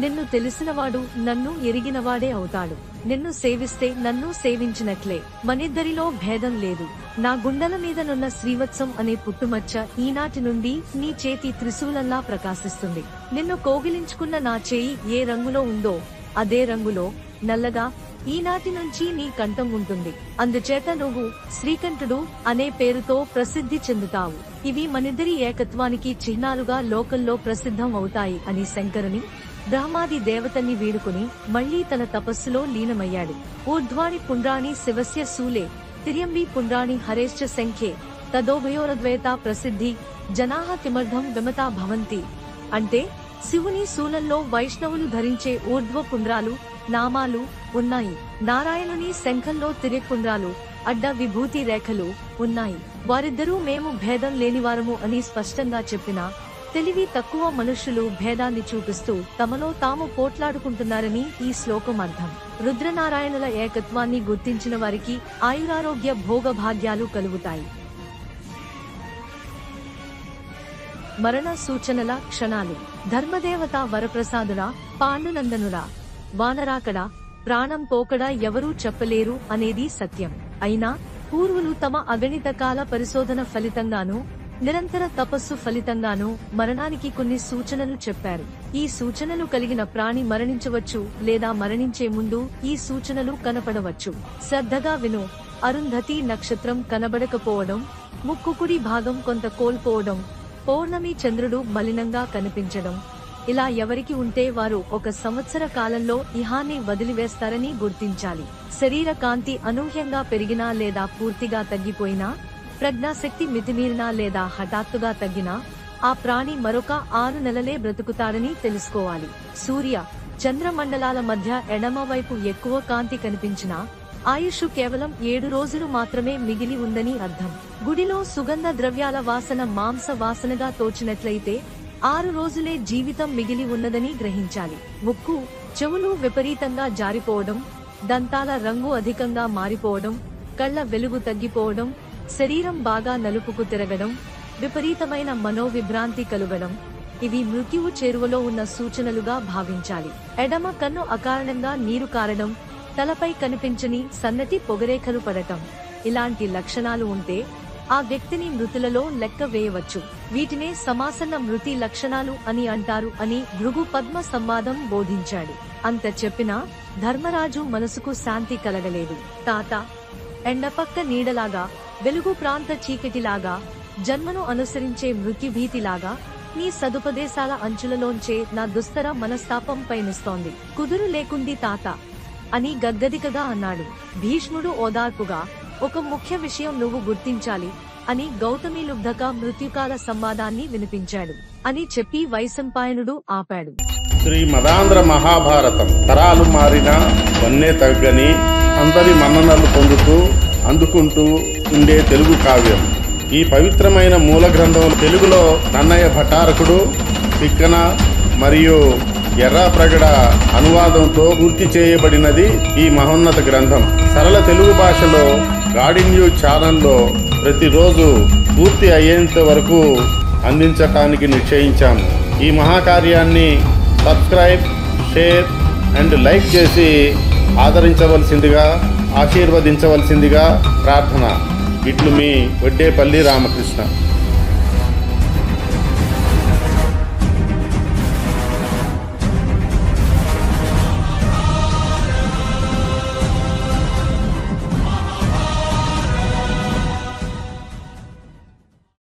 నిన్ను తెలిసినవాడు నన్ను ఎరిగినవాడే అవుతాడు. నిన్ను సేవిస్తే నన్ను సేవించినట్లే. మనిద్దరిలో భేదం లేదు. నా గుండెల మీదనున్న శ్రీవత్సం అనే పుట్టుమచ్చ ఈనాటి నుండి నీ చేతి త్రిశూలంలా ప్రకాశిస్తుంది. నిన్ను కోగిలించుకున్న నా చేయి ఏ రంగులో ఉందో అదే రంగులో నల్లగా ఈనాటి నుంచి నీ కంఠం ఉంటుంది. అందుచేత నువ్వు శ్రీకంఠుడు అనే పేరుతో ప్రసిద్ధి చెందుతావు. ఇవి మనిద్దరి ఏకత్వానికి చిహ్నాలుగా లోకంలో ప్రసిద్ధం అవుతాయి అని శంకరుని బ్రహ్మాది దేవతల్ని వీడుకుని మళ్లీ తన తపస్సులో లీనమయ్యాడు. ఊర్ధ్వాణి పుండ్రాణి శివస్య శూలే తిర్యంబి పుండ్రాణి హరేశ్చ శంఖే తదోభయోరద్వైత ప్రసిద్ధి జనాహ కిమర్థం విమతా భవంతి. అంటే శివుని శూలంలో వైష్ణవులు ధరించే ఊర్ధ్వ పుండ్రాలు నామాలు ఉన్నాయి. నారాయణుని శంఖంలో తిరెపుండ్రాలు అడ్డ విభూతి రేఖలు ఉన్నాయి. వారిద్దరూ మేము భేదం లేనివారము అని స్పష్టంగా చెప్పినా తెలివి తక్కువ మనుష్యులు భేదాన్ని చూపిస్తూ తమలో తాము పోట్లాడుకుంటున్నారని ఈ శ్లోకం అర్థం. రుద్రనారాయణుల ఏకత్వాన్ని గుర్తించిన వారికి ఆయురారోగ్య భోగభాగ్యాలు కలుగుతాయి. మరణ సూచనల క్షణాలు. ధర్మదేవత వరప్రసాదుడా, పాండునందనుడా, వానరాకడా, ప్రాణం పోకడా ఎవరూ చెప్పలేరు అనేది సత్యం. అయినా పూర్వులు తమ అగణిత కాల పరిశోధన ఫలితంగానూ నిరంతర తపస్సు ఫలితంగానూ మరణానికి కొన్ని సూచనలు చెప్పారు. ఈ సూచనలు కలిగిన ప్రాణి మరణించవచ్చు లేదా మరణించే ముందు ఈ సూచనలు కనపడవచ్చు. శ్రద్ధగా విను. అరుంధతి నక్షత్రం కనబడకపోవడం, ముక్కుకుడి భాగం కొంత కోల్పోవడం, పౌర్ణమి చంద్రుడు మలినంగా కనిపించడం, ఇలా ఎవరికి ఉంటే వారు 1 సంవత్సర కాలంలో ఇహాన్ని వదిలివేస్తారని గుర్తించాలి. శరీర కాంతి అనూహ్యంగా పెరిగినా లేదా పూర్తిగా తగ్గిపోయినా, ప్రజ్ఞాశక్తి మితిమీరినా లేదా హఠాత్తుగా తగ్గినా ఆ ప్రాణి మరొక 6 నెలలే బ్రతుకుతాడని తెలుసుకోవాలి. సూర్య చంద్ర మండలాల మధ్య ఎడమ వైపు ఎక్కువ కాంతి కనిపించినా ఆయుష్ కేవలం 7 రోజులు మాత్రమే మిగిలి ఉందని అర్థం. గుడిలో సుగంధ ద్రవ్యాల వాసన మాంస వాసనగా తోచినట్లయితే 6 రోజులే జీవితం మిగిలి ఉన్నదని గ్రహించాలి. ముక్కు చెవులు విపరీతంగా జారిపోవడం, దంతాల రంగు అధికంగా మారిపోవడం, కళ్ల వెలుగు తగ్గిపోవడం, శరీరం బాగా నలుపుకు తిరగడం, విపరీతమైన మనోవిభ్రాంతి కలుగడం, ఇవి మృత్యువు చేరువలో ఉన్న సూచనలుగా భావించాలి. ఎడమ కన్ను అకారణంగా నీరు కారడం, తలపై కనిపించని సన్నటి పొగరేఖలు పడటం, ఇలాంటి లక్షణాలు ఉంటే ఆ వ్యక్తిని మృతులలో లెక్క వేయవచ్చు. వీటినే సమాసన్న మృతి లక్షణాలు అని అంటారు అని భృగు పద్మ సంవాదం బోధించాడు. అంత చెప్పినా ధర్మరాజు మనసుకు శాంతి కలగలేదు. తాత, ఎండపక్క నీడలాగా, వెలుగు ప్రాంత చీకటిలాగా, జన్మను అనుసరించే మృత్యుభీతిలాగా నీ సదుపదేశాల అంచులలోంచే నా దుస్తర మనస్తాపం పయనిస్తోంది. కుదురు లేకుంది తాత అని గద్గదికగా అన్నాడు. భీష్ముడు ఓదార్పుగా, ఒక ముఖ్య విషయం నువ్వు గుర్తించాలి అని గౌతమి లుబ్ధక మృత్యుకాల సంవాదాన్ని వినిపించాడు అని చెప్పి వైశంపాయనుడు ఆపాడు. శ్రీ మదాంధ్ర మహాభారతం తరాలు మారినా వన్నే తగ్గని అందరి మన్ననలు పొందుతూ అందుకుంటూ ఉండే తెలుగు కావ్యం. ఈ పవిత్రమైన మూల గ్రంథం తెలుగులో నన్నయ్య భటారకుడు, తిక్కన మరియు ఎర్రాప్రగడ అనువాదంతో పూర్తి చేయబడినది ఈ మహోన్నత గ్రంథం. సరళ తెలుగు భాషలో గాడి న్యూస్ ఛానల్లో ప్రతిరోజు పూర్తి అయ్యేంత వరకు అందించటానికి నిశ్చయించాము. ఈ మహాకార్యాన్ని సబ్స్క్రైబ్, షేర్ అండ్ లైక్ చేసి ఆదరించవలసిందిగా, ఆశీర్వదించవలసిందిగా ప్రార్థన. ఇట్లు మీ వడ్డేపల్లి రామకృష్ణ.